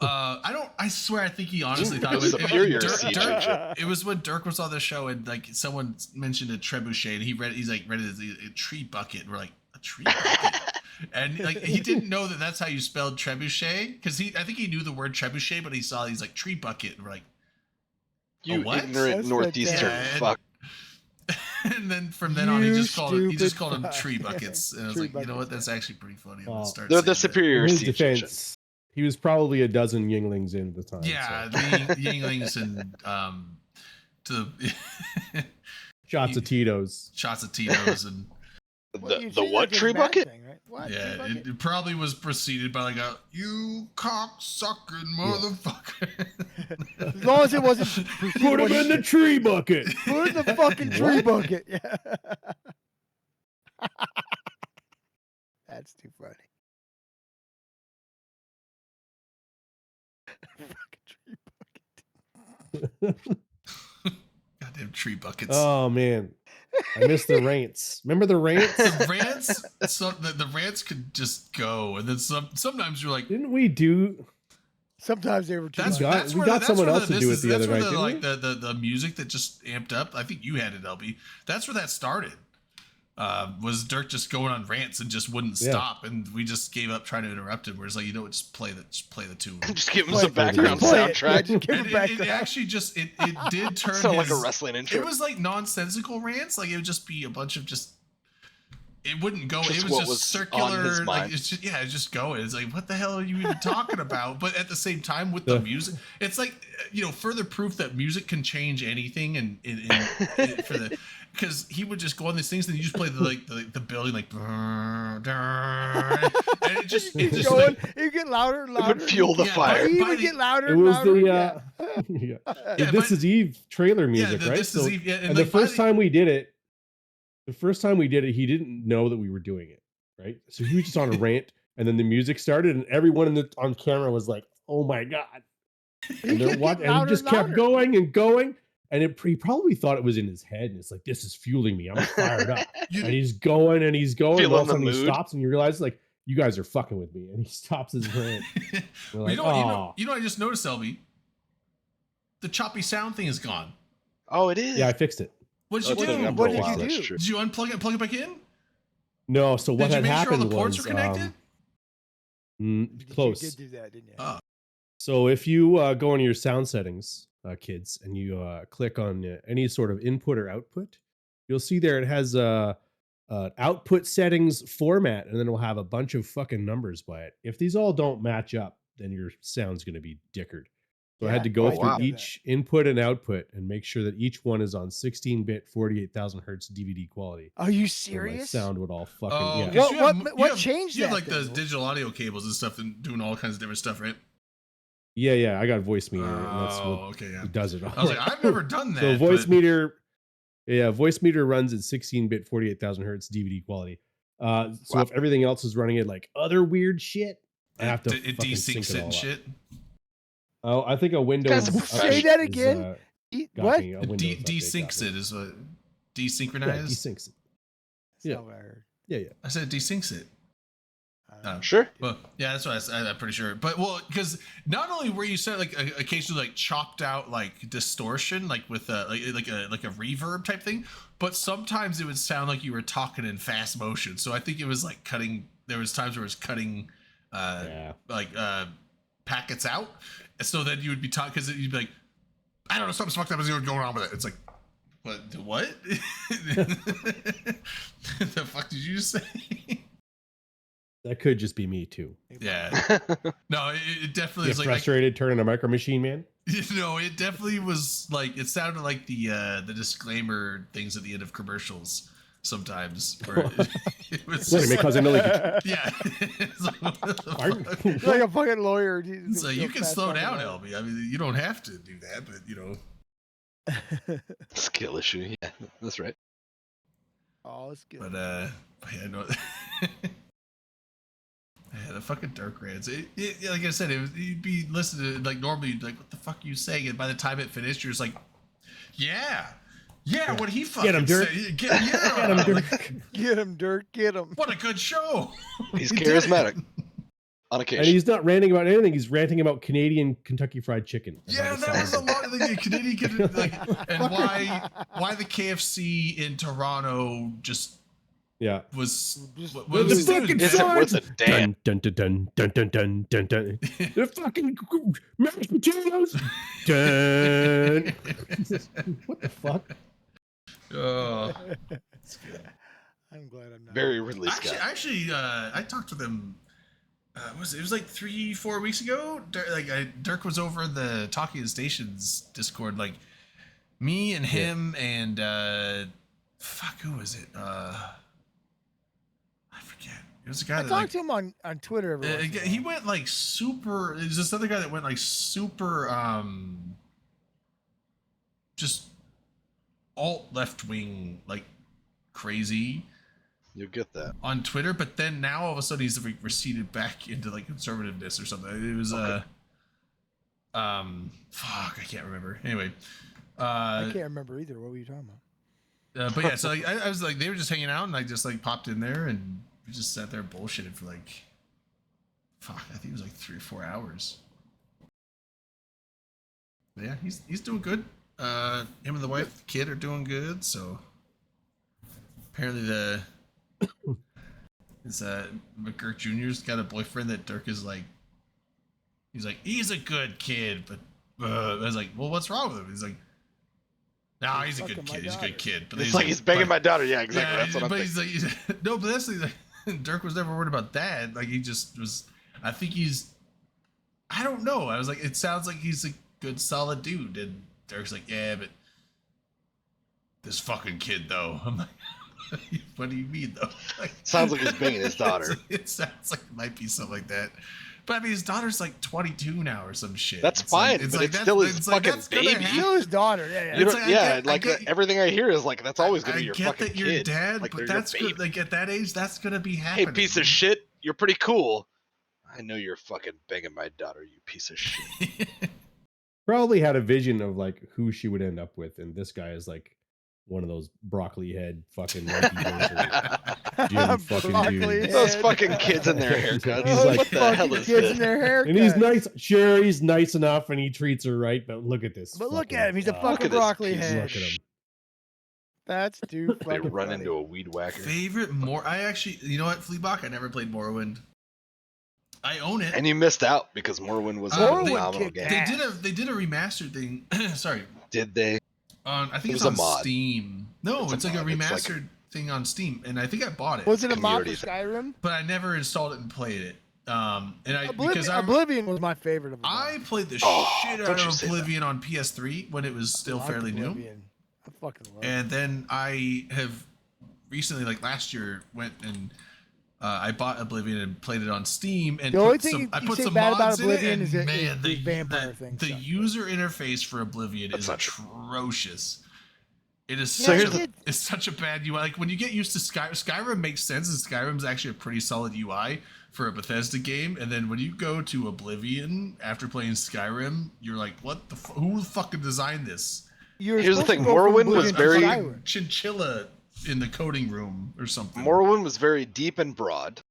I swear, I think he honestly thought it was Superior Dirk, siege Dirk- engine. it was when Dirk was on the show and like someone mentioned a trebuchet and he's like read it as a tree bucket. And we're like, a tree bucket? And like he didn't know that that's how you spelled trebuchet because I think he knew the word trebuchet, but he's like tree bucket. And we're like, You what? ignorant That's northeastern fantastic. fuck. and then from then on he You just called stupid them fuck. tree buckets. And I was Tree like, you know what? buckets, That's actually pretty funny. I'm Well, gonna start They're the saying that. superior In his siege engine. defense, he was probably a dozen Yinglings in at the time. Yeah, so. the Yinglings and to Shots of Tito's. shots of Tito's and Well, you The see what that as a tree bad bucket? thing, right? What? yeah, Tree bucket? it probably was preceded by like a you cocksucking motherfucker. As long as it wasn't preceded Put him by- in the tree bucket. Put in the fucking tree What? bucket. Yeah. That's too funny. Fucking tree bucket. Goddamn tree buckets. Oh man, I miss the rants. Remember the rants? The rants, the rants could just go, and then sometimes you're like, Didn't we do? Sometimes they were too That's much. that's we where got the, someone that's where else to this do it is- the that's other where night, the, didn't we? like the music that just amped up. I think you had it, LB. That's where that started. Was Dirk just going on rants and just wouldn't Yeah. stop, and we just gave up trying to interrupt him. We're just like, you know what, just play the tune. Just give him Play- some background play it. soundtrack. Just give And him it background. actually just it did turn Sound like a his- wrestling intro. It was like nonsensical rants. Like it would just be a bunch of just. It wouldn't go. Just It was what just was circular. on his Like mind. it's just it's just going. It's like, what the hell are you even talking about? But at the same time, with the Yeah. music, it's like further proof that music can change anything. And for the because he would just go on these things, and you just play the building like, and it just Keep just going. like, You get louder and It louder. would fuel the Yeah, fire. You By would the- get louder It and was louder. the yeah. yeah. Yeah, This but- Is Eve trailer yeah, music, right? This So, is Eve, yeah, and the like, by first time we did it, he didn't know that we were doing it, right? So he was just on a rant, and then the music started, and everyone on camera was like, "Oh my god!" And they're kept watching, getting and he louder just and kept louder. going and going, and he probably thought it was in his head, and it's like, "This is fueling me. I'm fired up." You- And he's going and he's going, and all Feeling of a sudden the he mood. stops, and you realize like, you guys are fucking with me, and he stops his rant. We're Well, like, you "Aw." know, I just noticed, LB. The choppy sound thing is gone. Oh, it is. Yeah, I fixed it. What did Oh, you it's been do? up for What a did you while, do? that's true. Did you unplug it, plug it back in? No, so what Did you had make sure all happened the ports was were connected? close. You did do that, didn't you? So if you go into your sound settings, kids, and you click on any sort of input or output, you'll see there it has a output settings format, and then it'll have a bunch of fucking numbers by it. If these all don't match up, then your sound's going to be dickered. So I had to go Oh, through wow. each input and output and make sure that each one is on 16-bit, 48,000 hertz DVD quality. Are you So my serious? sound would all fucking Oh, yeah. 'cause What changed You have that like the then? digital audio cables and stuff, and doing all kinds of different stuff, right? Yeah. I got voice meter, and that's Oh, what okay, yeah. does it. I was like, I've never done that. So voice but- meter, voice meter runs at 16-bit, 48,000 hertz DVD quality. So Wow. if everything else is running at like other weird shit, I have to it fucking desyncs sync it all and up. shit. Oh, I think a Windows. a update Say that is, again? got What? me. A It Windows update got desyncs me. it is what Yeah, desynchronized. desyncs it. That's Yeah. not what I heard. Yeah. I said desyncs it. Uh, Sure. Well, yeah, that's what I said. I'm pretty sure. But well, because not only were you said like occasionally like chopped out like distortion, like with like a reverb type thing, but sometimes it would sound like you were talking in fast motion. So I think it was like cutting. There was times where it was cutting, Yeah. like packets out. So then you would be talking because you'd be like, I don't know, something's fucked up is going on with it. It's like, what? The fuck did you just say? That could just be me too. Yeah. No, it definitely Get is like frustrated turning a micro machine, man. no, it definitely was like it sounded like the disclaimer things at the end of commercials sometimes where it was What, just my like, cousin Millie? yeah. It's like, what the Pardon? fuck? You're like a fucking lawyer. It's like, you can slow down, LB. I mean, you don't have to do that, but you know. Skill issue. Yeah, that's right. Oh, it's good. But yeah, no. Yeah, the fucking Dirk rants. Like I said, you'd be listening to like normally, you'd be like, what the fuck are you saying? And by the time it finished, you're just like, yeah, what he fucking him, Dirk. said. Get him, Dirk. Get him, Dirk. Get him. What a good show. He's We did it. charismatic. On And occasion. he's not ranting about anything. He's ranting about Canadian Kentucky Fried Chicken. and how Yeah, it that was a sounds. lot of the Canadian, like, and why the KFC in Toronto just Yeah. was Just- what The was fucking Is it worth a damn? Dun dun dun dun dun dun dun dun. The fucking mashed potatoes. Dun. What the fuck? Oh. I'm glad I'm not. Very Ridley Scott. Actually, I talked to them. It was like 3-4 weeks ago. Dirk was over in the Talking Stations Discord. Like me and him and fuck, who was it? I forget. It was a guy I that talked like, to him on Twitter. Every once in a he while. went like super. There's this other guy that went like super. Just alt left wing like crazy You'll get that. on Twitter, but then now all of a sudden he's receded back into like conservativeness or something. It was Okay. fuck, I can't remember. Anyway, I can't remember either. What were you talking about? But yeah, so like, I was like, they were just hanging out, and I just like popped in there, and we just sat there bullshitted for like, fuck, I think it was like 3 or 4 hours. But yeah, he's doing good. Him and the wife, the kid are doing good. So apparently McGurk Jr.'s got a boyfriend that Dirk is like. He's like, he's a good kid, but I was like, well, what's wrong with him? He's like, no, he's a good kid. He's a good kid. But It's like he's begging my daughter. Yeah, exactly. Yeah, That's what I'm but thinking. he's like, no, but that's like, Dirk was never worried about that. Like he just was. I think I don't know. I was like, it sounds like he's a good, solid dude, and Dirk's like, yeah, but this fucking kid though. I'm like, what do you mean though? Like, Sounds like he's banging his daughter. It sounds like it might be something like that. But I mean, his daughter's like 22 now or some shit. That's It's fine, like, it's but like, it's that's- still his it's like, fucking that's gonna baby. happen. Still his daughter. Yeah, yeah. You It's don't, like, I yeah, get- like I get- everything I hear is like that's always gonna I be your get fucking that you're kid. dad, Like but they're your that's baby. good. Like at that age, that's gonna be Hey, happening. piece of shit, you're pretty cool. I know you're fucking banging my daughter, you piece of shit. Probably had a vision of like who she would end up with, and this guy is like one of those broccoli head fucking monkey Jim fucking Broccoli dudes. Those head. fucking kids in their haircuts. He's Those like- what the hell fucking is kids this? in their haircuts. And he's nice. Sure, he's nice enough, and he treats her right. But look at this. But look fucking at him. He's a fuck. Look fucking at this broccoli piece of head. Look at him. That's too They fucking run funny. into a weed whacker. Favorite I actually, you know what, Fleabach, I never played Morrowind. I own it. And you missed out because Morrowind was a Morrowind phenomenal kicked game. ass. they did a remastered thing. Sorry, Did they? on I think It it's was a on mod. Steam. No, It's a it's like a mod. It's like- remastered thing on Steam, and I think I bought it, Was it a mod for Community thing. Skyrim? but I never installed it and played it. And I because Oblivion was my favorite of them. all. I played the Oh, shit don't out you of say that. Oblivion on PS3 when it was still Loved fairly new. Oblivion. I fucking love it. And then I have recently, like last year, went and I bought Oblivion and played it on Steam. And The only put thing some, you I put say some bad about mods in it, Oblivion and is that man, the vampire thing the sucks, but- user interface for Oblivion That's is not true. atrocious. It is So such here's a, the- it's such a bad UI. Like when you get used to Skyrim makes sense, and Skyrim's actually a pretty solid UI for a Bethesda game. And then when you go to Oblivion after playing Skyrim, you're like, what the? Who fucking designed this? You're Here's the supposed to thing, go from Morrowind was Oblivion to very- Skyrim. Chinchilla in the coding room or something. Morrowind was very deep and broad.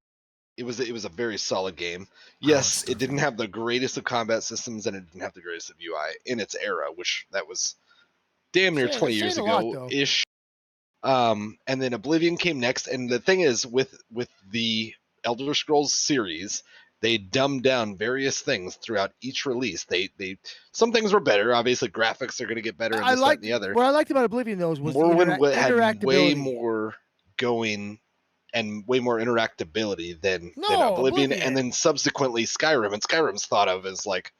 It was a very solid game. Yes, it's it didn't have the greatest of combat systems and it didn't have the greatest of UI in its era, which that was damn near Saying- 20 years saying a lot, ago though. ish. And then Oblivion came next, and the thing is with the Elder Scrolls series, they dumbed down various things throughout each release. They some things were better. Obviously, graphics are going to get better, and I this, that, liked and the other. what I liked about Oblivion though was the Morrowind had interactability. way more going and way more interactability than No, Oblivion, Oblivion. and then subsequently Skyrim. And Skyrim's thought of as like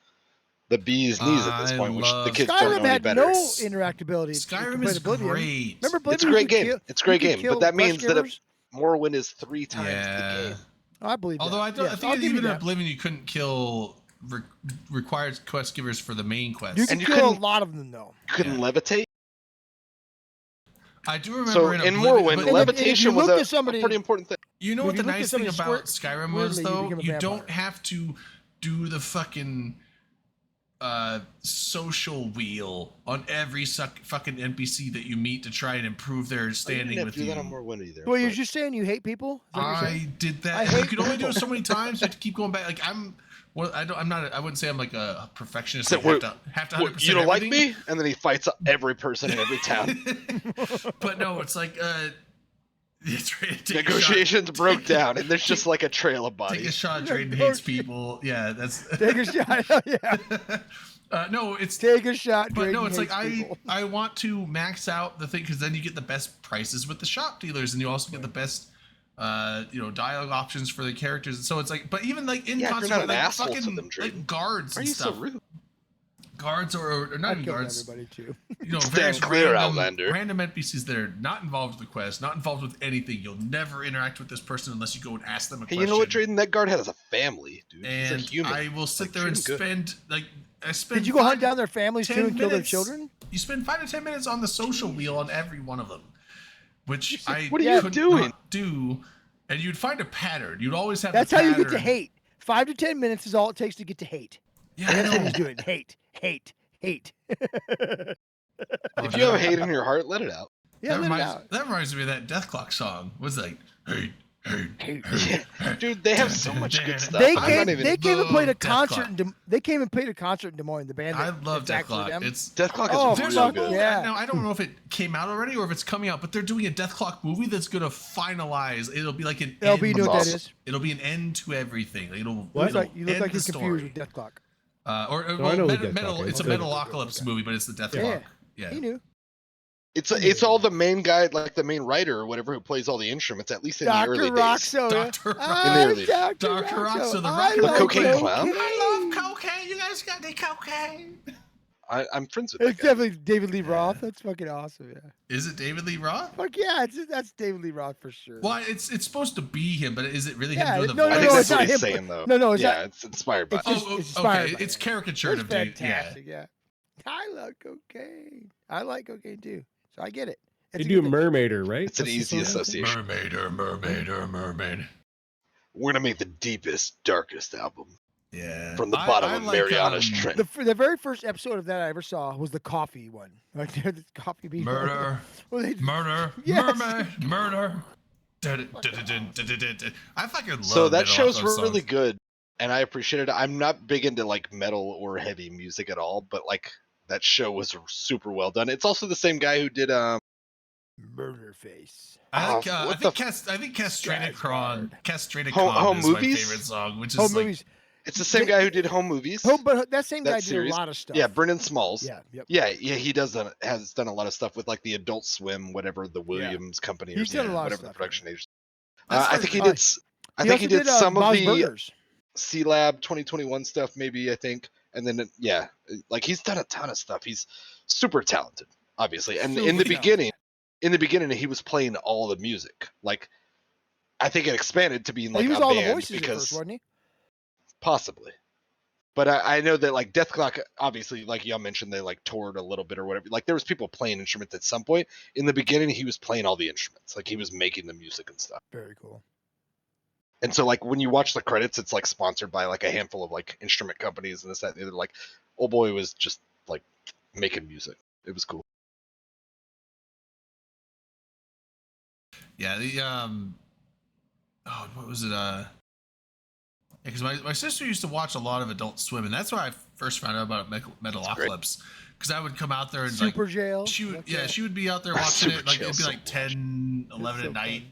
the bee's knees at this I point, which the love kids don't Skyrim know any had better. no interactability. Skyrim compared is to Oblivion. great. Remember Oblivion? It's a great you could game. kill- It's a great you could game, kill but that quest means that givers? Morrowind is 3 times the Yeah. game. I believe. Although that. I don't, Yes, I think I'll give even you in that. Oblivion you couldn't kill required quest givers for the main quest. You And can you kill a couldn't- lot of them though. You couldn't Yeah. levitate. I do remember So in in Oblivion, Morrowind, but if you levitation was looked a at somebody- pretty important thing. you know if what you the look at nice thing somebody about squirt Skyrim was weirdly, you though? become a You vampire. don't have to do the fucking social wheel on every fucking NPC that you meet to try and improve their You standing didn't have with to do you. that on Morrowind either. Well, you're but- just saying you hate people. Is that what you're saying? I did I that. You hate could only do it so people. many times. You have to keep going back. Like I'm not. I wouldn't say I'm like a perfectionist. So I what- have to What, 100% you don't like everything. me? And then he fights every person in every town. But no, it's like it's right, take a shot- Negotiations broke down, and there's just like a trail of Take a bodies. shot. Drayden hates people. Yeah, that's. Take a shot. Hell yeah. No, it's. Take a shot. But no, Drayden it's like hates people. I want to max out the thing because then you get the best prices with the shop dealers, and you also get the best. Dialogue options for the characters. So it's like, but even like in Yeah, if you're concert, not an like asshole to fucking them, Drayden. like guards Why are and you so stuff. rude? Guards or not I even killed guards. everybody too. Stand Various clear, random, Outlander. random NPCs that are not involved with the quest, not involved with anything. You'll never interact with this person unless you go and ask them a Hey, question. you know what, Drayden? That guard has a family, dude. And He's a human. I will sit Like, there and treat him good. spend I spend. Did you go hunt down their families 10 too and kill their minutes. children? You spend 5 to 10 minutes on the social wheel on every one of them, which I what are you could doing? not do. And you'd find a pattern. You'd always have. That's the how you get to pattern. hate. 5 to 10 minutes is all it takes to get to hate. Yeah, I That's what know. he's doing. Hate, hate, hate. Oh, If you have hate in your heart, let it out. Yeah, that let it out. reminds me of that Death Clock song. Was like, hey, Dude, they have so much good stuff. They I'm came. not even. They came and played a Death concert. Clock. They came and played a concert in Des Moines. The band. I that- love that's Death actually Clock. them. It's Death Clock Oh, is there's real a good. movie. Yeah. Now I don't know if it came out already or if it's coming out, but they're doing a Death Clock movie that's gonna finalize. It'll be like an. LB, you know end. what that awesome. is? It'll be an end to everything. It'll. You look it'll like you look end like the you're story. confused with Death Clock. Well, I know what Death metal. Clock is. It's a Okay. Metalocalypse movie, but it's the Death Yeah. Clock. Yeah. He knew. It's all the main guy, like the main writer or whatever, who plays all the instruments. At least in the early Dr. days. Roxo. Dr. I'm early- Dr. Dr. Roxo, the I rock- like cocaine clown? I love cocaine. You guys got any cocaine? I'm friends with that It's guy. definitely David Lee Roth. That's fucking awesome. Yeah. Is it David Lee Roth? Fuck yeah, that's David Lee Roth for sure. Well, it's supposed to be him, but is it really Yeah, him doing the no, I voice? think no, that's it's what not he's him, saying, though. no, it's yeah, not- it's inspired by. It's him. just- Oh, inspired okay. by It's him. caricatured It's of dude. Yeah. fantastic. Yeah. I love cocaine. I like cocaine too, so I get it. They It's a do good thing. Mermaider, right? It's an That's the easy song? association. Mermaid. We're gonna make the deepest, darkest album Yeah. from the bottom of Mariana's Trench. The very first episode of that I ever saw was the coffee one. Like the coffee bean. Murder. Well, they- Murder. Yes. Mermaid. Murder. I fucking love So that Metal show's Alchemist really songs. good, and I appreciate it. I'm not big into like metal or heavy music at all, but like that show was super well done. It's also the same guy who did Murder face. I think what I think Castrated Cron. Castrated Home- Con Home is Movies? my favorite song, which is Home like movies. it's the same guy who did Home Movies. But that same that guy did series. a lot of stuff. Yeah, Brendan Smalls. Yeah. Yep. Yeah, he has done a lot of stuff with like the Adult Swim, whatever the Williams company or He's done a something, lot of whatever stuff, the production agency. That's I like- think he uh, did. I think he also did some of Bob's the Burgers. C Lab 2021 stuff, maybe I think, and then yeah, like he's done a ton of stuff. He's super talented, obviously. And in the Super beginning, he was playing all the music. Like, I think it expanded to being Well, like he was a all the band voices at because first, wasn't he? possibly. But I know that like Death Clock, obviously, like y'all mentioned, they like toured a little bit or whatever. Like there was people playing instruments at some point. In the beginning, he was playing all the instruments. Like he was making the music and stuff. Very cool. And so like when you watch the credits, it's like sponsored by like a handful of like instrument companies and this, that, and the other. Like, old boy was just like making music. It was cool. Yeah, the oh, what was it? Because my sister used to watch a lot of Adult Swim, and that's where I first found out about Metalocalypse. Because I would come out there and Super like Jail. she would, What's yeah, that? she would be out there watching Super it. Like Jail it'd be so like much. 10, 11 That's at so night,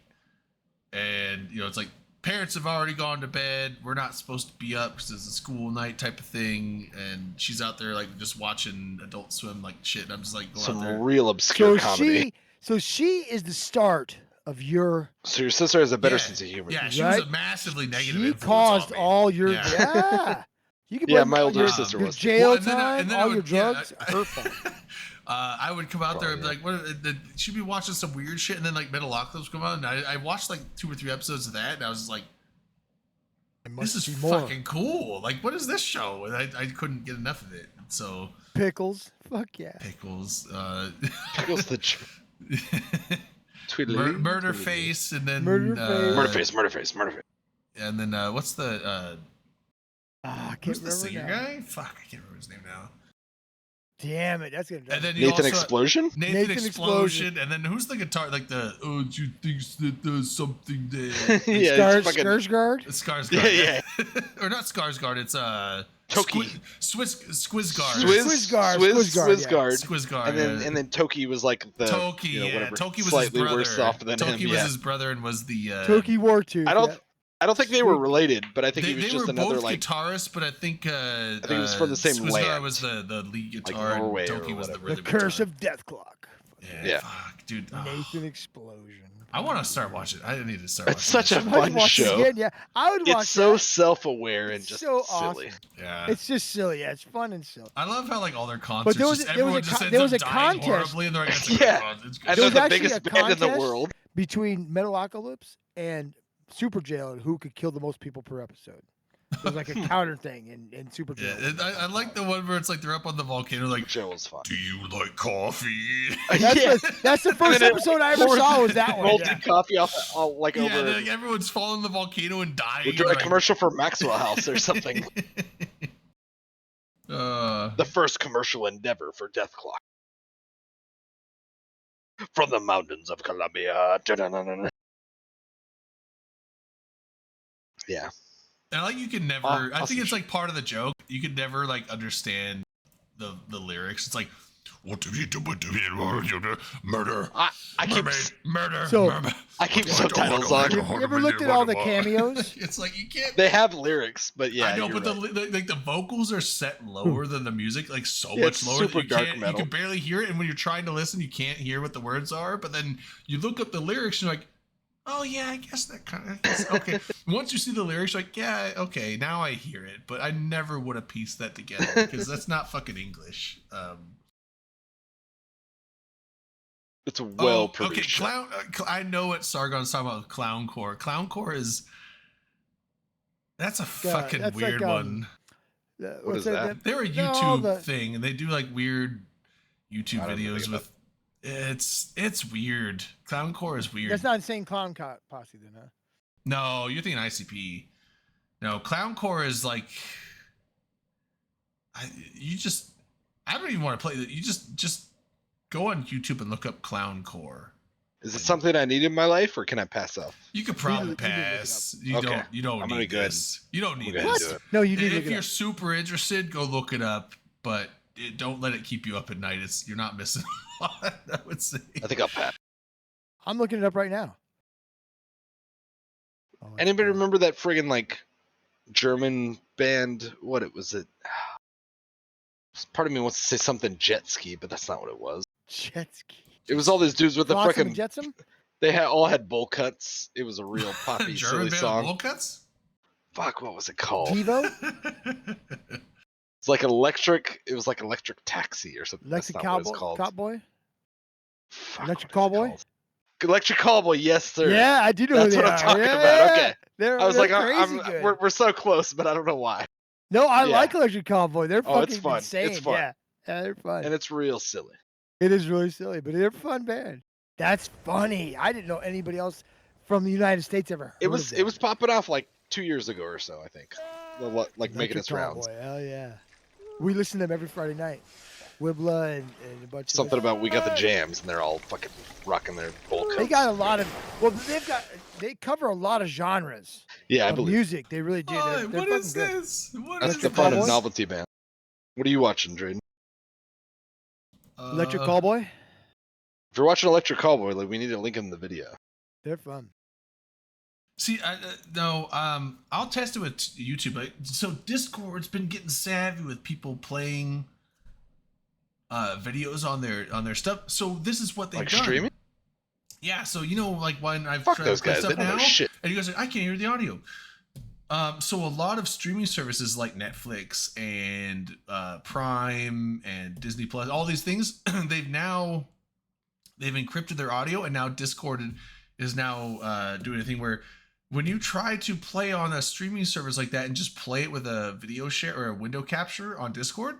funny. and you know it's like parents have already gone to bed. We're not supposed to be up because it's a school night type of thing, and she's out there like just watching Adult Swim like shit. And I'm just like going out Some there. real obscure So comedy. she is the start of your. So your sister has a better Yeah. sense of humor. Yeah, she was a Right? massively negative She influence caused on me. all your. Yeah. Yeah. You can Yeah, blame my older your, sister your was too. jail Well, and then time, and then all I your would, yeah, drugs, her fault. I would come out there and be Probably, like, "What?" She'd be watching some weird shit, and then like Metalocalypse come on, and I watched like 2 or 3 episodes of that, and I was just like, There "This must is be more. fucking cool! Like, what is this show?" And I couldn't get enough of it. So Pickles. Fuck yeah. pickles, Tickles the Tweedledee? Murder Tweedledee. Face, and then Murder Face. Murder face. and then what's the I can't who's the remember singer now. guy? Fuck, I can't remember his name now. Damn it, that's gonna. drive And then me- you Nathan also, Explosion? Nathan Nathan Explosion, Explosion. and then who's the guitar? Like the you thinks that there's something there. Yeah, it's fucking Skarsgård. Skarsgård. Yeah, or not Skarsgård. It's Toki. Squizgard. Squizgard, Squizgard. and then Toki was like the Toki. you know, Yeah, whatever, Toki was slightly his brother. worse off than Toki him. was Yeah. his brother and was the. Toki Wartooth. I don't think they were related, but I think They, he was they just were another both like guitarists, but I think it was from the same Squizgard land. was the lead guitar, Norway and or Toki was the whatever. rhythm The Curse guitar. of Death Clock. Yeah, Yeah. fuck, dude. Oh, Nathan Explosion. I want to start watching. I need to start. It's watching such a this. I'd fun watch it show. again, yeah, I would watch It's so that. self-aware and It's just so silly. awesome. Yeah. It's just silly. Yeah, it's fun and silly. I love how like all their concerts, there was- just, there was everyone a just co- ends there up was a dying contest. horribly, and they're like, it's Yeah. good. It's good. And There they're was the actually biggest a band in the contest world. Between Metalocalypse and Super Jail and who could kill the most people per episode. It was like a counter thing in Super Jail. Yeah, and I like the one where it's like they're up on the volcano, like, Joe was fun. do you like coffee? Yeah. That's the first then it episode I ever pours saw was that one. Molten Yeah. coffee off all, like Yeah, over. like, everyone's falling in the volcano and dying. We're doing a like- commercial for Maxwell House or something. uh, The first commercial endeavor for Death Clock. From the mountains of Colombia. Da-da-da-da-da. Yeah. And like you can never. I awesome think it's shit. like part of the joke. You could never like understand the lyrics. It's like, what did you do? Murder. I keep Mermaid, murder. So- mermaid. I keep What do I subtitles do? on. You ever looked at all the cameos? It's like you can't. They have lyrics, but yeah, I know, you're but right. the vocals are set lower than the music, like so Yeah, much it's lower super that you dark can't. metal. You can barely hear it, and when you're trying to listen, you can't hear what the words are. But then you look up the lyrics, and you're like, oh yeah, I guess that kind of okay. Once you see the lyrics, you're like, yeah, okay, now I hear it. But I never would have pieced that together because that's not fucking English. It's well Oh, produced. okay, shit. clown. I know what Sargon's talking about. Clowncore. Clowncore is. That's a fucking that's like, weird one. What is that? They're a No, YouTube the- thing, and they do like weird YouTube I don't know videos anything with. It's weird. Clowncore is weird. That's not insane clown posse, then, huh? No, you're thinking ICP. No, Clowncore is like. I don't even want to play that. You just go on YouTube and look up Clowncore. Is it something I need in my life, or can I pass off? You could You probably need to look it up. pass. You Okay. don't. You don't I'm need gonna be good. this. You don't need I'm gonna this. do it. No, you need to If look it you're up. super interested, go look it up. But don't let it keep you up at night. You're not missing a lot, I would say. I think I'll pass. I'm looking it up right now. Oh, it's Anybody bad. remember that friggin' like German band? What it was? Part of me wants to say something jet ski, but that's not what it was. Jet ski? It was all these dudes with the Flotsam and frickin' Jetsam? They all had bowl cuts. It was a real poppy, German silly band song. bowl cuts. Fuck, what was it called? Devo? It's like electric. It was like electric taxi or something. Electric That's not what it's Cowboy? called. Cowboy? Fuck, Electric what is it Cowboy? called? Electric Cowboy, yes sir. Yeah, I do know That's who they what I'm are. talking Yeah, about, yeah. okay. They're, I was they're like, crazy good. we're so close, but I don't know why. No, I yeah. like Electric Cowboy. They're Oh, it's fucking fun. insane. It's fun. Yeah. Yeah, they're fun. And it's real silly. It is really silly, but they're a fun band. That's funny. I didn't know anybody else from the United States ever heard It of was them. it was popping off like 2 years ago or so, I think. Like making Electric its rounds. Cowboy, hell yeah. We listen to them every Friday night. Wibla and a bunch Something of about we got the jams, and they're all fucking rocking their bowl cuts. They got a lot of they cover a lot of genres Yeah, I of believe. music. They really do. Oh, They're what fucking is good. this? What That's is the Electric fun of Cowboy? novelty band. What are you watching, Drayden? Electric Uh, Cowboy? If you're watching Electric Cowboy, like we need to link in the video. They're fun. See, no, I'll test it with YouTube. So Discord's been getting savvy with people playing videos on their stuff. So this is what they've Like done. streaming? Yeah. So like when I've Fuck tried to those play guys. stuff They don't know now, shit. and you guys are like, I can't hear the audio. So a lot of streaming services like Netflix and Prime and Disney Plus, all these things, they've encrypted their audio, and now Discord is now doing a thing where when you try to play on a streaming service like that and just play it with a video share or a window capture on Discord,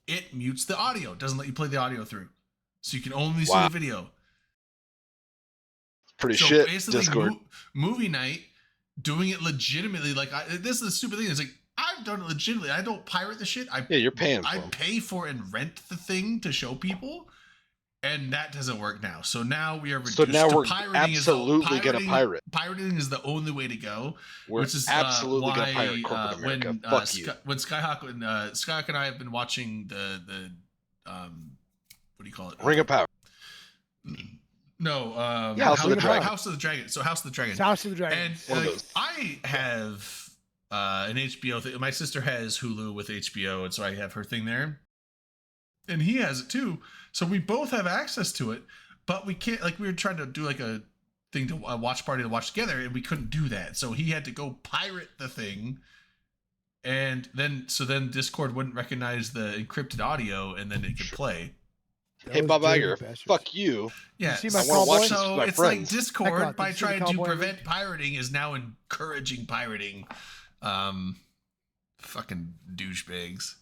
it mutes the audio. It doesn't let you play the audio through, so you can only see Wow. the video. Pretty So shit. basically, Discord. movie night, doing it legitimately. Like this is the stupid thing. It's like I've done it legitimately. I don't pirate the shit. Yeah, you're paying for I 'em. pay for and rent the thing to show people, and that doesn't work now. So now we are reduced So now to we're pirating. absolutely gonna pirate. Pirating is the only way to go. We're which is absolutely why, gonna pirate corporate America. When, Fuck you. When Skyhawk and I have been watching the what do you call it? Ring of Power. No, Yeah, House of the Dragon. House of the Dragon. So House of the Dragon. It's House of the Dragon. And One of like, those. I have an HBO thing. My sister has Hulu with HBO, and so I have her thing there. And he has it too. So we both have access to it, but we can't. Like we were trying to do like a thing to a watch party to watch together, and we couldn't do that. So he had to go pirate the thing, and then Discord wouldn't recognize the encrypted audio, and then it could play. Hey, Those Bob dirty Iger. bastards. Fuck you. Yeah, see my I wanna watch cowboy? this with so my it's like friends. Discord Check out, by did you see the trying to cowboy prevent pirating is now encouraging pirating. Fucking douchebags.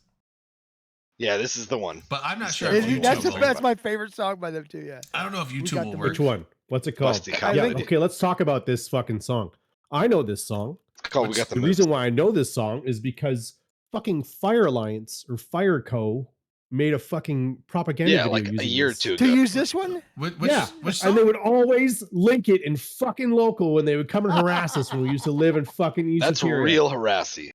Yeah, this is the one. But I'm not It's sure. Yeah, If you- That's, YouTube will. that's my favorite song by them too. Yeah. I don't know if We YouTube got will the work. Which one? What's it called? Busty I Cowboy. think- Okay, let's talk about this fucking song. I know this song. It's called We Got the The Moves. reason why I know this song is because fucking Fire Alliance or Fire Co. made a fucking propaganda Yeah, video like a using year or this. two To ago. use this one? Which Yeah, which and they song? would always link it in fucking local when they would come and harass us when we used to live in fucking East That's Superior. real harassy.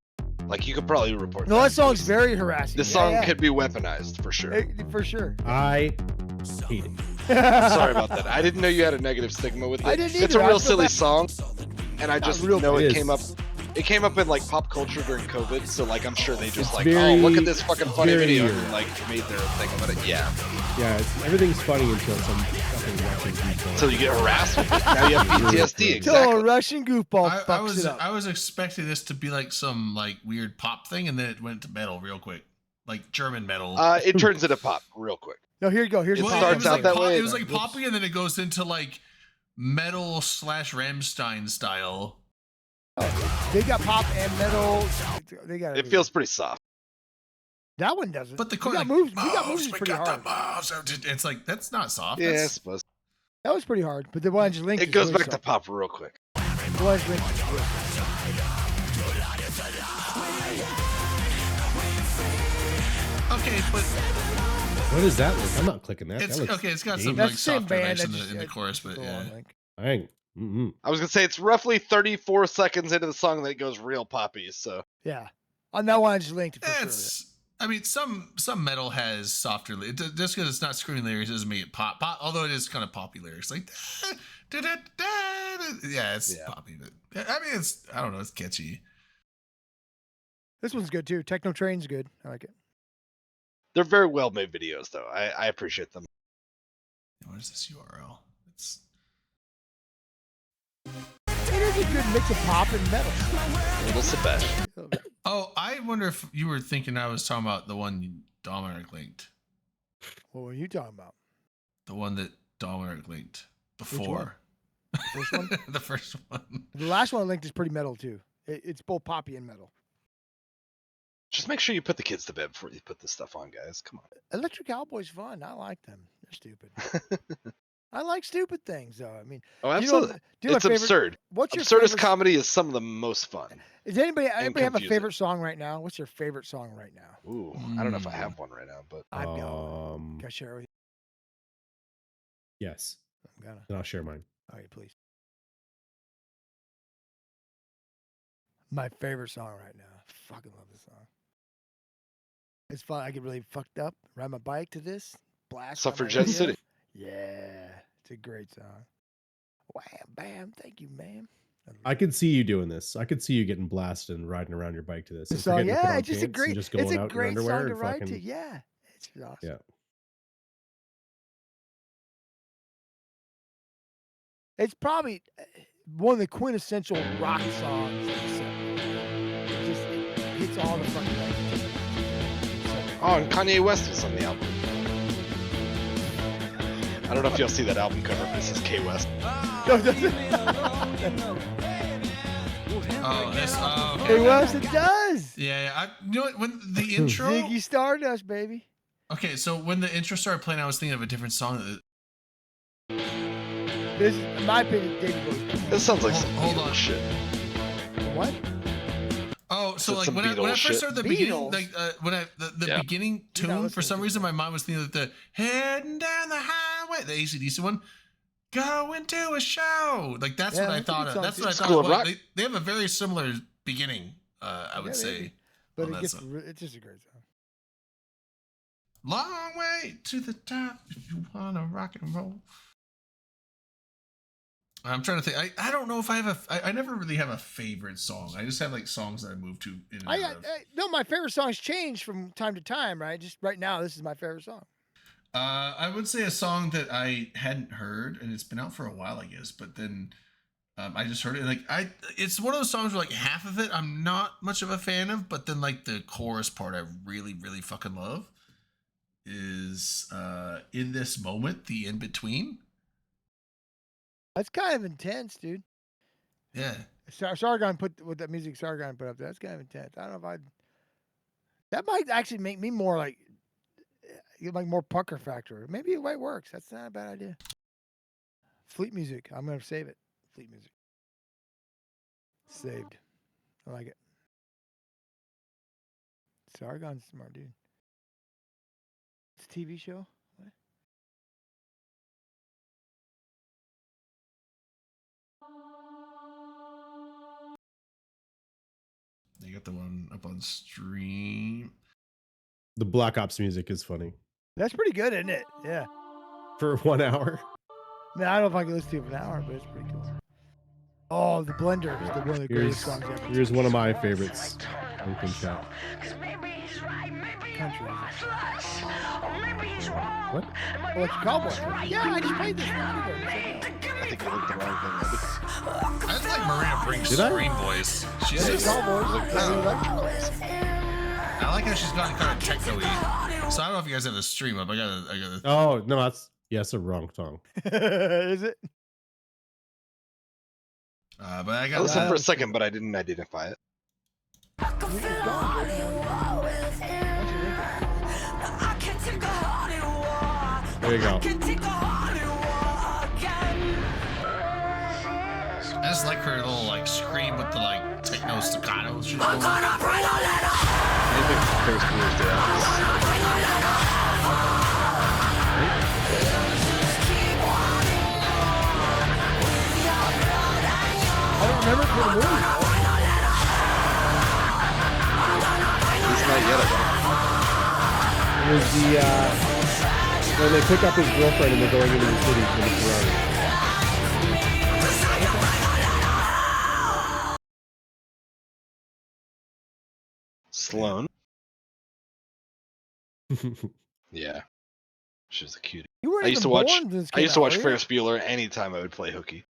Like you could probably report No, that that. song's very harassing. This Yeah, song yeah. could be weaponized for sure. For sure. I hate it. Sorry about that. I didn't know you had a negative stigma with it. I didn't It's a either. I real feel silly bad. song, and I Not just real know It it is. came up. It came up in like pop culture during COVID, so like I'm sure they just It's like, very- oh, look at this fucking funny very video, weird. and like made their thing about it. Yeah. Yeah, everything's funny until some fucking Russian people. Until you get harassed with it. Now you have PTSD. Till a Exactly. Russian goofball I fucks was it up. I was expecting this to be like some like weird pop thing, and then it went to metal real quick, like German metal. It turns into pop real quick. No, here you go. Here's It the Well, pop. starts was out like that pop, way, It was then like whoops. popping, and then it goes into like metal / Rammstein style. They got pop and metal. They got. It everything. feels pretty soft. That one doesn't. But the we chord, got like, moves. We got moves, moves we pretty got hard. the moves. It's like that's not soft. Yeah, I That's, suppose. That was pretty hard. But the one I just linked. It is goes really back to soft. pop real quick. The one I just linked is real soft. okay, but What is that like? I'm not clicking that. it's that looks okay. It's got gamey. some That's like the same softer band. bass I in just- the I- chorus, but the yeah. long link. I ain't. Mm-mm. I was gonna say it's roughly 34 seconds into the song that it goes real poppy. So Yeah. On that one I just linked. For sure. It's. I mean, some metal has softer lyrics. Just because it's not screaming lyrics doesn't make it pop. Although it is kind of poppy lyrics, like yeah, it's Yeah. poppy. But I mean, it's I don't know, it's catchy. This one's good too. Techno Train's good. I like it. they're very well made videos, though. I appreciate them. What is this URL? It's It is a good mix of pop and metal. Little Sebastian. oh, I wonder if you were thinking I was talking about the one Dominic linked, What were you talking about? the one that Dominic linked one? before. First one? The first one. The last one I linked is pretty metal too. It's both poppy and metal. Just make sure you put the kids to bed before you put this stuff on, guys. Come on. Electric Cowboy's fun. I like them. They're stupid. I like stupid things though. I mean, Oh, do absolutely. you know It's my favorite- absurd. What's your Absurdist favorite? comedy is some of the most fun. Is anybody have a confusing. favorite song right now? What's your favorite song right now? Ooh, I don't know if I have one right now, but I've got one. Um, Can I share it with yes, you? I'm gonna. and I'll share mine. All right, please. My favorite song right now. I fucking love this song. It's fun. I get really fucked up, ride my bike to this, blast. on my Suffragette radio. City. Yeah, it's a great song. Wham, bam. Thank you, ma'am. I could see you doing this. I could see you getting blasted and riding around your bike to this. The and song, forgetting to put yeah, on it's just a pants and great, just going it's a out in your great underwear song to and ride fucking, to. Yeah, it's awesome. Yeah. It's probably one of the quintessential rock songs. of the 70s. It just hits all the fucking languages. Oh, and Kanye West was on the album. I don't know if y'all see that album cover. This is K West. Oh, this. Oh, okay. Hey, Wes, it does. Yeah, yeah. You know what? When the intro. Ziggy Stardust, baby. Okay, so when the intro started playing, I was thinking of a different song. This is, in my opinion, David Bowie's. This sounds like Hold- some hold Beatles on. shit. What? Oh, so Is it like some when I Beatles first shit? started the beginning, Beatles? like when I the Yeah. beginning You're not tune, for listening some to reason, that. my mind was thinking of the heading down the highway, the AC/DC one. Going to a show, like that's Yeah, what I that's a thought good of. song, That's too. what I School thought. of Rock. They have a very similar beginning. I would Yeah, say. maybe. But on it that gets, song. it's just a great song. Long way to the top if you wanna rock and roll. I'm trying to think. I don't know if I have I never really have a favorite song. I just have like songs that I move to in and out of. No, my favorite songs change from time to time, right? Just right now, this is my favorite song. I would say a song that I hadn't heard, and it's been out for a while, I guess. But then I just heard it. And like it's one of those songs where like half of it I'm not much of a fan of, but then like the chorus part I really, really fucking love is in this moment, the in between. That's kind of intense, dude. Yeah. Sargon put with that music Sargon put up there. That's kind of intense. I don't know if I'd. That might actually make me more like more pucker factor. Maybe it might works. That's not a bad idea. Fleet music. I'm gonna save it. Fleet music. Saved. I like it. Sargon's a smart dude. TV show? What? You got the one up on stream. The Black Ops music is funny That's pretty good, isn't it? Yeah. for 1 hour. I mean, I don't know if I can listen to it for an hour, but it's pretty cool. Oh, the Blender is one of the greatest songs ever. Here's one of my favorites. Open chat. Country. What? Oh, it's Cowboy. Yeah, I just played this one. I think you looked the wrong thing. Maybe. I just like Marina Brink's Did I? scream voice. She's It's just, Cowboys. I like how she's gotten kind of techno-y. So I don't know if you guys have a stream up. I gotta. Oh no, that's a wrong song. Is it? But I I got. listened for a second, but I didn't identify it. There you go. I just like her little like scream with the like techno staccato. She's going. Maybe Ferris Bueller's Day Off. I don't remember it for the movie. It's not yet. I It was the when they pick up his girlfriend and they're going into the city for the Ferrari. Sloane. Yeah. She's a cutie. You weren't I used to even watch. born when this I came used to out, watch were you? Ferris Bueller anytime I would play hooky.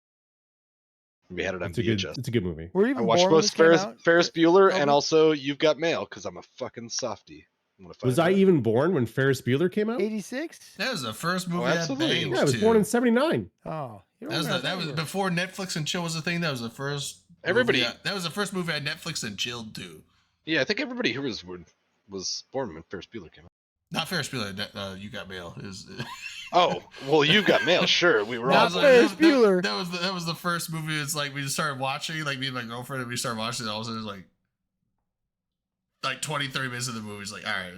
We had it on It's a good. VHS. It's a good movie. Were you I even watched born when both this came out? Ferris Bueller Toby? and also You've Got Mail because I'm a fucking softie. I'm gonna Was find I out. even born when Ferris Bueller came out? 86? That was the first movie I absolutely. banged Yeah, I was to. born in '79. Oh. You That was remember that was either. before Netflix and chill was a thing. That was the first. Everybody- movie that was the first movie I had Netflix and chilled to. Yeah, I think everybody here was born when Ferris Bueller came out. Not Ferris Bueller. You Got Mail is. Oh, well, You've Got Mail. Sure, we were all. Not born. Ferris Bueller. That was the first movie. It's like we just started watching, like me and my girlfriend, and we started watching it. All of a sudden, it's like 20, 30 minutes of the movie. It's like, all right,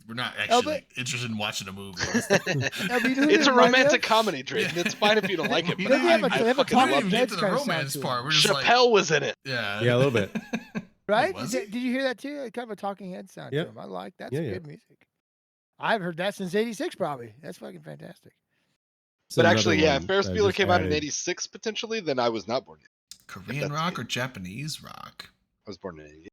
we're not actually interested in watching a movie. It's a romantic comedy, Drayden. It's fine if you don't like it, We but didn't I, even- I they have a fucking we didn't loved even it. get to the Kinda sound romance to it. part. We're just like, Chappelle was in it. yeah, Yeah, a little bit. Right? Was Did you hear that too? Kind of a talking head sound to Yep. him. I like that. Yeah, That's yeah. good music. I've heard that since 86 probably. That's fucking fantastic. It's But another actually, yeah, one if Ferris that I Bueller just came out in added. '86 potentially, then I was not born yet. Korean that's rock me. or Japanese rock. I was born in '88.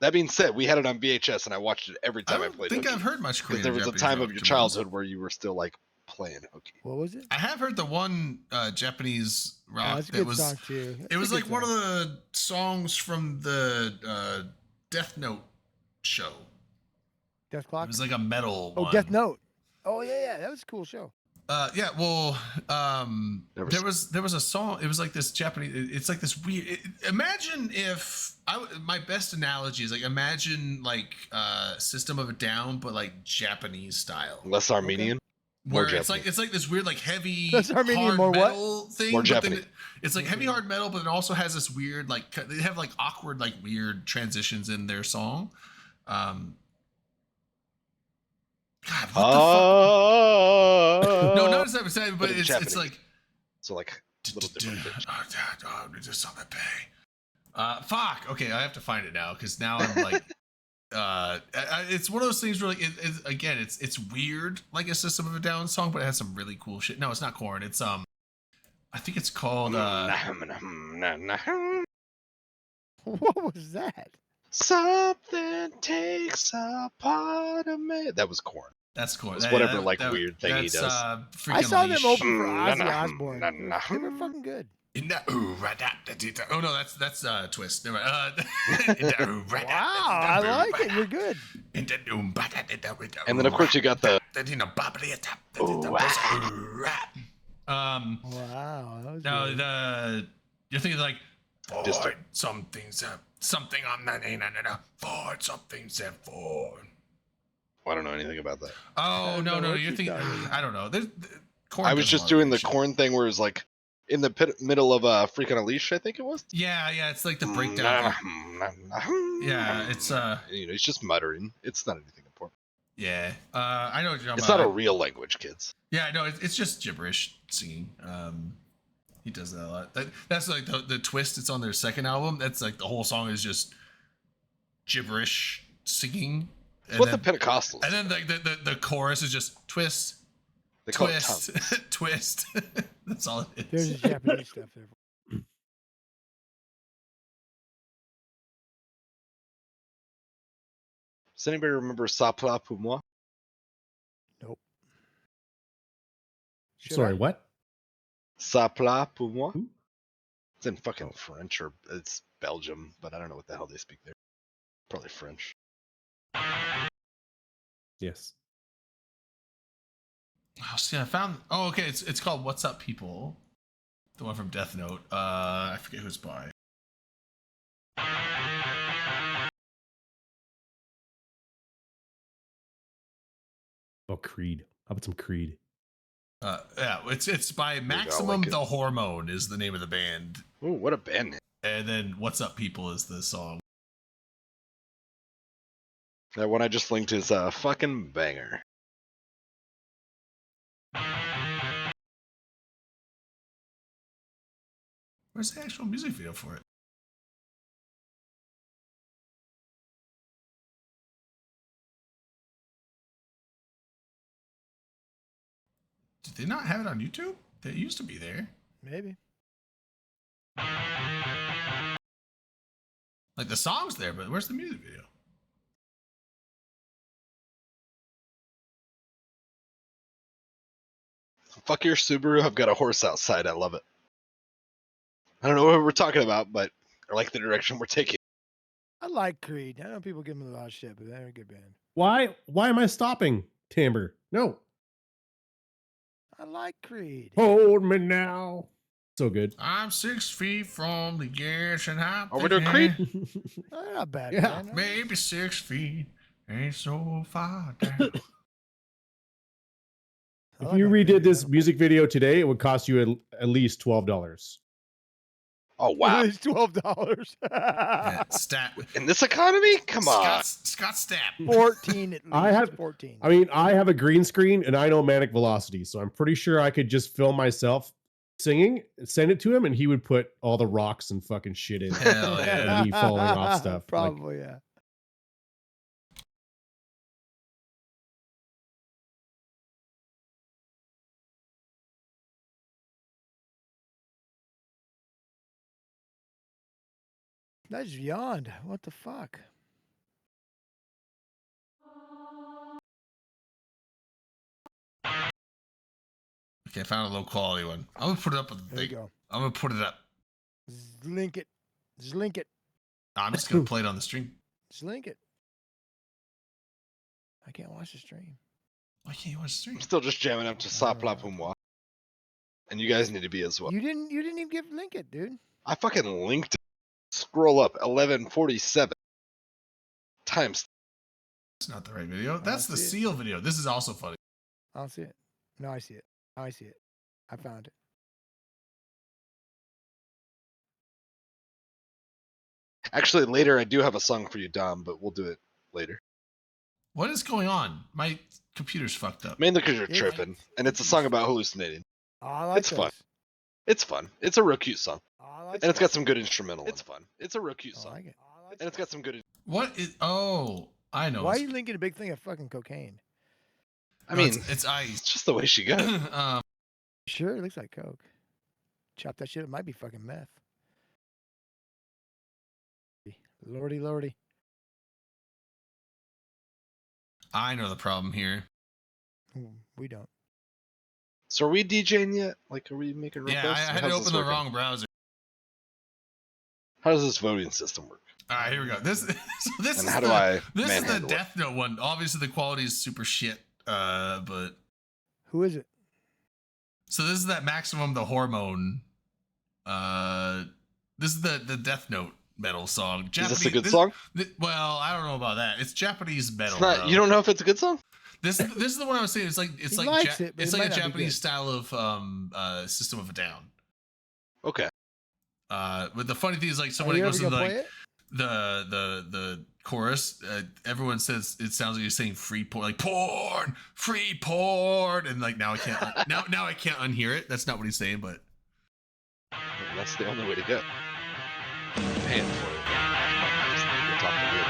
That being said, we had it on VHS, and I watched it every I time I don't played. think hooky. I've heard much Korean. Because there was a Japanese time rock, of your to be honest. childhood where you were still like playing hooky. What was it? I have heard the one Japanese Oh, rock that's a that good was. song too. That's It a was good like one of song. the songs from the Death Note show. Death It Clock. was like a metal Oh, one. Death Note. Oh yeah, that was a cool show. Yeah, well, Never there seen was a song. It was like this Japanese. It's like this weird. Imagine if my best analogy is like imagine like System of a Down, but like Japanese style, Less Armenian. More where it's like Japanese. this weird like heavy Less Armenian, hard more what? metal thing. More but then Japanese. it's like heavy hard metal, but it also has this weird like they have like awkward like weird transitions in their song. God, what the fuck? No, not as I'm saying, but But in it's Japanese. like. So like a little different. pitch. Just on the pay. Fuck. Okay, I have to find it now because now I'm like, it's one of those things where like, again, it's weird like a System of a Down song, but it has some really cool shit. No, it's not Korn. It's I think it's called. What was that? Something takes a part of me. That was Korn. That's Korn. It's whatever, like, weird thing he that's, does. I Freaking saw them Leash. open for Mm, Ozzy nah, Osbourne. nah, nah. They were fucking good. Oh no, that's Twist. Never mind. Wow, I like it. You're good. And then of course you got the Wow, that was no, good. you're thinking like Distant. something on that Ford something said Ford. I don't know anything about that. Oh don't no, know what you're you're thinking. talking about. I don't know. Korn I was does a just lot of doing the weird shit. Korn thing where it was like in the middle of Freak on a Leash, I think it was. Yeah, it's like the breakdown. Yeah, Yeah, it's you know, he's just muttering. It's not anything important. Yeah, I know what you're talking It's about. not a real language, kids. Yeah, no, it's just gibberish singing. He does that a lot. That's like the twist. It's on their second album. That's like the whole song is just gibberish singing. It's what the Pentecostals. And then like the chorus is just twist, They call it twist, tongues. twist. That's all it There's is. the Japanese stuff there. Does anybody remember Ça plat pour moi? Nope. Should Sorry, I? what? Ça plat pour moi? Who? It's in fucking French, or it's Belgium, but I don't know what the hell they speak there. Probably French. Yes. Oh, see, I found. Oh, okay. It's called "What's Up, People." The one from Death Note. I forget who it's by. Oh, Creed. How about some Creed? Yeah, it's by Maximum like it. the Hormone is the name of the band, Ooh, what a band name. and then "What's Up, People" is the song. That one I just linked is a fucking banger. Where's the actual music video for it? Did they not have it on YouTube? It used to be there. Maybe. Like the song's there, but where's the music video? Fuck your Subaru, I've got a horse outside. I love it. I don't know what we're talking about, but I like the direction we're taking. I like Creed. I know people give them a lot of shit, but they're a good band. Why am I stopping, Timber? No. I like Creed. Hold me now. So good. I'm 6 feet from the edge and I'm Are we doing Creed? Oh, they're not bad. Yeah. band. Maybe 6 feet ain't so far down. I If like you my redid Creed, this man. music video today, it would cost you at least $12. Oh, wow. It's $12. Yeah, stat. In this economy? Come on. Scott Stapp. 14 at least. I have- 14. I mean, I have a green screen and I know Manic Velocity, so I'm pretty sure I could just film myself singing, send it to him, and he would put all the rocks and fucking shit in. Hell yeah. And me falling off stuff. Like, Probably, yeah. I just yawned. What the fuck? Okay, I found a low quality one. I'm gonna put it up with the There you thing. go. I'm gonna put it up. Link it. Just link it. I'm just gonna play it on the stream. Just link it. I can't watch the stream. Why can't you watch the stream? I'm still just jamming up to Ça plat pour moi. And you guys need to be as well. You didn't even give link it, dude. I fucking linked it. Scroll up, 1147. Times. That's not the right video. don't That's the see it. seal video. This is also funny. I don't see it. No, I see it. Now I see it. I found it. Actually, later I do have a song for you, Dom, but we'll do it later. What is going on? My computer's fucked up. Mainly because you're Yeah. tripping. And it's a song about hallucinating. Oh, I like It's fun. those. It's fun. It's a real cute song. Oh, I like And it's got those. some good instrumental. It's fun. It's a real cute I song. like it. And it's got some good. What is? Oh, I know. Why are it's- you linking a big thing of fucking cocaine? I no, mean, it's it's ice. just the way she goes. Sure, it looks like coke. Chop that shit. It might be fucking meth. Lordy, lordy. I know the problem here. We don't. So are we DJing yet? Like, are we making requests? Yeah, I Or had to how's open this the working? wrong browser. How does this voting system work? All right, here we go. This, so this And is how do the, I this is the manhandle it? Death Note one. Obviously, the quality is super shit. But Who is it? so this is that Maximum the Hormone. This is the Death Note metal song. Is this a good song? Well, I don't know about that. It's Japanese metal. It's not. bro. You don't know if it's a good song? This is the one I was saying. It's like He likes it, but it's it like might a not be Japanese good. style of System of a Down. Okay. But the funny thing is like so Are when it you goes ever into gonna like play it? the chorus, everyone says it sounds like you're saying free porn, like porn, free porn, and like now I can't now I can't unhear it. That's not what he's saying, but That's the only way to go. Paying for it. We'll talk to you.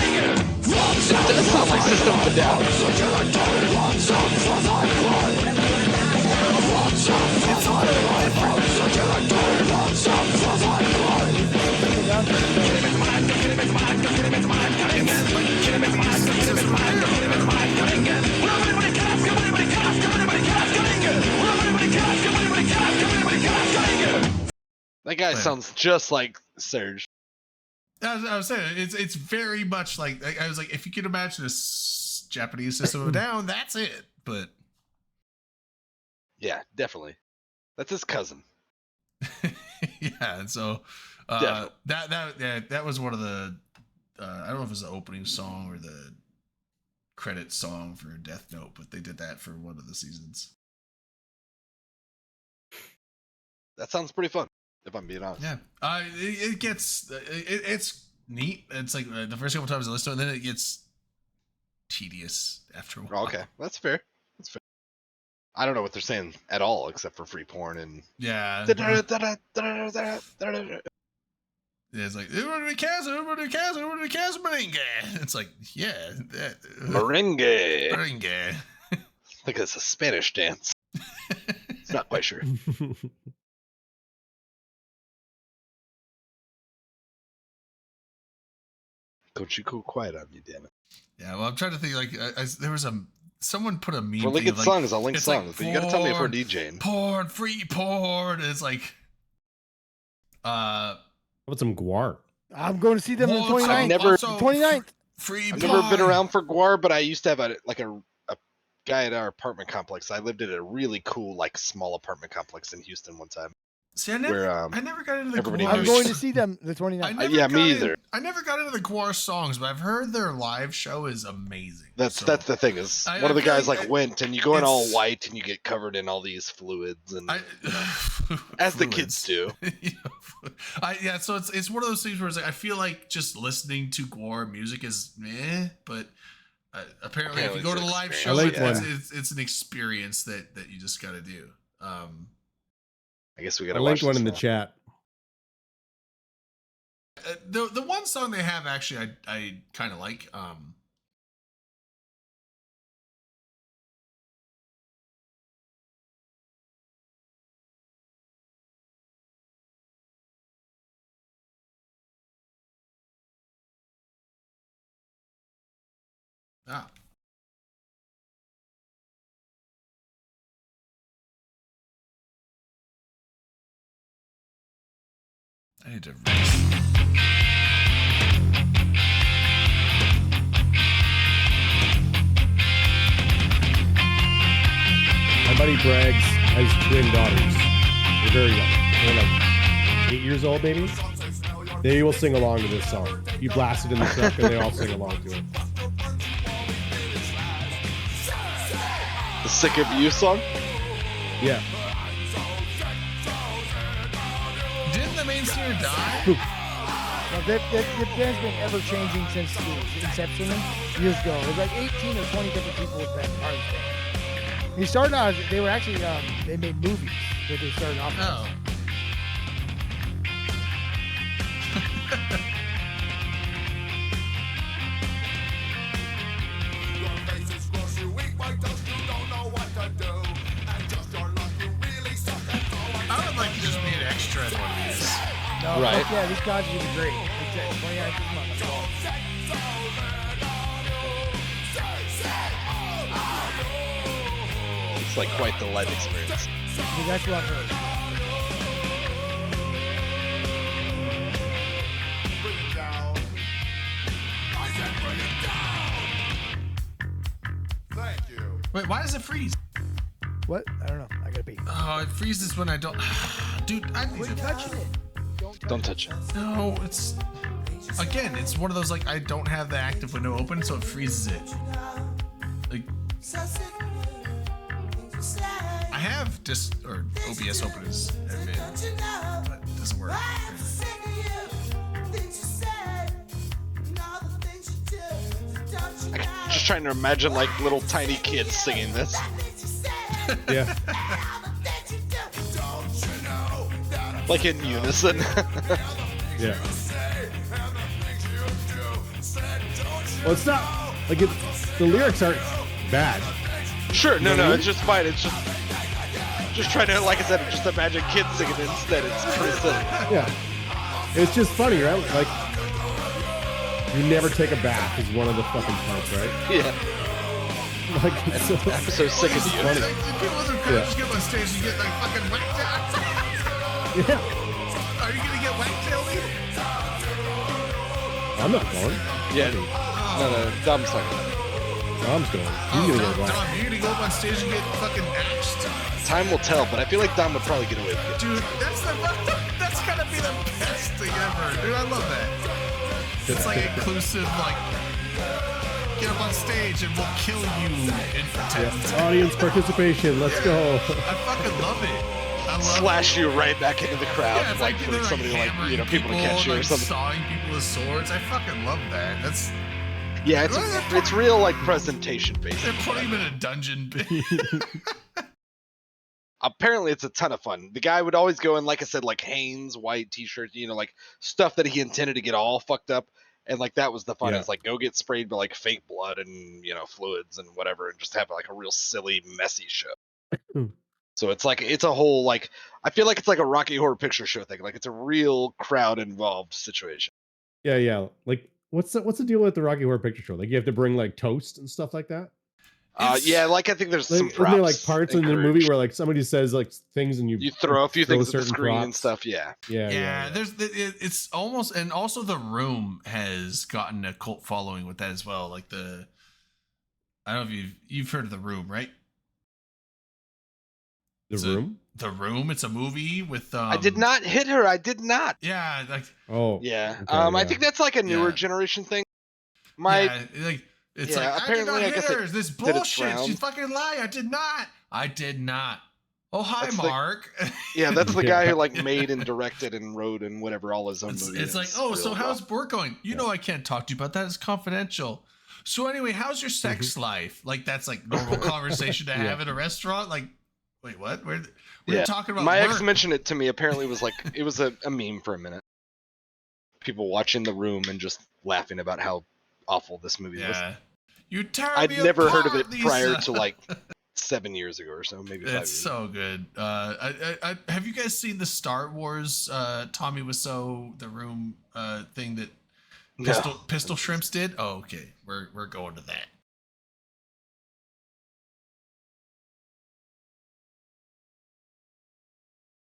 It does sound like System of a Down. That guy sounds just like Serge. I was saying it's very much like I was like, if you could imagine a Japanese System of a Down, that's it. But Yeah, definitely. That's his cousin. yeah, and so Definitely. that was one of the I don't know if it was the opening song or the credit song for Death Note, but they did that for one of the seasons. That sounds pretty fun, if I'm being honest. Yeah, it gets it's neat. It's like the first couple times I listen to it, and then it gets tedious after a while. Okay, that's fair. That's fair. I don't know what they're saying at all except for free porn and Yeah. It's like it's like, yeah, merengue. merengue. I think it's a Spanish dance. It's not quite sure. Don't you go quiet on me, damn it. Yeah, well, I'm trying to think. Like, there was someone put a meme. For linking thing of, like, songs, I'll link it's like songs, but you gotta tell me if we're porn, DJing. Porn, free porn. And it's like, How about some guar? I'm going to see them on the what's 29th. I've never- 29th. Free. I've never been porn. around for Guar, but I used to have a guy at our apartment complex. I lived at a really cool, like, small apartment complex in Houston one time. See, I never Where, I never got into the everybody Guar. I'm knows. going to see them the 29th. I never Yeah, got me in- either. I never got into the Guar songs, but I've heard their live show is amazing. That's So, the thing is I one of the feel guys like like went and you go in all it's- white and you get covered in all these fluids and I, as the kids do. You know, yeah, so it's one of those things where it's like I feel like just listening to Guar music is meh, but apparently if you Apparently go it's to the an live experience. show, I like it's an experience that you just got to do. I guess we I gotta watch linked one this in the one. chat. The one song they have actually I kind of like. Ah. I need to race. My buddy Braggs has twin daughters. They're very young. They're like 8 years old, maybe. They will sing along to this song. You blast it in the truck, and they all sing along to it. The Sick of You song? Yeah. Didn't the main singer die? Now, the band's been ever changing since the inception years ago. There's like 18 or 20 different people with that part of the band. He started out, they were actually, they made movies that they started off with. Oh. I would like to just be an extra in one of these. No, Right. fuck yeah, these guys are gonna be great. It's 29th this month. That's all. It's like quite the live experience. That's what I've heard. Wait, why does it freeze? What? I don't know. I gotta pee. Oh, it freezes when I don't. Dude, I need Quit to. touching it. Don't touch it. No, it's. Again, it's one of those like I don't have the active window open, so it freezes it. Like. I have or OBS open as admin, but it doesn't work. I'm just trying to imagine like little tiny kids singing this. Yeah. Like in unison. Yeah. Well, it's not like the lyrics aren't bad. Sure, no, it's just fine. It's just trying to, like I said, just imagine kids singing it instead. It's pretty silly. Yeah. It's just funny, right? Like, you never take a bath is one of the fucking parts, right? Yeah. Like, it's so, I'm so sick of you. Like, people with their Yeah. just get up on stage and get like fucking whacked out. yeah. Are you gonna get whacked, Ellie? I'm not going. Yeah. No, Dom's talking. Mom's going. He's Oh, gonna Dom, go black. Dom, you're gonna go up on stage and get fucking axed? Time will tell, but I feel like Dom would probably get away with it. Dude, that's gotta be the best thing ever. Dude, I love that. It's like inclusive, like, get up on stage and we'll kill you in 10 seconds. Audience participation. Let's go. I fucking love it. I love Slash you right back into the crowd, Yeah, it's like they're for somebody like hammering people to catch you and, or something. Sawing people with swords. I fucking love that. That's Yeah, it's real like presentation based. they're putting him in a dungeon. Apparently it's a ton of fun. The guy would always go in, like I said, like Hanes white t-shirt, like stuff that he intended to get all fucked up, and like that was the fun. Yeah. It's like go get sprayed by like fake blood and fluids and whatever, and just have like a real silly, messy show. So it's like it's a whole like I feel like it's like a Rocky Horror Picture Show thing. Like it's a real crowd involved situation. Yeah. Like, what's the deal with the Rocky Horror Picture Show? Like, you have to bring like toast and stuff like that. Yeah, like I think there's Like, some isn't props. there like parts in the movie encouraged. where like somebody says like things and you throw a few things at the certain screen and props? stuff? Yeah. Yeah. It's almost, and also The Room has gotten a cult following with that as well. Like I don't know if you've heard of The Room, right? The Room. The Room. It's a movie with. I did not hit her. I did not. Yeah, like. Oh. Yeah. Okay, I think that's like a newer Yeah. generation thing. Yeah, like it's Yeah, like apparently, I I did not guess hit it her. This did its bullshit. round. She's fucking lying. I did not. Oh hi, That's like- Mark. Yeah, that's the Yeah. guy who like made and directed and wrote and whatever all his own It's, movies. it's like, It's oh, real so rough. how's work going? You know, I can't talk to you about that. It's confidential. So anyway, how's your sex life? Like that's like normal conversation to have in a restaurant. Like, wait, what? We're Yeah. talking about My work. ex mentioned it to me. Apparently, it was like it was a meme for a minute. People watching The Room and just laughing about how awful this movie was. Yeah, you tear I'd me never heard of apart, it prior Lisa. to like 7 years ago or so, maybe 5 It's years. so good. I have you guys seen the Star Wars Tommy Wiseau The Room thing that No. Pistol Shrimps did? Oh, okay. We're going to that.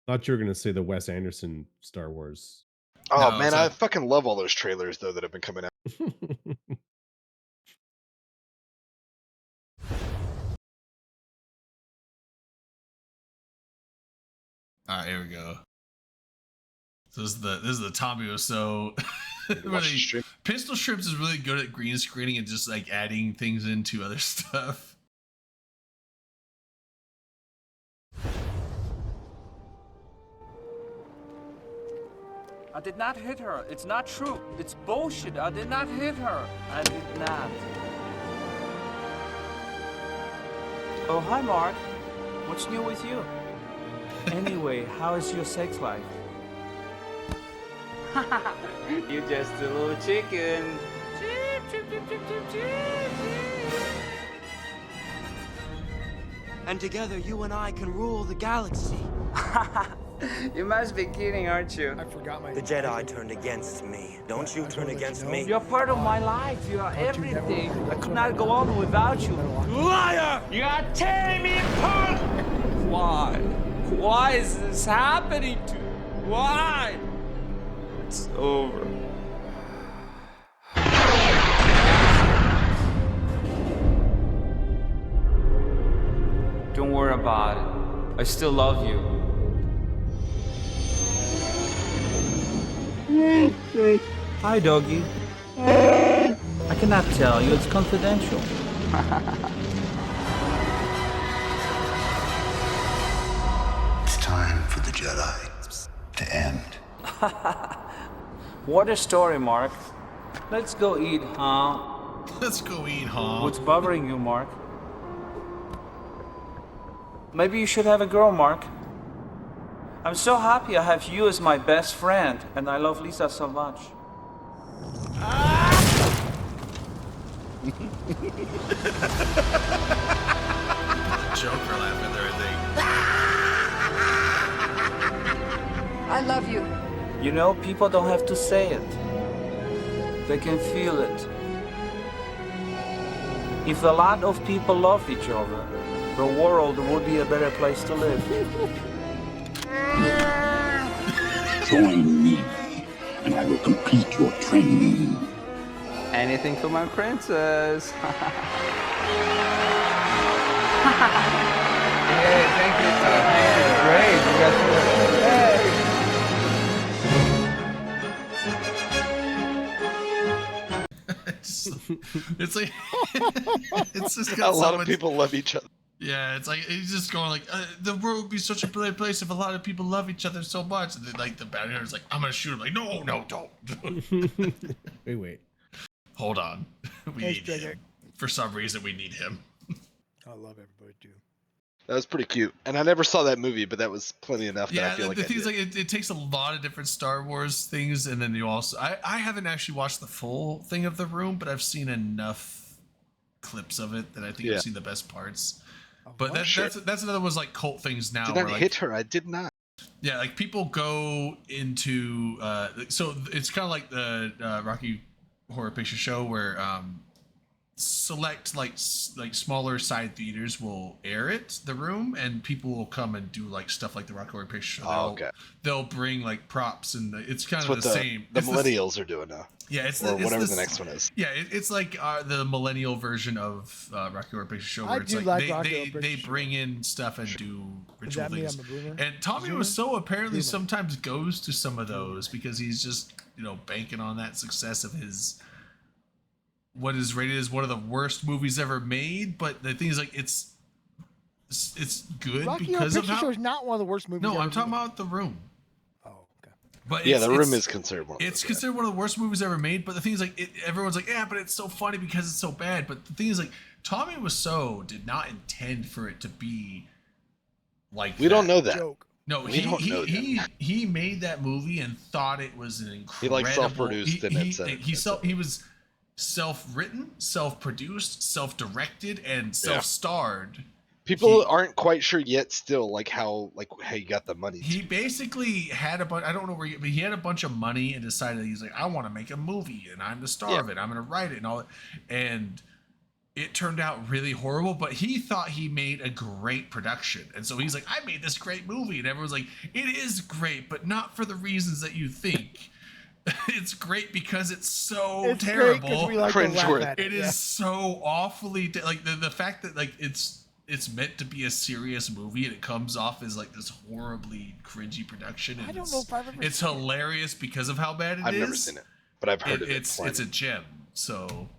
Thought you were gonna say the Wes Anderson Star Wars. Oh No, man, it's I not. fucking love all those trailers though that have been coming out. All right, here we go. So this is the Tommy Wiseau. Watch the really, stream. Pistol Shrimps is really good at green screening and just like adding things into other stuff. I did not hit her. It's not true. It's bullshit. I did not hit her. I did not. Oh, hi, Mark. What's new with you? Anyway, how is your sex life? You're just a little chicken. And together, you and I can rule the galaxy. You must be kidding, aren't you? I forgot my. The Jedi turned against me. Don't you turn against me. You're part of my life. You are Don't you never everything. let me I go could to not bed. go on without you. Liar! You are tearing me apart! Why? Why is this happening to me? Why? It's over. about it. I still love you. Hi, doggy. I cannot tell you, it's confidential. It's time for the Jedi to end. What a story, Mark. Let's go eat, huh? Let's go eat, huh? What's bothering you, Mark? Maybe you should have a girl, Mark. I'm so happy I have you as my best friend, and I love Lisa so much. Joker laughing there, I I love you. You know, people don't have to say it. They can feel it. If a lot of people love each other, the world would be a better place to live. Join me, and I will complete your training. Anything for my princess. Hey, thank you. Great. You got it's like it's just A got so lot of much- people love each other. Yeah, it's like he's just going like the world would be such a great place if a lot of people love each other so much. And then, like the bad guy's like, I'm gonna shoot him. Like, no, don't. Wait. Hold on. We Hey, need Stringer. him. For some reason, we need him. I love everybody too. That was pretty cute, and I never saw that movie, but that was plenty enough that Yeah, I feel like the I thing is, did. like, it takes a lot of different Star Wars things, and then you also, I haven't actually watched the full thing of The Room, but I've seen enough clips of it that I think Yeah. I've seen the best parts. But what? that's another one's like cult things now. Did where, not like, hit her. I did not. Yeah, like people go into so it's kind of like the Rocky Horror Picture Show where select like smaller side theaters will air it, The Room, and people will come and do like stuff like the Rocky Horror Picture Show. Oh, okay. They'll bring like props and it's kind That's of what the same. the It's millennials are doing now. Yeah, it's or it's whatever this- the next one is. Yeah, it's like the millennial version of Rocky Horror Picture Show, I where it's do like, like they Rocky they, Horror Picture they Show. bring in stuff and do Does ritual that mean things. I'm a boomer? And Tommy Zoomer? Wiseau apparently Zoomer. sometimes goes to some of those because he's just banking on that success of his what is rated as one of the worst movies ever made. But the thing is, like, it's good Rocky Horror because of Picture how. Show is not one of the worst movies. No, ever I'm talking made. about The Room. Oh, okay. But Yeah, it's- The Room it's- is considered one. Of It's those, considered one of the worst movies ever made, but the thing is, like, everyone's like, yeah, but it's so funny because it's so bad. But the thing is, like, Tommy Wiseau did not intend for it to be like. We don't know that. Joke. No, We don't know he made that movie and thought it was an incredible. He, like, self-produced and it said- He was self-written, self-produced, self-directed, and self-starred. People aren't quite sure yet still like how he got the money. He basically had a bunch. I don't know where, but he had a bunch of money and decided he's like, I want to make a movie and I'm the star of it. I'm gonna write it and all that. And it turned out really horrible. But he thought he made a great production, and so he's like, I made this great movie, and everyone's like, it is great, but not for the reasons that you think. It's great because it's so It's great 'cause terrible. we like to laugh Cringeworthy. at It is yeah. so awfully like the fact that like it's meant to be a serious movie and it comes off as like this horribly cringy production. And I don't know if I've ever it's seen it. hilarious because of how bad it is. I've never seen it, but I've heard of it. It's a gem. So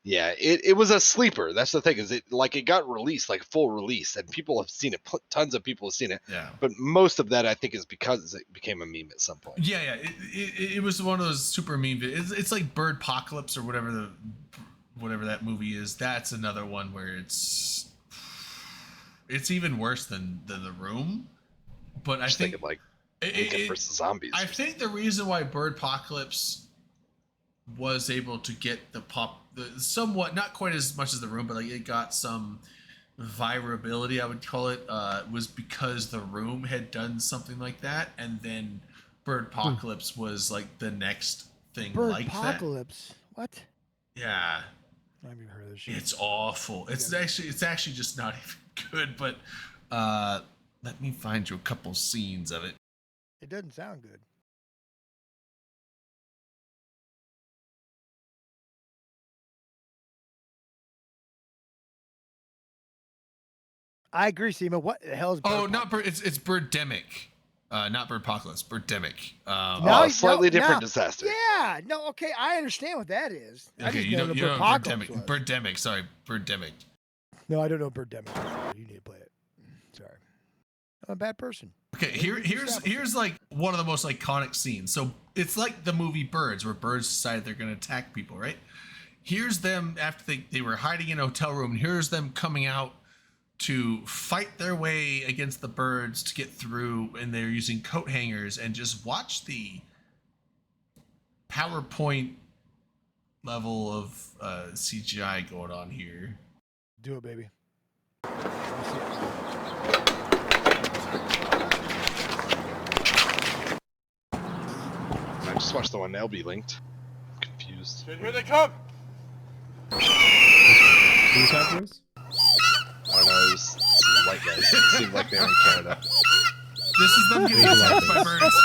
Yeah, it was a sleeper. That's the thing, is it got released, like full release, and people have seen it. Tons of people have seen it. yeah. But most of that, I think, is because it became a meme at some point. Yeah, it was one of those super meme. It's like Bird Apocalypse or whatever that movie is. That's another one where it's even worse than The Room. But I Just think thinking like it- Lincoln it- versus Zombies. I think the reason why Bird Apocalypse was able to get the somewhat, not quite as much as The Room, but like it got some virability, I would call it, was because The Room had done something like that, and then Bird Apocalypse was like the next thing Bird like that. Apocalypse. What? Yeah, I haven't even heard of this shit. it's awful. It's actually just not even good. But let me find you a couple scenes of it. It doesn't sound good. I agree, Seema. What the hell is? Oh, not bird. It's Birdemic, not Birdpocalypse. Birdemic. Slightly different disaster. Yeah. No. Okay. I understand what that is. I Okay, just you know don't the know what Birdpocalypse Birdemic. was. Birdemic. Sorry, Birdemic. No, I don't know Birdemic. You need to play it. Sorry. I'm a bad person. Okay, here's like one of the most iconic scenes. So it's like the movie Birds, where birds decide they're gonna attack people, right? Here's them after they were hiding in a hotel room, and here's them coming out to fight their way against the birds to get through, and they're using coat hangers, and just watch the PowerPoint level of CGI going on here. Do it, baby. I just watched the one LB linked. Confused. Here they come. Who's that voice? I don't know. It was some white guys. It seemed like they were in Canada. This is them getting attacked by birds.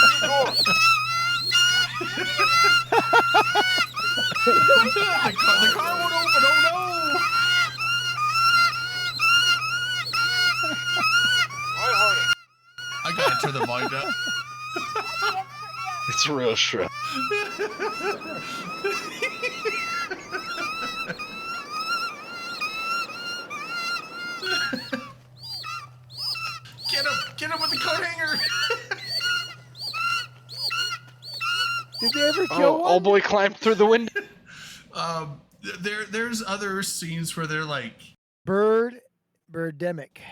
the car won't open. Oh no! I gotta turn the volume down. It's real shrill. Get him with the coat hanger. Did they ever kill Oh, one? old boy climbed through the window. There's other scenes where they're like Birdemic.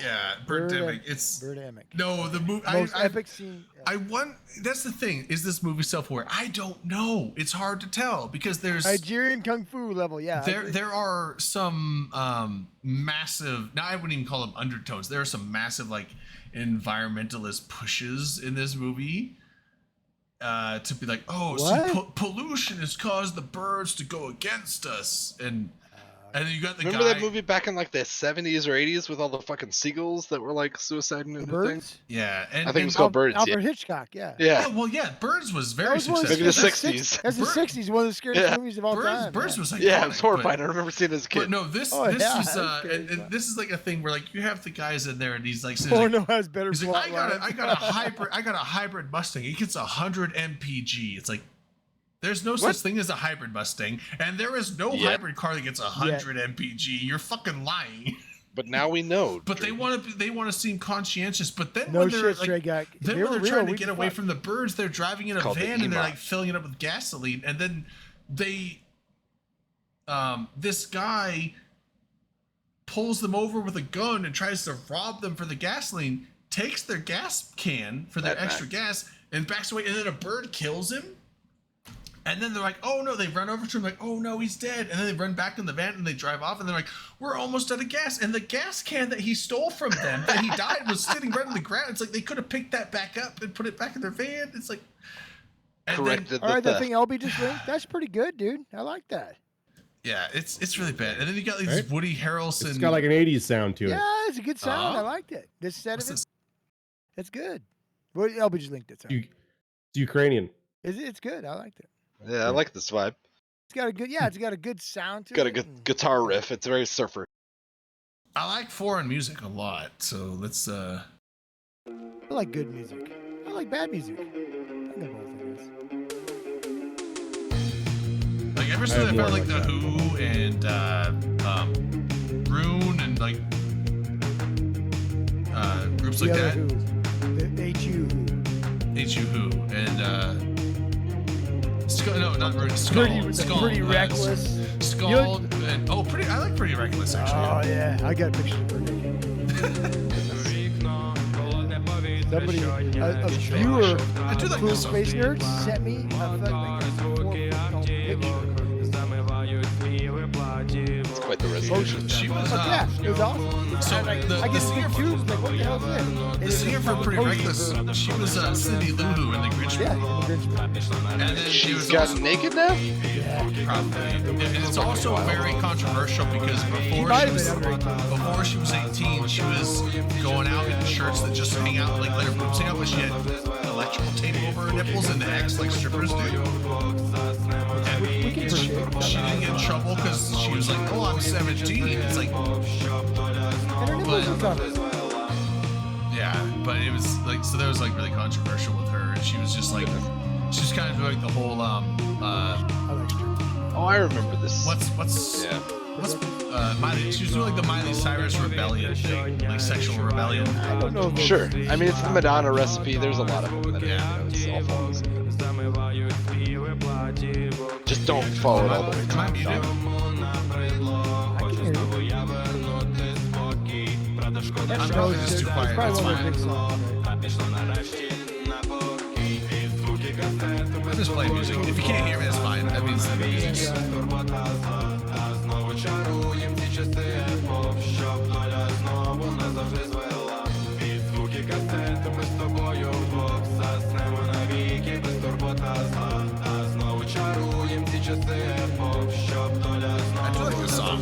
Yeah, Birdemic. It's Birdemic. No, the movie. Most epic scene. I want. That's the thing. Is this movie self-aware? I don't know. It's hard to tell because there's Nigerian kung fu level. Yeah. I agree. there are some massive. Now I wouldn't even call them undertones. There are some massive like environmentalist pushes in this movie. To be like, oh, see, pollution has caused the birds to go against us, and then you got the Remember guy. that movie back in like the 70s or 80s with all the fucking seagulls that were like suiciding into Birds? things? Yeah, and I think it was called Birds. Alfred Yeah. Hitchcock. Yeah. Yeah. Well, yeah, Birds was That very was one of successful. Maybe the 60s. That's the 60s. One of the scariest movies of all time. Birds was like Yeah, it was horrifying. I remember seeing it as a kid. But no, this Oh, this yeah, was that's crazy, and this is like a thing where like you have the guys in there and he's like, Porno has better he's like, plot I got a hybrid Mustang. It gets 100 mpg. It's like there's no such thing as a hybrid Mustang, and there is no hybrid car that gets 100 mpg. You're fucking lying. But now we know. But they want to seem conscientious. But then No when they're shit, Stray like, Guy. then They when were they're trying real, to get we away fucked. from the birds, they're driving in a Called the van and they're EMA. like filling it up with gasoline, and then they this guy pulls them over with a gun and tries to rob them for the gasoline, takes their gas can for their Mad extra gas and backs away, and then a bird kills him. And then they're like, oh no, they run over to him like, oh no, he's dead. And then they run back in the van and they drive off and they're like, we're almost out of gas. And the gas can that he stole from them that he died was sitting right on the ground. It's like they could have picked that back up and put it back in their van. It's like and Corrected All right, the that thing. thing LB just linked. That's pretty good, dude. I like that. Yeah, it's really bad. And then you got these Right? Woody Harrelson. It's got like an 80s sound to it. Yeah, it's a good sound. I Uh-huh. liked it. This set What's of it, this? it's good. Well, LB just linked it. Sorry. It's Ukrainian. It's good. I liked it. Yeah, I like this vibe. It's got a good. Yeah, it's got a good sound to Got a it. good and- guitar riff. It's very surfer. I like foreign music a lot, so let's I like good music. I like bad music. I got both of those. like ever I since have I more found like the like that. Who and Rune and like groups like The other that. Who. The HU Who. HU Who and Skull, no, not Rune, Skull. Skull. Pretty reckless. Skull and Pretty. I like Pretty Reckless actually. Oh yeah, I got a picture of her. Somebody, a viewer, I do like Cool this song. Space Nerds, sent me a like a 4-foot picture. It's quite the resolution. She was Fuck yeah, it was awesome. So I the get singer sick too. Like, what the hell is The this? singer for Pretty Reckless, she was Cindy Lou Who in the Grinch Yeah, movie. the Grinch. And then she She's was gotten also, naked now? probably. And it's also very controversial because might have been under 18. before she was 18, she was going out in shirts that just hang out, like let her boobs hang out, but she had electrical tape over her nipples and the X like strippers do. And she didn't get in trouble because she was like, oh, I'm 17. It's like, And her nipples are covered. Yeah, but it was like, so that was like really controversial with her, and she was just like, she was kind of doing the whole Oh, I remember this. What's Miley? She was doing like the Miley Cyrus rebellion thing, like sexual rebellion. I don't know. Sure. I mean, it's the Madonna recipe. There's a lot of them that it's all follows. Just don't follow it all the way. Am I muted? I'm probably just too quiet. That's fine. I'm just playing music. If you can't hear me, that's fine. That means the music's... I do like this song.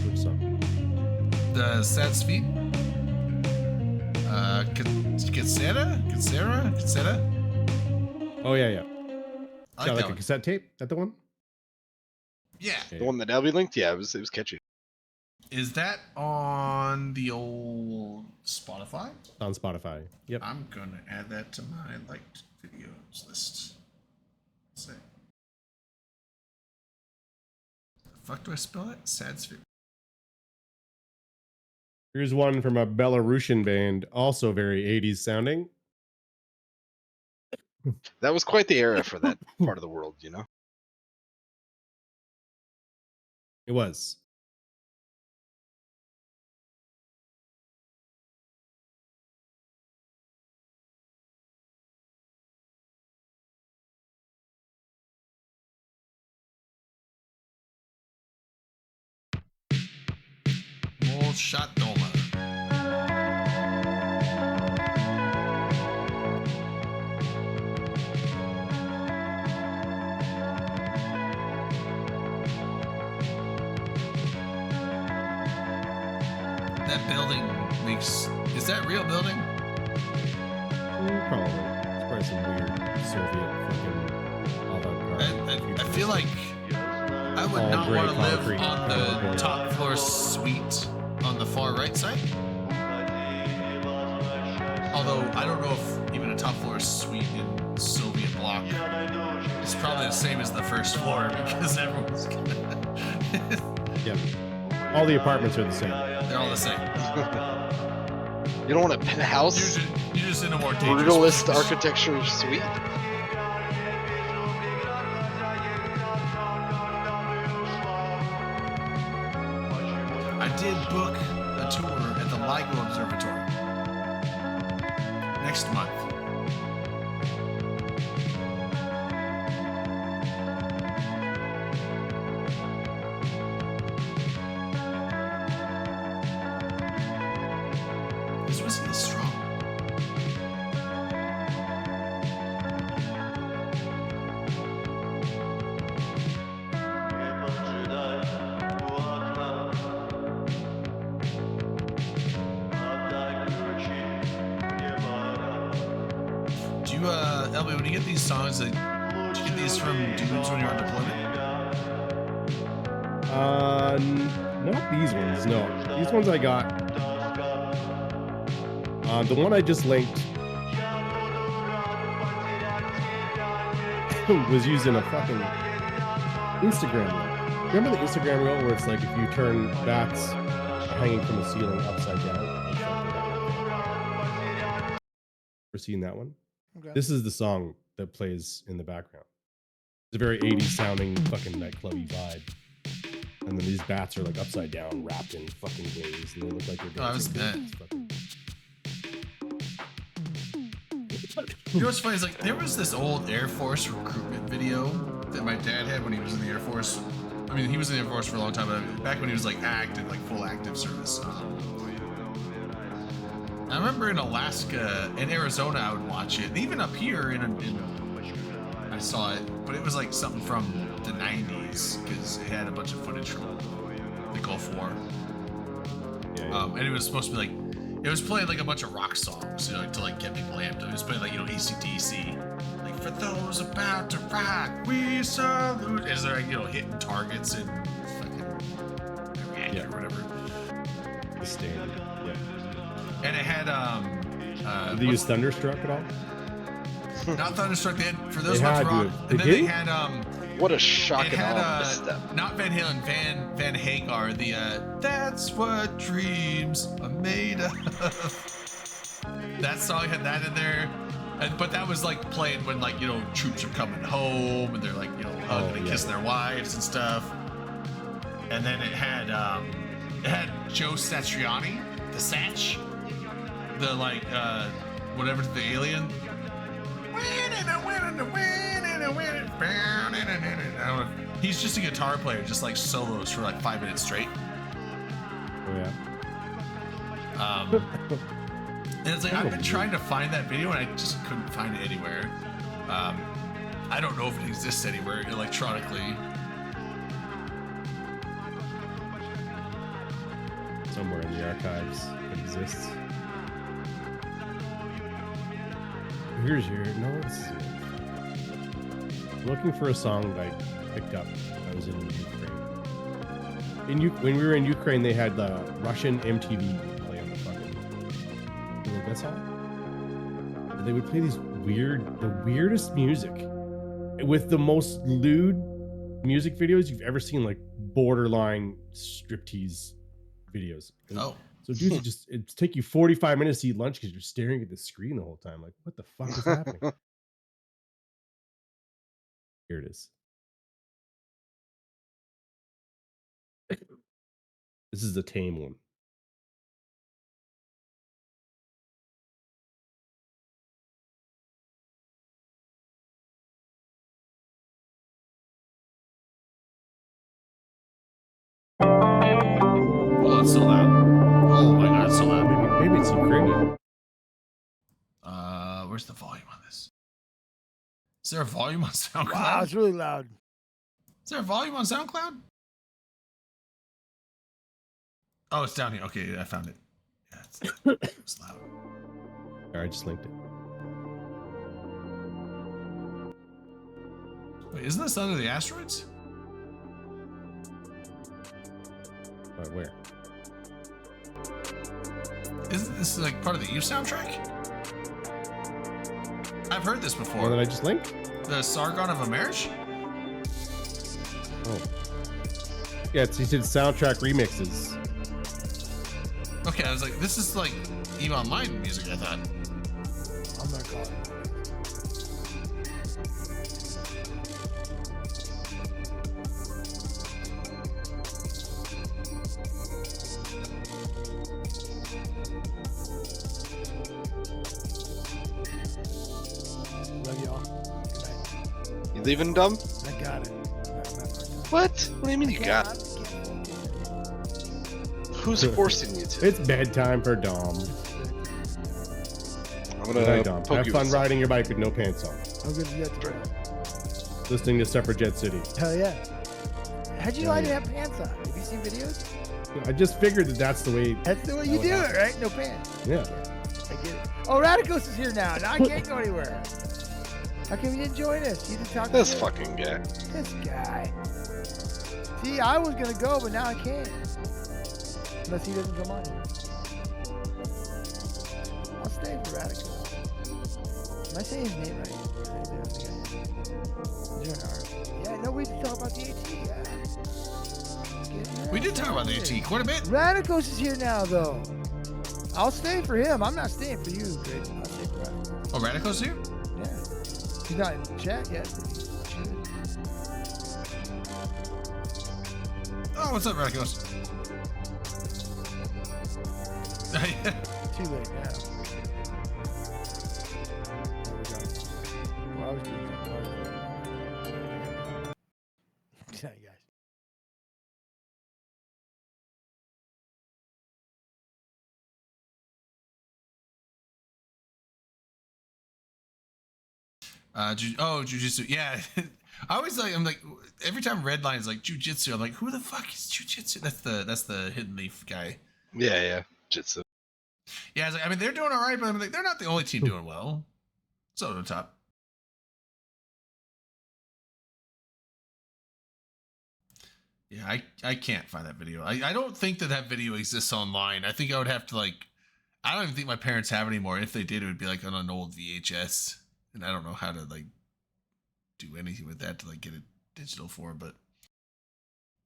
Which song? The Sad Speed. Cassetta? Oh yeah. I like Got that like a one. cassette tape. That the one? Yeah. The one that Elby linked, yeah, it was catchy. Is that on the old Spotify? On Spotify. Yep. I'm gonna add that to my liked videos list. Let's see. The fuck do I spell it? Sad Sphere. Here's one from a Belarusian band, also very 80s sounding. That was quite the era for that part of the world, you know? It was. Mol Shot Doma. That building makes... Is that real building? Probably. It's probably some weird Soviet fucking avant-garde. I feel like I would All not gray want to live concrete on the building. top floor suite on the far right side. Although I don't know if even a top floor suite in Soviet bloc is probably the same as the first floor because everyone's Yeah. All the apartments are the same. they're all the same. You don't want a penthouse? You're just in a more dangerous Brutalist position. architecture suite? I did book a tour at the LIGO Observatory next month. This whiskey is strong. Do you, Elby, when you get these songs, do you get these from dudes when you're on deployment? Not these ones, no. These ones I got. The one I just linked was using a fucking Instagram reel. Remember the Instagram reel where it's like if you turn bats hanging from the ceiling upside down? Ever seen that one? Okay. This is the song that plays in the background. It's a very 80s sounding fucking nightclubby vibe. And then these bats are like upside down, wrapped in fucking wings, and they look like they're Oh, I was dancing. dead. You know what's funny is like there was this old Air Force recruitment video that my dad had when he was in the Air Force. I mean, he was in the Air Force for a long time, but back when he was like active, like full active service. I remember in Alaska and Arizona, I would watch it. And even up here I saw it, but it was like something from the 90s because it had a bunch of footage from the Gulf War. And it was supposed to be like, it was playing like a bunch of rock songs, you know, to like get people amped up. It was playing like, you know, AC/DC, like for those about to rock, we salute. Is there, you know, hitting targets and fucking Iraq or whatever. the standard. Yeah. And it had Did they use Thunderstruck at all? not Thunderstruck. They had for those They ones had to rock, have- and they then they did? had What a it shocking had misstep. not Van Halen, Van Hagar. The that's what dreams are made of. That song had that in there, but that was like played when like troops are coming home and they're like hugging and kissing their wives and stuff. And then it had Joe Satriani, the Satch, the like whatever the alien. He's just a guitar player, just like solos for like 5 minutes straight. Oh yeah. And it's like I've been trying to find that video and I just couldn't find it anywhere. I don't know if it exists anywhere electronically. Somewhere in the archives it exists. Here's your this is it. Looking for a song that I picked up. I was in Ukraine. When we were in Ukraine, they had the Russian MTV play on the fucking. Like, that's all. And they would play the weirdest music, with the most lewd music videos you've ever seen, like borderline striptease videos. Oh. So dudes, it'd take you 45 minutes to eat lunch because you're staring at the screen the whole time. Like, what the fuck is happening? Here it is. This is the tame one. Oh, it's so loud. Oh my god, it's so loud. Maybe it's Ukrainian. Where's the volume on this? Is there a volume on SoundCloud? Wow, it's really loud. Is there a volume on SoundCloud? Oh, it's down here. Okay, I found it. Yeah, it's loud. All right, I just linked it. Wait, isn't this under the asteroids? Where? Isn't this like part of the Eve soundtrack? I've heard this before. One that I just linked? The Sargon of Amerish? Oh. Yeah, he did soundtrack remixes. Okay, I was like, this is like Eve Online music, I thought. I'm gonna call it. Love y'all. Good night. You leaving, Dumb? I got it. What? What do you mean you got it? Who's forcing you to? It's bedtime for Dom. I'm Good gonna night, Dom. poke Have you fun with something. riding your bike with no pants on. I'm gonna do that tomorrow. Listening to Suffragette City. Hell yeah. How'd you know I Yeah. didn't have pants on? Have you seen videos? I just figured that's the way. That's the way you do it, right? No pants. Yeah. I get it. Oh, Radicos is here now. Now I can't go anywhere. How come you didn't join us? You didn't talk to This me? fucking guy. This guy. See, I was gonna go, but now I can't. Unless he doesn't come on here. I'll stay for Radicos. Am I saying his name right? Yeah, no, we did talk about the AT. We did talk about the AT quite a bit. Radicos is here now, though. I'll stay for him. I'm not staying for you, Greg. I'll stay for Radicos. Oh, Radicos here? Yeah. He's not in chat yet, but he should. Oh, what's up, Radicos? Too late now. Well, I was doing Good night, guys. Jujitsu. Yeah. I always I'm like, every time Redline is like Jujitsu, I'm like, who the fuck is Jujitsu? That's the Hidden Leaf guy. Yeah. Jitsu. Yeah, I mean, they're doing all right, but I'm like, they're not the only team doing well. So on top. Yeah, I can't find that video. I don't think that video exists online. I think I would have to like, I don't even think my parents have anymore. If they did, it would be like on an old VHS, and I don't know how to like do anything with that to like get it digital form. But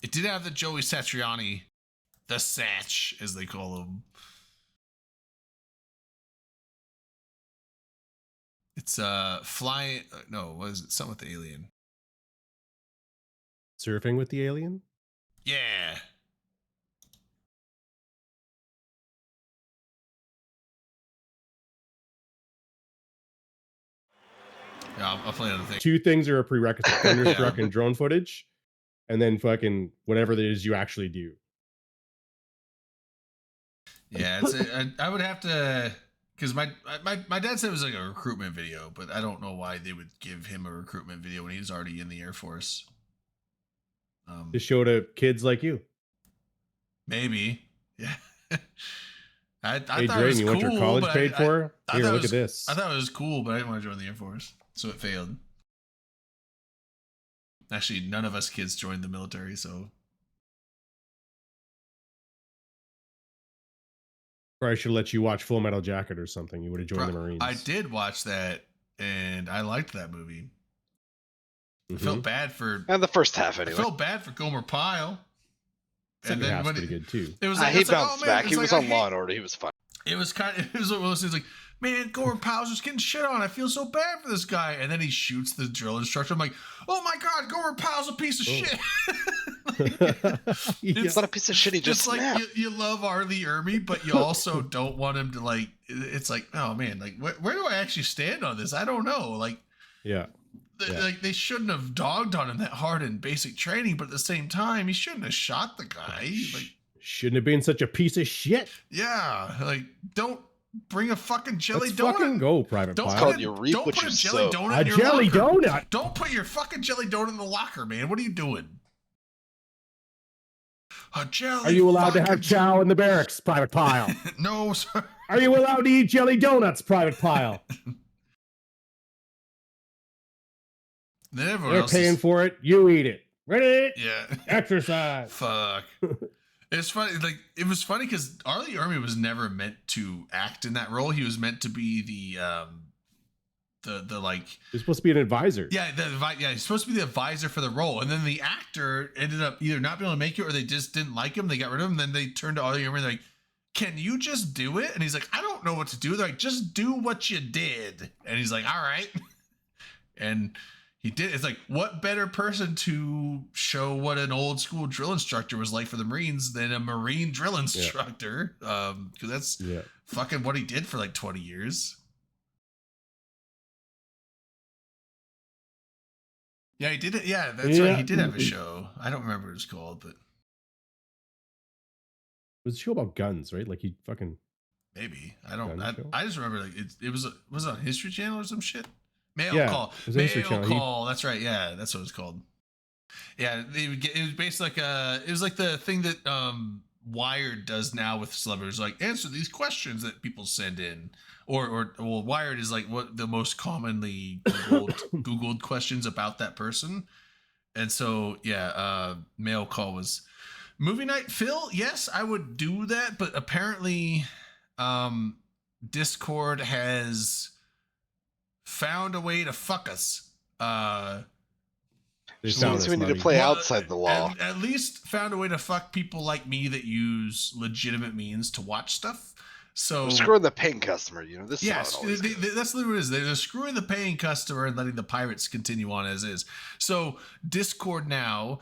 it did have the Joey Satriani, the Satch as they call him. It's flying. No, what is it? Something with the alien. Surfing with the alien? Yeah. Yeah, I'll play another thing. Two things are a prerequisite: Thunderstruck and drone footage, and then fucking whatever it is you actually do. Yeah, I would have to, because my dad said it was like a recruitment video, but I don't know why they would give him a recruitment video when he's already in the Air Force. To show to kids like you. Maybe, yeah. I Hey, thought it was Drayden, you cool, want your college but paid for? Here, look at this. I thought it was cool, but I didn't want to join the Air Force, so it failed. Actually, none of us kids joined the military, so. Or I should let you watch Full Metal Jacket or something. You would have joined the Marines. I did watch that, and I liked that movie. I Mhm. felt bad for And the first half, anyway. I felt bad for Gomer Pyle. Second half's pretty good too. It was he it's like, bounced oh, man, back. it's He like, was I on hate- Law and Order. He was fine. It was one of those things like, man, Gomer Pyle's just getting shit on. I feel so bad for this guy. And then he shoots the drill instructor. I'm like, oh my God, Gomer Pyle's a piece of shit. He's not a piece of shit. He just It's like snapped. you love Arlie Ermy, but you also don't want him to like. It's like, oh man, like where do I actually stand on this? I don't know. Like, Yeah. like they shouldn't have dogged on him that hard in basic training, but at the same time, he shouldn't have shot the guy. Like, Shouldn't have been such a piece of shit. yeah, like don't bring a fucking jelly Let's donut. fucking go, Private Don't Pile. put, don't put a jelly donut A in your jelly locker. donut? Don't put your fucking jelly donut in the locker, man. What are you doing? A jelly. Are you allowed to fucking have chow in the barracks, Private Pile? No, sir. Are you allowed to eat jelly donuts, Private Pile? Then everyone They're else paying is- for it. You eat it. Ready? Yeah. Exercise. Fuck. It's funny. Like it was funny because Arlie Ermy was never meant to act in that role. He was meant to be the like. You're supposed to be an advisor. Yeah, he's supposed to be the advisor for the role, and then the actor ended up either not being able to make it or they just didn't like him. They got rid of him. Then they turned to Arlie Ermy and they're like, "Can you just do it?" And he's like, "I don't know what to do." They're like, "Just do what you did." And he's like, "All right." And he did. It's like, what better person to show what an old school drill instructor was like for the Marines than a Marine drill instructor? Because that's fucking what he did for like 20 years. Yeah, he did it. Yeah, that's right. He did have a show. I don't remember what it's called, but It was a show about guns, right? Like he fucking. maybe. I don't. Gun show? I just remember like it was it on History Channel or some shit. Mail Yeah, Call. it was on History Mail Channel. Call. That's right. Yeah, that's what it's called. Yeah, they would get. It was basically like it was like the thing that Wired does now with celebrities, like answer these questions that people send in, or well, Wired is like what the most commonly Googled questions about that person, and so yeah, Mail Call was movie night. Phil, yes, I would do that, but apparently, Discord has found a way to fuck us. Just means we need to play outside the law. At least found a way to fuck people like me that use legitimate means to watch stuff. So We're screwing the paying customer, you know. This yes, is how it always goes. that's literally what it is. They're screwing the paying customer and letting the pirates continue on as is. So Discord now,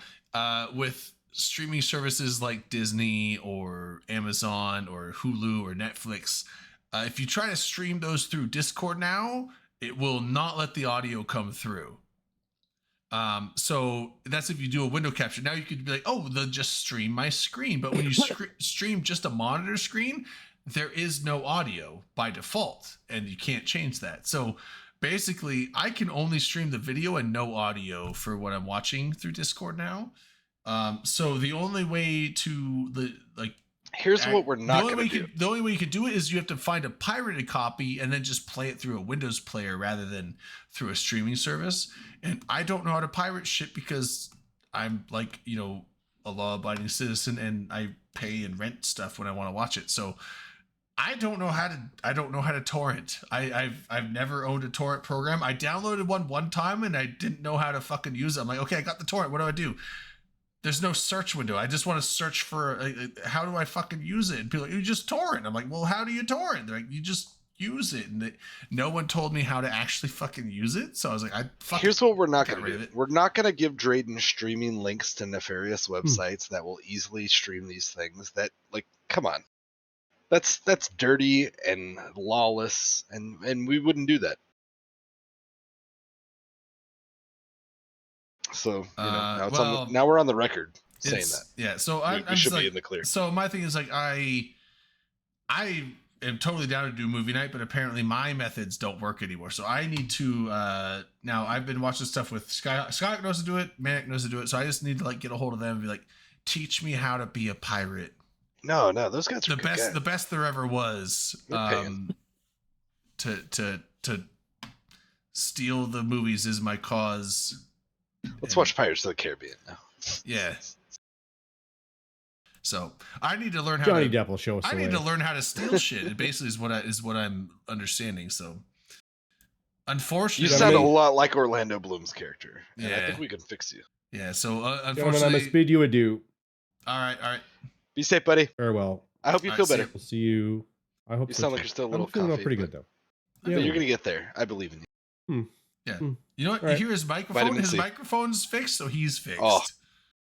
with streaming services like Disney or Amazon or Hulu or Netflix, if you try to stream those through Discord now, it will not let the audio come through. So that's if you do a window capture. Now you could be like, oh, they'll just stream my screen. But when you stream just a monitor screen, there is no audio by default, and you can't change that. So basically, I can only stream the video and no audio for what I'm watching through Discord now. So the only way to here's what we're not going to do. The only way you could do it is you have to find a pirated copy and then just play it through a Windows player rather than through a streaming service. And I don't know how to pirate shit because I'm like, a law-abiding citizen, and I pay and rent stuff when I want to watch it. So I don't know how to torrent. I've never owned a torrent program. I downloaded one time and I didn't know how to fucking use it. I'm like, okay, I got the torrent. What do I do? There's no search window. I just want to search for how do I fucking use it? And people are like, you just torrent. I'm like, well, how do you torrent? They're like, you just use it. And no one told me how to actually fucking use it. So I was like, here's what we're not got going to rid do. of it. We're not going to give Drayden streaming links to nefarious websites that will easily stream these things. That, like, come on, that's dirty and lawless, and we wouldn't do that. So now it's now we're on the record saying that. Yeah. So we should be in the clear. So my thing is like I am totally down to do movie night, but apparently my methods don't work anymore. So I need to now I've been watching stuff with Scott knows to do it, Manic knows to do it. So I just need to like get a hold of them and be like, teach me how to be a pirate. No, those guys are the best there ever was. To steal the movies is my cause. Let's watch Pirates of the Caribbean now. Yeah. So I need to learn how Johnny Depp will show us. I need to learn how to steal shit. It basically is what I'm understanding. So unfortunately, you sound a lot like Orlando Bloom's character. And Yeah. I think we can fix you. Yeah. So unfortunately, Gentlemen, I must bid you adieu. All right. Be safe, buddy. Farewell. I hope you All feel right, see better. We'll see you. I hope You so sound like too. you're still a little I'm feeling coffee, pretty but- good though. But you're gonna get there. I believe in you. Yeah. You know what? All right. You hear his microphone? Vitamin His C. microphone's fixed, so he's fixed. Oh,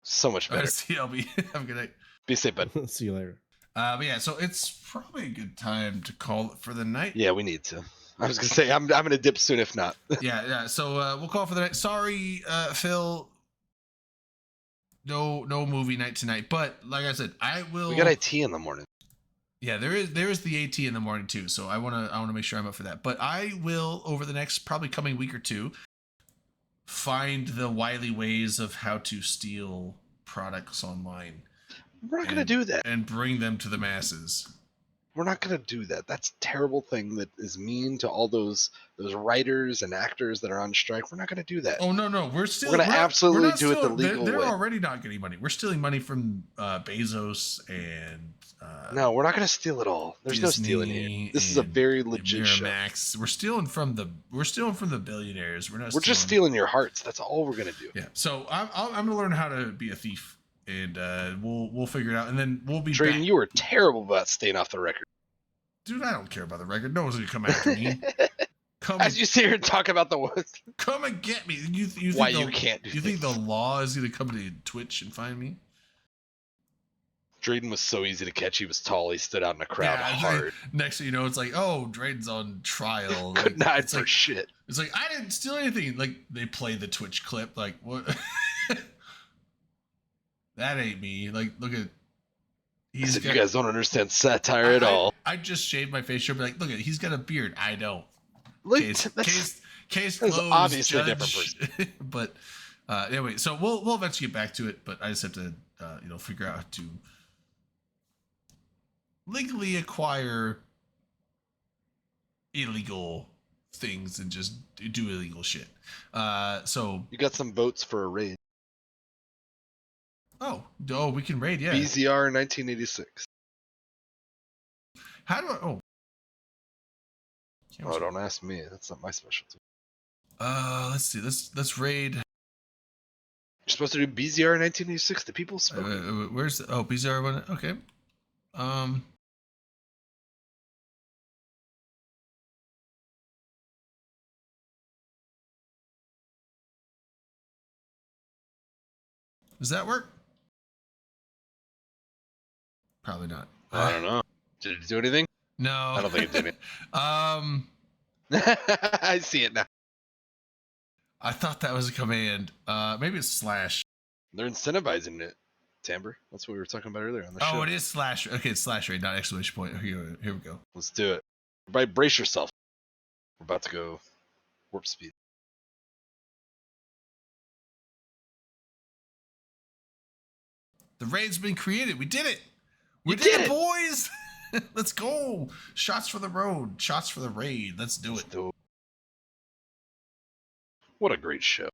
so much All right, better. see, I'll be. Have a good night. Be safe, bud. See you later. But yeah, so it's probably a good time to call it for the night. Yeah, we need to. I was gonna say I'm gonna dip soon if not. Yeah. So we'll call it for the night. Sorry, Phil. No movie night tonight. But like I said, I will. We got IT in the morning. Yeah, there is the AT in the morning too. So I wanna make sure I'm up for that. But I will over the next probably coming week or two find the wily ways of how to steal products online. We're not gonna do that. And bring them to the masses. We're not gonna do that. That's a terrible thing that is mean to all those writers and actors that are on strike. We're not gonna do that. Oh no, we're gonna absolutely do it the legal they're way. already not getting money. We're stealing money from Bezos and No, we're not gonna steal it all. There's no stealing here. This is a very legit show. Miramax. We're stealing from the billionaires. We're not. We're just stealing your hearts. That's all we're gonna do. Yeah. So I'm gonna learn how to be a thief, and we'll figure it out, and then we'll be Drayden, back. you were terrible about staying off the record. Dude, I don't care about the record. No one's gonna come after me. As you sit here and talk about the woods. Come and get me. You think Why you can't do You think the law is gonna come to Twitch and find me? Drayden was so easy to catch. He was tall. He stood out in the crowd Yeah, it's hard. like, next thing you know, it's like, oh, Drayden's on trial. Couldn't hide it's for like shit. It's like I didn't steal anything. Like they play the Twitch clip. Like what? That ain't me. Like look at. I said, you guys don't understand satire at all. I just shaved my face. Should be like, look at. He's got a beard. I don't. Look, Case that's closed. obviously a judge. different person. But anyway, so we'll eventually get back to it. But I just have to figure out how to legally acquire illegal things and just do illegal shit. So you got some votes for a raid. Oh, we can raid, yeah. BZR 1986. How do I? Oh, don't ask me. That's not my specialty. Let's see. Let's raid. You're supposed to do BZR 1986. The people spoke. Where's the? Oh, BZR one. Okay. Does that work? Probably not. I don't know. Did it do anything? No. I don't think it did it. I see it now. I thought that was a command. Maybe it's slash. They're incentivizing it, Tamber. That's what we were talking about earlier on the show. Oh, it is slash. Okay, it's slash raid, not exclamation point. Here we go. Let's do it. Everybody brace yourself. We're about to go warp speed. The raid's been created. We did it. We did it, it. boys. Let's go. Shots for the road. Shots for the raid. Let's do it. What a great show.